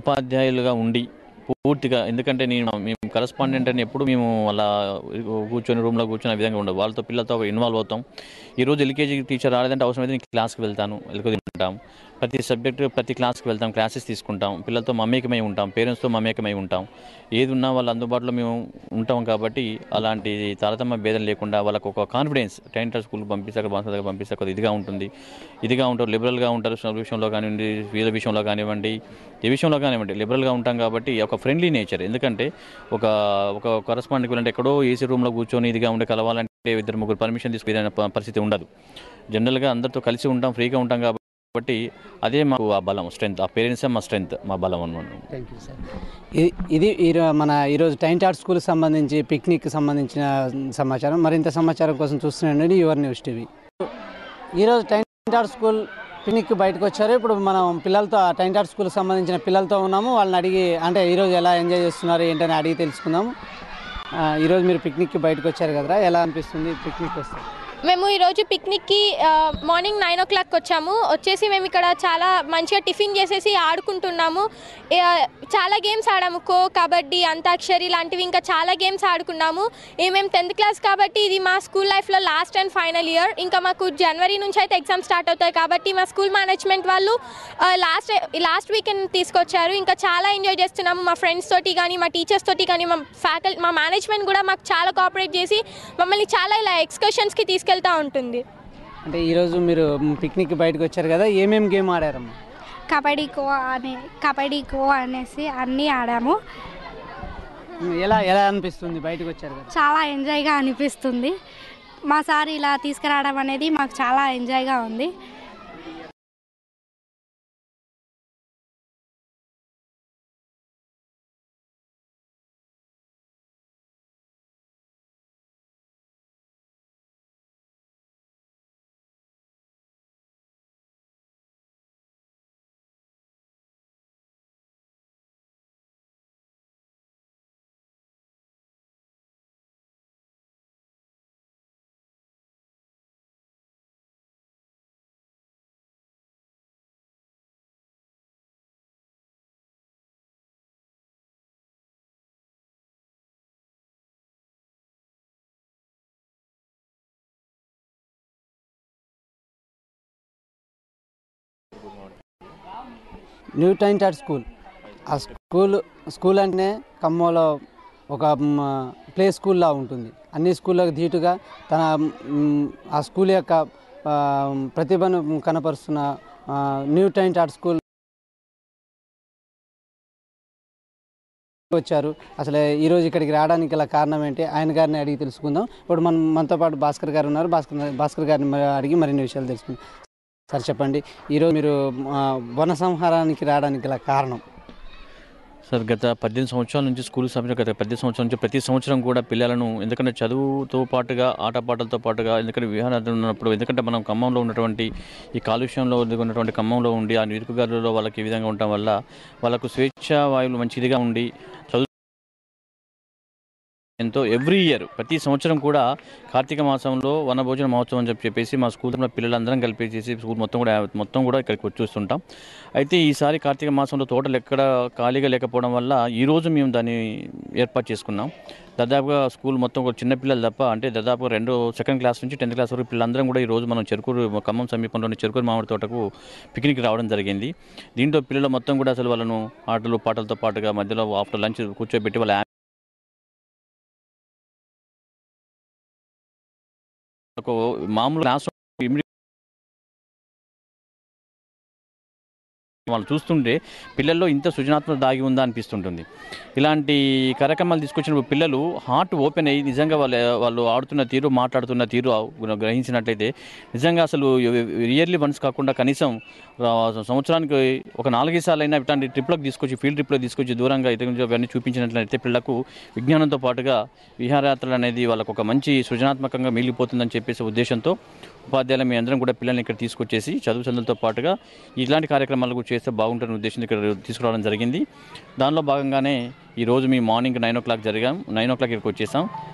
[SPEAKER 1] ఉపాధ్యాయులుగా ఉండి పూర్తిగా, ఎందుకంటే మేము కరస్పాండెంట్ అని ఎప్పుడు మేము అలా కూర్చొని రూమ్లో కూర్చొని ఆ విధంగా ఉండదు. వాళ్ళతో పిల్లలతో ఇన్వాల్వ్ అవుతాం. ఈరోజు ఎల్కేజీ టీచర్ రాలేదంటే అవసరమైతే నేను క్లాస్కి వెళ్తాను, తింటాం. ప్రతి సబ్జెక్టు ప్రతి క్లాస్కి వెళ్తాం, క్లాసెస్ తీసుకుంటాం, పిల్లలతో మమేకమై ఉంటాం, పేరెంట్స్తో మమేకమై ఉంటాం. ఏది ఉన్నా వాళ్ళ అందుబాటులో మేము ఉంటాం. కాబట్టి అలాంటి తారతమ్య భేదం లేకుండా వాళ్ళకు ఒక కాన్ఫిడెన్స్, టైంటార్ స్కూల్కి పంపిస్తే అక్కడ బాన్స దగ్గర పంపిస్తే కొద్దిగా ఇదిగా ఉంటారు, లిబరల్గా ఉంటారు. చదువు విషయంలో కానివ్వండి, వీళ్ళ విషయంలో కానివ్వండి, ఏ విషయంలో కానివ్వండి లిబరల్గా ఉంటాం. కాబట్టి ఒక ఫ్రెండ్లీ నేచర్. ఎందుకంటే ఒక కరస్పాండెంట్కి వెళ్ళంటే ఎక్కడో ఏసీ రూమ్లో కూర్చొని ఇదిగా ఉండి కలవాలంటే 2-3 పర్మిషన్ తీసుకునే పరిస్థితి ఉండదు. జనరల్గా అందరితో కలిసి ఉంటాం, ఫ్రీగా ఉంటాం. కాబట్టి అదే మాకు ఆ బలం, స్ట్రెంత్. ఆ పేరెంట్సే మా స్ట్రెంత్, మా బలం అన్నమాట.
[SPEAKER 2] Thank you sir. ఇది మన ఈరోజు టైంటార్ స్కూల్కి సంబంధించి పిక్నిక్కి సంబంధించిన సమాచారం. మరింత సమాచారం కోసం చూస్తున్నాండి యువర్ న్యూస్ టీవీ. ఈరోజు టైంటార్ స్కూల్ పిక్నిక్ బయటకు వచ్చారు. ఇప్పుడు మనం పిల్లలతో టైంటార్ స్కూల్కి సంబంధించిన పిల్లలతో ఉన్నాము. వాళ్ళని అడిగి అంటే ఈరోజు ఎలా ఎంజాయ్ చేస్తున్నారు ఏంటని అడిగి తెలుసుకుందాము. ఈరోజు మీరు పిక్నిక్కి బయటకు వచ్చారు కదరా, ఎలా అనిపిస్తుంది పిక్నిక్ వస్తే?
[SPEAKER 3] మేము ఈరోజు పిక్నిక్కి మార్నింగ్ 9 o'clock వచ్చేసి మేము ఇక్కడ చాలా మంచిగా టిఫిన్ చేసేసి ఆడుకుంటున్నాము. చాలా గేమ్స్ ఆడాము, ఖో, కబడ్డీ, అంతాక్షరి లాంటివి ఇంకా చాలా గేమ్స్ ఆడుకున్నాము. మేము 10th క్లాస్ కాబట్టి ఇది మా స్కూల్ లైఫ్లో లాస్ట్ అండ్ ఫైనల్ ఇయర్. ఇంకా మాకు జనవరి నుంచి అయితే ఎగ్జామ్ స్టార్ట్ అవుతాయి. కాబట్టి మా స్కూల్ మేనేజ్మెంట్ వాళ్ళు లాస్ట్ వీకెండ్ తీసుకొచ్చారు. ఇంకా చాలా ఎంజాయ్ చేస్తున్నాము. మా ఫ్రెండ్స్ తోటి కానీ, మా టీచర్స్ తోటి కానీ, మా మేనేజ్మెంట్ కూడా మాకు చాలా కోఆపరేట్ చేసి మమ్మల్ని చాలా ఇలా ఎక్స్కర్షన్స్కి తీసుకెళ్తా ఉంటుంది.
[SPEAKER 2] అంటే ఈరోజు మీరు పిక్నిక్ బయటకు వచ్చారు కదా, ఏమేమి గేమ్ ఆడారమ్మా?
[SPEAKER 4] కబడ్డీ ఖో అనేసి అన్నీ ఆడాము.
[SPEAKER 2] ఎలా అనిపిస్తుంది బయటకు వచ్చారు కదా?
[SPEAKER 4] చాలా ఎంజాయ్గా అనిపిస్తుంది. మా సార్ ఇలా తీసుకురావడం అనేది మాకు చాలా ఎంజాయ్గా ఉంది.
[SPEAKER 2] న్యూ టైంటార్ స్కూల్, ఆ స్కూల్ అంటే ఖమ్మంలో ఒక ప్లే స్కూల్లా ఉంటుంది. అన్ని స్కూళ్ళకు ధీటుగా ఆ స్కూల్ యొక్క ప్రతిభను కనపరుస్తున్న న్యూ టైంటార్ స్కూల్ వచ్చారు. అసలు ఈరోజు ఇక్కడికి రావడానికి గల కారణం ఏంటి, ఆయన గారిని అడిగి తెలుసుకుందాం. ఇప్పుడు మనతో పాటు భాస్కర్ గారు ఉన్నారు. భాస్కర్ గారిని అడిగి మరిన్ని విషయాలు తెలుసుకుందాం. సార్ చెప్పండి, ఈరోజు మీరు వన సంహారానికి రావడానికి గల కారణం?
[SPEAKER 1] సార్, గత 18 సంవత్సరాల నుంచి స్కూల్ సంబంధించిన గత 18 సంవత్సరాల నుంచి ప్రతి సంవత్సరం కూడా పిల్లలను, ఎందుకంటే చదువుతో పాటుగా ఆటపాటలతో పాటుగా, ఎందుకంటే విహారాలు ఉన్నప్పుడు, ఎందుకంటే మనం ఖమ్మంలో ఉన్నటువంటి ఈ కాలుష్యంలో ఉన్నటువంటి ఖమ్మంలో ఉండి ఆ ఇరుకుగారులలో వాళ్ళకి ఈ విధంగా ఉండటం వల్ల వాళ్ళకు స్వేచ్ఛ వాయువులు మంచిదిగా ఉండి చదువు ఎంతో ఎవ్రీ ఇయర్ ప్రతి సంవత్సరం కూడా కార్తీక మాసంలో వనభోజన మహోత్సవం అని చెప్పేసి మా స్కూల్ తరఫున పిల్లలందరం కలిపేసి స్కూల్ మొత్తం కూడా ఇక్కడికి వచ్చేస్తుంటాం. అయితే ఈసారి కార్తీక మాసంలో తోటలు ఎక్కడ ఖాళీగా లేకపోవడం వల్ల ఈరోజు మేము దాన్ని ఏర్పాటు చేసుకున్నాం. దాదాపుగా స్కూల్ మొత్తం కూడా చిన్నపిల్లలు తప్ప, అంటే దాదాపుగా 2nd క్లాస్ నుంచి 10th క్లాస్ వరకు పిల్లలందరం కూడా ఈరోజు మనం ఖమ్మం సమీపంలోని చెరుకూరు మామిడి తోటకు పిక్నిక్ రావడం జరిగింది. దీంట్లో పిల్లలు మొత్తం కూడా అసలు వాళ్ళను ఆటలు పాటలతో పాటుగా మధ్యలో ఆఫ్టర్ లంచ్ కూర్చోబెట్టి వాళ్ళ మామూలు వాళ్ళు చూస్తుంటే పిల్లల్లో ఇంత సృజనాత్మక దాగి ఉందా అనిపిస్తుంటుంది. ఇలాంటి కార్యక్రమాలు తీసుకొచ్చినప్పుడు పిల్లలు హార్ట్ ఓపెన్ అయ్యి నిజంగా వాళ్ళు ఆడుతున్న తీరు, మాట్లాడుతున్న తీరు గ్రహించినట్లయితే నిజంగా అసలు ఇయర్లీ వన్స్ కాకుండా కనీసం సంవత్సరానికి ఒక 4-5 సార్లు అయినా ఇట్లాంటి ట్రిప్లకు తీసుకొచ్చి, ఫీల్డ్ ట్రిప్లకు తీసుకొచ్చి దూరంగా అవన్నీ చూపించినట్లయితే పిల్లలకు విజ్ఞానంతో పాటుగా విహారయాత్రలు అనేది వాళ్ళకు ఒక మంచి సృజనాత్మకంగా మిగిలిపోతుందని చెప్పేసి ఉద్దేశంతో ఉపాధ్యాయులు మీ అందరం కూడా పిల్లల్ని ఇక్కడ తీసుకొచ్చేసి చదువులతో పాటుగా ఇలాంటి కార్యక్రమాలు కూడా చేస్తే బాగుంటుందనే ఉద్దేశంతో ఇక్కడ తీసుకురావడం జరిగింది. దానిలో భాగంగానే ఈరోజు మేము మార్నింగ్ 9 o'clock 9 o'clock ఇక్కడికి వచ్చేసాం.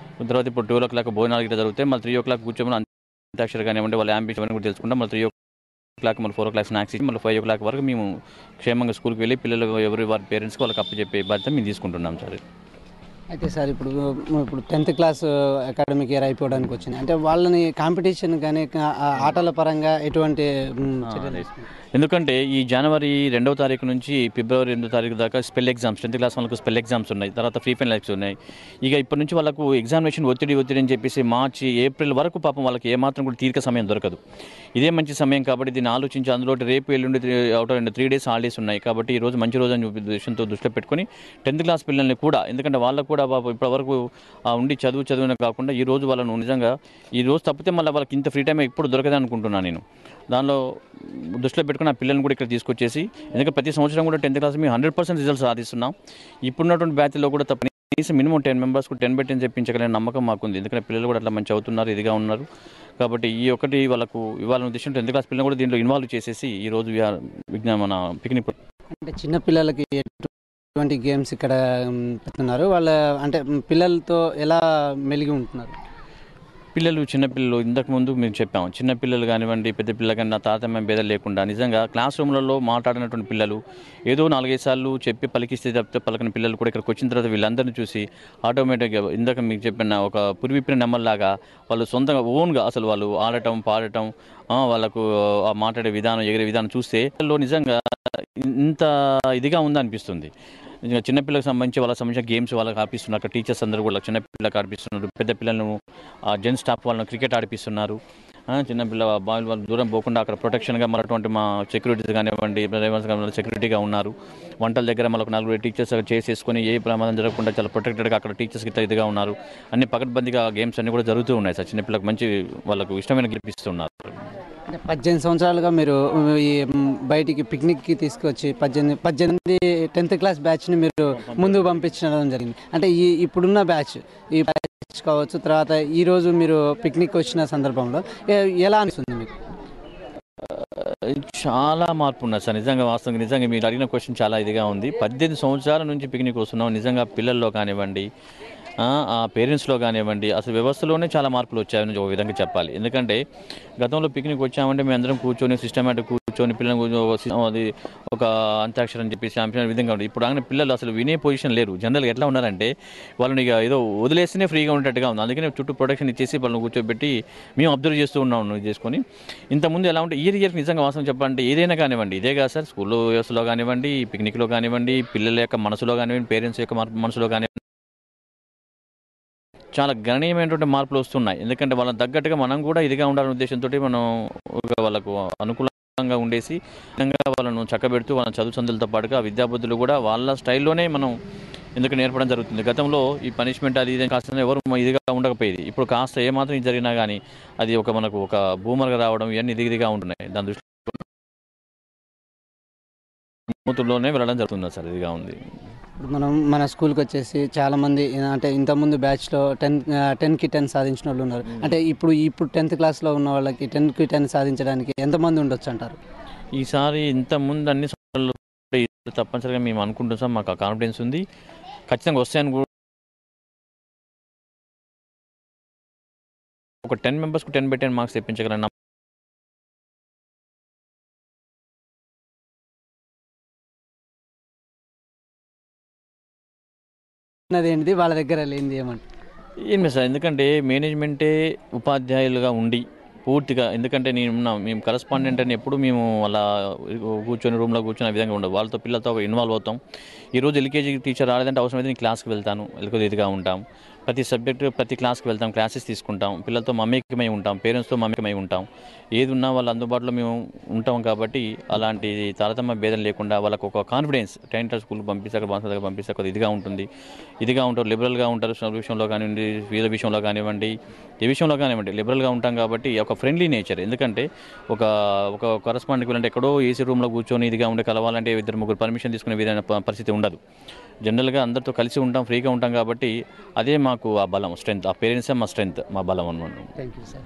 [SPEAKER 1] తర్వాత ఇప్పుడు 12 o'clock భోజనాలు ఇక్కడ జరుగుతాయి. మళ్ళీ 3 o'clock కూర్చోమని అంత్యాక్షరి కానివ్వండి, వాళ్ళ యాంబిషన్ అవన్నీ కూడా తెలుసుకుంటాం. మళ్ళీ 3 o'clock మళ్ళీ 4 o'clock స్నాక్స్ ఇచ్చి మళ్ళీ 5 o'clock వరకు మేము క్షేమంగా స్కూల్కి వెళ్ళి పిల్లలు వారి పేరెంట్స్కి వాళ్ళకి అప్పచెప్పే బాధ్యత మేము తీసుకుంటున్నాం సార్.
[SPEAKER 2] అయితే సార్ ఇప్పుడు 10th క్లాస్ అకాడమిక్ ఇయర్ అయిపోవడానికి వచ్చింది. అంటే వాళ్ళని కాంపిటీషన్ కానీ ఆటల పరంగా ఎటువంటి చర్యలు తీసుకుంటారు?
[SPEAKER 1] ఎందుకంటే ఈ జనవరి 2వ తారీఖు నుంచి ఫిబ్రవరి 8వ తారీఖు దాకా స్పెల్ ఎగ్జామ్స్, 10th క్లాస్ వాళ్ళకు స్పెల్ ఎగ్జామ్స్ ఉన్నాయి. తర్వాత ఫ్రీ ఫైనల్ ఎగ్జామ్స్ ఉన్నాయి. ఇక ఇప్పటి నుంచి వాళ్ళకు ఎగ్జామినేషన్ ఒత్తిడి అని చెప్పేసి మార్చి, ఏప్రిల్ వరకు పాపం వాళ్ళకి ఏమాత్రం కూడా తీరిక సమయం దొరకదు. ఇదే మంచి సమయం కాబట్టి దీన్ని ఆలోచించి అందులో రేపు ఎల్లుండి 3 days హాలిడేస్ ఉన్నాయి కాబట్టి ఈ రోజు మంచి రోజు అని ఉద్దేశంతో దృష్టిలో పెట్టుకుని 10th క్లాస్ పిల్లల్ని కూడా, ఎందుకంటే వాళ్ళకు కూడా ఇప్పటివరకు ఉండి చదువునే కాకుండా ఈ రోజు వాళ్ళను నిజంగా ఈ రోజు తప్పితే మళ్ళీ వాళ్ళకి ఇంత ఫ్రీ టైం ఎప్పుడు దొరకదని అనుకుంటున్నాను నేను. దానిలో దృష్టిలో పెట్టుకుని ఆ పిల్లల్ని కూడా ఇక్కడ తీసుకొచ్చేసి, ఎందుకంటే ప్రతి సంవత్సరం కూడా 10th క్లాస్ మేము 100% రిజల్ట్స్ సాధిస్తున్నాం. ఇప్పుడున్నటువంటి బ్యాచ్లో కూడా కనీసం మినిమం 10 members 10 చెప్పించగలిగిన నమ్మకం మాకుంది. ఎందుకంటే పిల్లలు కూడా అట్లా మంచి అవుతున్నారు, ఇదిగా ఉన్నారు. కాబట్టి ఈ ఒకటి వాళ్ళకు ఇవ్వాలనే ఉద్దేశంతో 10th క్లాస్ పిల్లలు కూడా దీంట్లో ఇన్వాల్వ్ చేసేసి ఈరోజు మన పిక్నిక్.
[SPEAKER 2] అంటే చిన్నపిల్లలకి ఎటువంటి గేమ్స్ ఇక్కడ పెడుతున్నారు? వాళ్ళ అంటే పిల్లలతో ఎలా మెలిగి ఉంటున్నారు?
[SPEAKER 1] చిన్నపిల్లలు ఇంతకుముందు మేము చెప్పాము, చిన్నపిల్లలు కానివ్వండి, పెద్ద పిల్లలు కానీ నా తారతమ్యం భేదం లేకుండా నిజంగా క్లాస్ రూమ్లలో మాట్లాడినటువంటి పిల్లలు, ఏదో 4-5 సార్లు చెప్పి పలికిస్తే తప్పితే పలకని పిల్లలు కూడా ఇక్కడికి వచ్చిన తర్వాత వీళ్ళందరినీ చూసి ఆటోమేటిక్గా ఇందాక మీకు చెప్పిన ఒక పురివిప్పిన నెమ్మల్లాగా వాళ్ళు సొంతంగా ఓన్గా అసలు వాళ్ళు ఆడటం, పాడటం, వాళ్ళకు మాట్లాడే విధానం, ఎగిరే విధానం చూస్తే నిజంగా ఇంత ఇదిగా ఉందనిపిస్తుంది. చిన్నపిల్లలకు సంబంధించి వాళ్ళకి సంబంధించిన గేమ్స్ వాళ్ళకి ఆడిపిస్తున్నారు. అక్కడ టీచర్స్ అందరూ కూడా చిన్నపిల్లలకు ఆడిపిస్తున్నారు. పెద్ద పిల్లలను జెంట్స్ స్టాఫ్ వాళ్ళని క్రికెట్ ఆడిపిస్తున్నారు. చిన్నపిల్ల వాళ్ళు దూరం పోకుండా అక్కడ ప్రొటెక్షన్గా మనటువంటి మా సెక్యూరిటీస్ కానివ్వండి, డ్రైవర్స్ కానివ్వండి సెక్యూరిటీగా ఉన్నారు. వంటల దగ్గర మనకు 4 టీచర్స్ చేసుకొని ఏ ప్రమాదం జరగకుండా చాలా ప్రొటెక్టెడ్గా అక్కడ టీచర్స్కి ఇదిగా ఉన్నారు. అన్ని పకడ్బందీగా గేమ్స్ అన్నీ కూడా జరుగుతూ ఉన్నాయి సార్. చిన్నపిల్లలకు మంచి వాళ్ళకు ఇష్టమైన గెలిపిస్తున్నారు.
[SPEAKER 2] అంటే 18 సంవత్సరాలుగా మీరు ఈ బయటికి పిక్నిక్కి తీసుకొచ్చి 18 10th క్లాస్ బ్యాచ్ని మీరు ముందుకు పంపించడం జరిగింది. అంటే ఇప్పుడున్న బ్యాచ్ కావచ్చు, తర్వాత ఈరోజు మీరు పిక్నిక్ వచ్చిన సందర్భంలో ఎలా అనిపిస్తుంది మీకు?
[SPEAKER 1] చాలా మార్పు ఉన్నది సార్. నిజంగా మీరు అడిగిన క్వశ్చన్ చాలా ఇదిగా ఉంది. 18 సంవత్సరాల నుంచి పిక్నిక్ వస్తున్నాం. నిజంగా పిల్లల్లో కానివ్వండి, ఆ పేరెంట్స్లో కానివ్వండి, అసలు వ్యవస్థలోనే చాలా మార్పులు వచ్చాయని ఒక విధంగా చెప్పాలి. ఎందుకంటే గతంలో పిక్నిక్ వచ్చామంటే మేము అందరం కూర్చొని సిస్టమేటిక్ కూర్చొని పిల్లలు అది ఒక అంత్యాక్షరం అని చెప్పేసి అంశం విధంగా ఉంటుంది. ఇప్పుడు അങ്ങനെ పిల్లలు అసలు వినే పొజిషన్ లేరు. జనరల్గా ఎట్లా ఉన్నారంటే వాళ్ళని ఇక ఏదో వదిలేస్తేనే ఫ్రీగా ఉండేట్టుగా ఉంది. అందుకని చుట్టూ ప్రొటెక్షన్ ఇచ్చేసి వాళ్ళని కూర్చోబెట్టి మేము అబ్జర్వ్ చేస్తూ ఉన్నాం చేసుకొని. ఇంతకుముందు ఎలా ఉంటే ఇయర్కి నిజంగా వాస్తవం చెప్పాలంటే ఏదైనా కానివ్వండి, ఇదే కాదు సార్, స్కూల్లో వ్యవస్థలో కానివ్వండి, పిక్నిక్లో కానివ్వండి, పిల్లల యొక్క మనసులో కానివ్వండి, పేరెంట్స్ యొక్క మనసులో కానివ్వండి చాలా గణనీయమైనటువంటి మార్పులు వస్తున్నాయి. ఎందుకంటే వాళ్ళని తగ్గట్టుగా మనం కూడా ఇదిగా ఉండాలనే ఉద్దేశంతో మనం వాళ్ళకు అనుకూలంగా ఉండేసి విధంగా వాళ్ళను చక్కబెడుతూ వాళ్ళ చదువు సందులతో పాటుగా విద్యాబుద్ధులు కూడా వాళ్ళ స్టైల్లోనే మనం ఎందుకు నేర్పడం జరుగుతుంది. గతంలో ఈ పనిష్మెంట్ అది ఇది కాస్త ఎవరు ఇదిగా ఉండకపోయేది. ఇప్పుడు కాస్త ఏమాత్రం ఇది జరిగినా కానీ అది మనకు ఒక బూమర్గా రావడం ఇవన్నీ ఇదిగా ఉంటున్నాయి. దాని దృష్టిలో మూతుల్లోనే వెళ్ళడం జరుగుతుంది సార్. ఇదిగా ఉంది.
[SPEAKER 2] ఇప్పుడు మన స్కూల్కి వచ్చేసి చాలామంది అంటే ఇంతకుముందు బ్యాచ్లో 10కి 10 సాధించిన వాళ్ళు ఉన్నారు. అంటే ఇప్పుడు 10th క్లాస్లో ఉన్న వాళ్ళకి 10కి 10 సాధించడానికి ఎంతమంది ఉండొచ్చు అంటారు?
[SPEAKER 1] ఈసారి ఇంతకుముందు అన్ని తప్పనిసరిగా మేము అనుకుంటున్నాం. మాకు ఆ కాన్ఫిడెన్స్ ఉంది. ఖచ్చితంగా వస్తాయని కూడా ఒక 10 members 10/10 మార్క్స్ తెప్పించగలన్న
[SPEAKER 2] ఏంటిది వాళ్ళ దగ్గర లేనిది ఏమంటారు?
[SPEAKER 1] ఏమి సార్, ఎందుకంటే మేనేజ్మెంటే ఉపాధ్యాయులుగా ఉండి పూర్తిగా, ఎందుకంటే మేము కరస్పాండెంట్ అని ఎప్పుడు మేము అలా కూర్చొని రూమ్లో కూర్చొని ఆ విధంగా ఉండదు. వాళ్ళతో పిల్లలతో ఇన్వాల్వ్ అవుతాం. ఈరోజు ఎల్కేజీ టీచర్ రాలేదంటే అవసరమైతే నేను క్లాస్కి వెళ్తాను, ఎల్కేజీగా ఉంటాం. ప్రతి సబ్జెక్టు ప్రతి క్లాస్కి వెళ్తాం, క్లాసెస్ తీసుకుంటాం, పిల్లలతో మమేకమై ఉంటాం, పేరెంట్స్తో మమేకమై ఉంటాం. ఏది ఉన్నా వాళ్ళ అందుబాటులో మేము ఉంటాం కాబట్టి అలాంటి తారతమ్య భేదం లేకుండా వాళ్ళకు ఒక కాన్ఫిడెన్స్ టైంటర్ స్కూల్కి పంపిస్తే అక్కడ బాన్సర్ దగ్గర పంపిస్తే కొద్దిగా ఇదిగా ఉంటారు, లిబరల్గా ఉంటారు. చదువు విషయంలో కానివ్వండి, వీధ విషయంలో కానివ్వండి, ఏ విషయంలో కానివ్వండి లిబరల్గా ఉంటాం కాబట్టి ఒక ఫ్రెండ్లీ నేచర్. ఎందుకంటే ఒక ఒక కరస్పాండెంట్కి వెళ్ళంటే ఎక్కడో ఏసీ రూమ్లో కూర్చొని ఇదిగా ఉండి కలవాలంటే ఇద్దరు ముగ్గురు పర్మిషన్ తీసుకునే విధమైన పరిస్థితి ఉండదు. జనరల్గా అందరితో కలిసి ఉంటాం, ఫ్రీగా ఉంటాం కాబట్టి అదే మాకు ఆ బలం, స్ట్రెంత్. ఆ పేరెంట్సే మా స్ట్రెంత్, మా బలం అన్నమాట.
[SPEAKER 2] Thank you sir.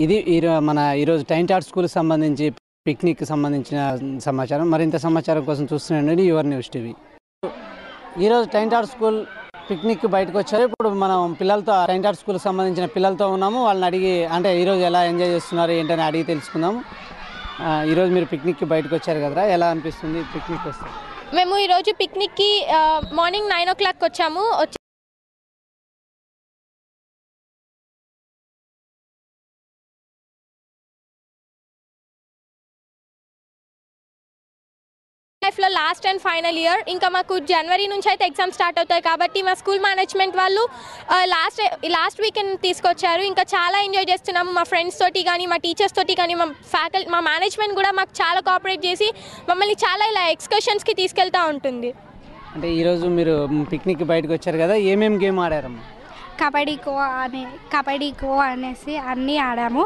[SPEAKER 2] ఇది మన ఈరోజు టైంటార్ స్కూల్కి సంబంధించి పిక్నిక్కి సంబంధించిన సమాచారం. మరింత సమాచారం కోసం చూస్తున్నాండి యువర్ న్యూస్ టీవీ. ఈరోజు టైంటార్ స్కూల్ పిక్నిక్ బయటకు వచ్చారు. ఇప్పుడు మనం పిల్లలతో టైంటార్ స్కూల్కి సంబంధించిన పిల్లలతో ఉన్నాము. వాళ్ళని అడిగి అంటే ఈరోజు ఎలా ఎంజాయ్ చేస్తున్నారు ఏంటని అడిగి తెలుసుకుందాము. ఈరోజు మీరు పిక్నిక్కి బయటకు వచ్చారు కదా, ఎలా అనిపిస్తుంది పిక్నిక్ వస్తే?
[SPEAKER 3] మేము ఈరోజు పిక్నిక్కి మార్నింగ్ 9 o'clock వచ్చాము. లైఫ్లో లాస్ట్ అండ్ ఫైనల్ ఇయర్. ఇంకా మాకు జనవరి నుంచి అయితే ఎగ్జామ్ స్టార్ట్ అవుతాయి కాబట్టి మా స్కూల్ మేనేజ్మెంట్ వాళ్ళు లాస్ట్ వీకెండ్ తీసుకొచ్చారు. ఇంకా చాలా ఎంజాయ్ చేస్తున్నాము. మా ఫ్రెండ్స్ తోటి కానీ, మా టీచర్స్ తోటి కానీ, మా మేనేజ్మెంట్ కూడా మాకు చాలా కోఆపరేట్ చేసి మమ్మల్ని చాలా ఇలా ఎక్స్కర్షన్స్కి తీసుకెళ్తూ ఉంటుంది.
[SPEAKER 2] అంటే ఈరోజు మీరు పిక్నిక్ బయటకు వచ్చారు కదా, ఏమేమి గేమ్ ఆడారమ్మా?
[SPEAKER 4] కబడ్డీ ఖో అనేసి అన్నీ ఆడాము.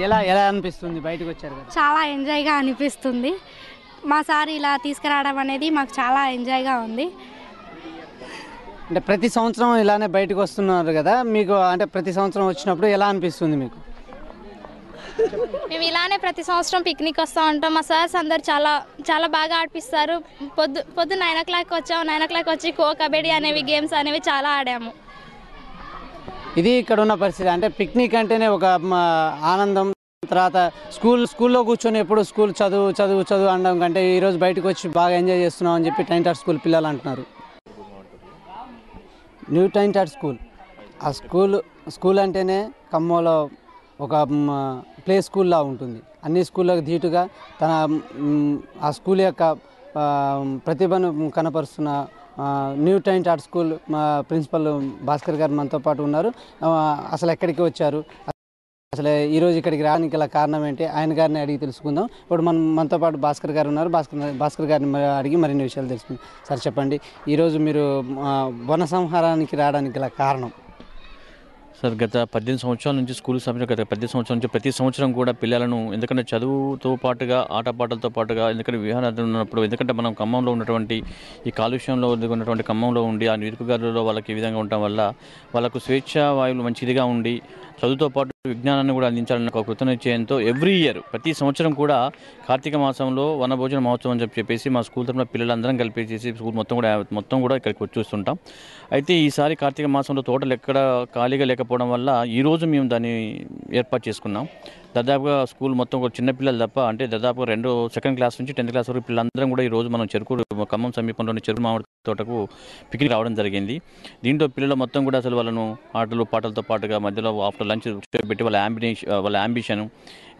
[SPEAKER 2] ఎలా అనిపిస్తుంది బయటకు వచ్చారు కదా?
[SPEAKER 4] చాలా ఎంజాయ్గా అనిపిస్తుంది. మా సార్ ఇలా తీసుకురావడం అనేది మాకు చాలా ఎంజాయ్గా ఉంది.
[SPEAKER 2] అంటే ప్రతి సంవత్సరం ఇలానే బయటకు వస్తున్నారు కదా, మీకు అంటే ప్రతి సంవత్సరం వచ్చినప్పుడు ఎలా అనిపిస్తుంది మీకు?
[SPEAKER 4] మేము ఇలానే ప్రతి సంవత్సరం పిక్నిక్ వస్తూ ఉంటాం. మా సార్స్ అందరు చాలా చాలా బాగా ఆడిపిస్తారు. పొద్దు 9 o'clock వచ్చాము. 9 o'clock వచ్చి ఖో, కబడ్డీ అనేవి గేమ్స్ అనేవి చాలా ఆడాము.
[SPEAKER 2] ఇది ఇక్కడ ఉన్న పరిస్థితి. అంటే పిక్నిక్ అంటేనే ఒక ఆనందం. తర్వాత స్కూల్లో కూర్చొని ఎప్పుడు స్కూల్ చదువు అనడం కంటే ఈరోజు బయటకు వచ్చి బాగా ఎంజాయ్ చేస్తున్నాం అని చెప్పి టైంటార్ స్కూల్ పిల్లలు అంటున్నారు. న్యూ టైంటార్ స్కూల్, ఆ స్కూల్ అంటేనే ఖమ్మంలో ఒక ప్లే స్కూల్లా ఉంటుంది. అన్ని స్కూళ్ళకు ధీటుగా ఆ స్కూల్ యొక్క ప్రతిభను కనపరుస్తున్న న్యూ టైంటార్ స్కూల్ మా ప్రిన్సిపల్ భాస్కర్ గారు మనతో పాటు ఉన్నారు. అసలు ఎక్కడికి వచ్చారు, అసలు ఈరోజు ఇక్కడికి రావడానికి గల కారణం ఏంటి, ఆయన గారిని అడిగి తెలుసుకుందాం. ఇప్పుడు మనతో పాటు భాస్కర్ గారు ఉన్నారు. భాస్కర్ గారిని అడిగి మరిన్ని విషయాలు తెలుసుకుందాం. సార్ చెప్పండి, ఈరోజు మీరు వన సంహారానికి రావడానికి గల కారణం?
[SPEAKER 1] సార్, గత 18 సంవత్సరాల నుంచి స్కూల్ సమయంలో గత 18 సంవత్సరాల నుంచి ప్రతి సంవత్సరం కూడా పిల్లలను, ఎందుకంటే చదువుతో పాటుగా ఆటపాటలతో పాటుగా, ఎందుకంటే విహారాలు ఉన్నప్పుడు, ఎందుకంటే మనం ఖమ్మంలో ఉన్నటువంటి ఈ కాలుష్యంలో ఉన్నటువంటి ఖమ్మంలో ఉండి ఆ నిరుపుగారులలో వాళ్ళకి ఈ విధంగా ఉండటం వల్ల వాళ్ళకు స్వేచ్ఛ వాయువులు మంచిదిగా ఉండి చదువుతో పాటు విజ్ఞానాన్ని కూడా అందించాలన్న ఒక కృతనిశ్చయంతో ఎవ్రీ ఇయర్ ప్రతి సంవత్సరం కూడా కార్తీక మాసంలో వనభోజన మహోత్సవం అని చెప్పేసి మా స్కూల్ తరఫున పిల్లలందరం కలిపేసి స్కూల్ మొత్తం కూడా ఇక్కడికి వచ్చి చూస్తుంటాం. అయితే ఈసారి కార్తీక మాసంలో తోటలు ఎక్కడ ఖాళీగా లేకపోవడం వల్ల ఈరోజు మేము దాన్ని ఏర్పాటు చేసుకున్నాం. దాదాపుగా స్కూల్ మొత్తం కూడా చిన్నపిల్లలు తప్ప, అంటే దాదాపు సెకండ్ క్లాస్ నుంచి 10th క్లాస్ వరకు పిల్లలందరం కూడా ఈరోజు మనం ఖమ్మం సమీపంలోని చెరుకు మామిడి తోటకు పిక్నిక్ రావడం జరిగింది. దీంట్లో పిల్లలు మొత్తం కూడా అసలు వాళ్ళను ఆటలు పాటలతో పాటుగా మధ్యలో ఆఫ్టర్ లంచ్ పెట్టి వాళ్ళ అంబిషన్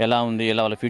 [SPEAKER 1] ఎలా ఉంది, ఎలా వాళ్ళ ఫ్యూచర్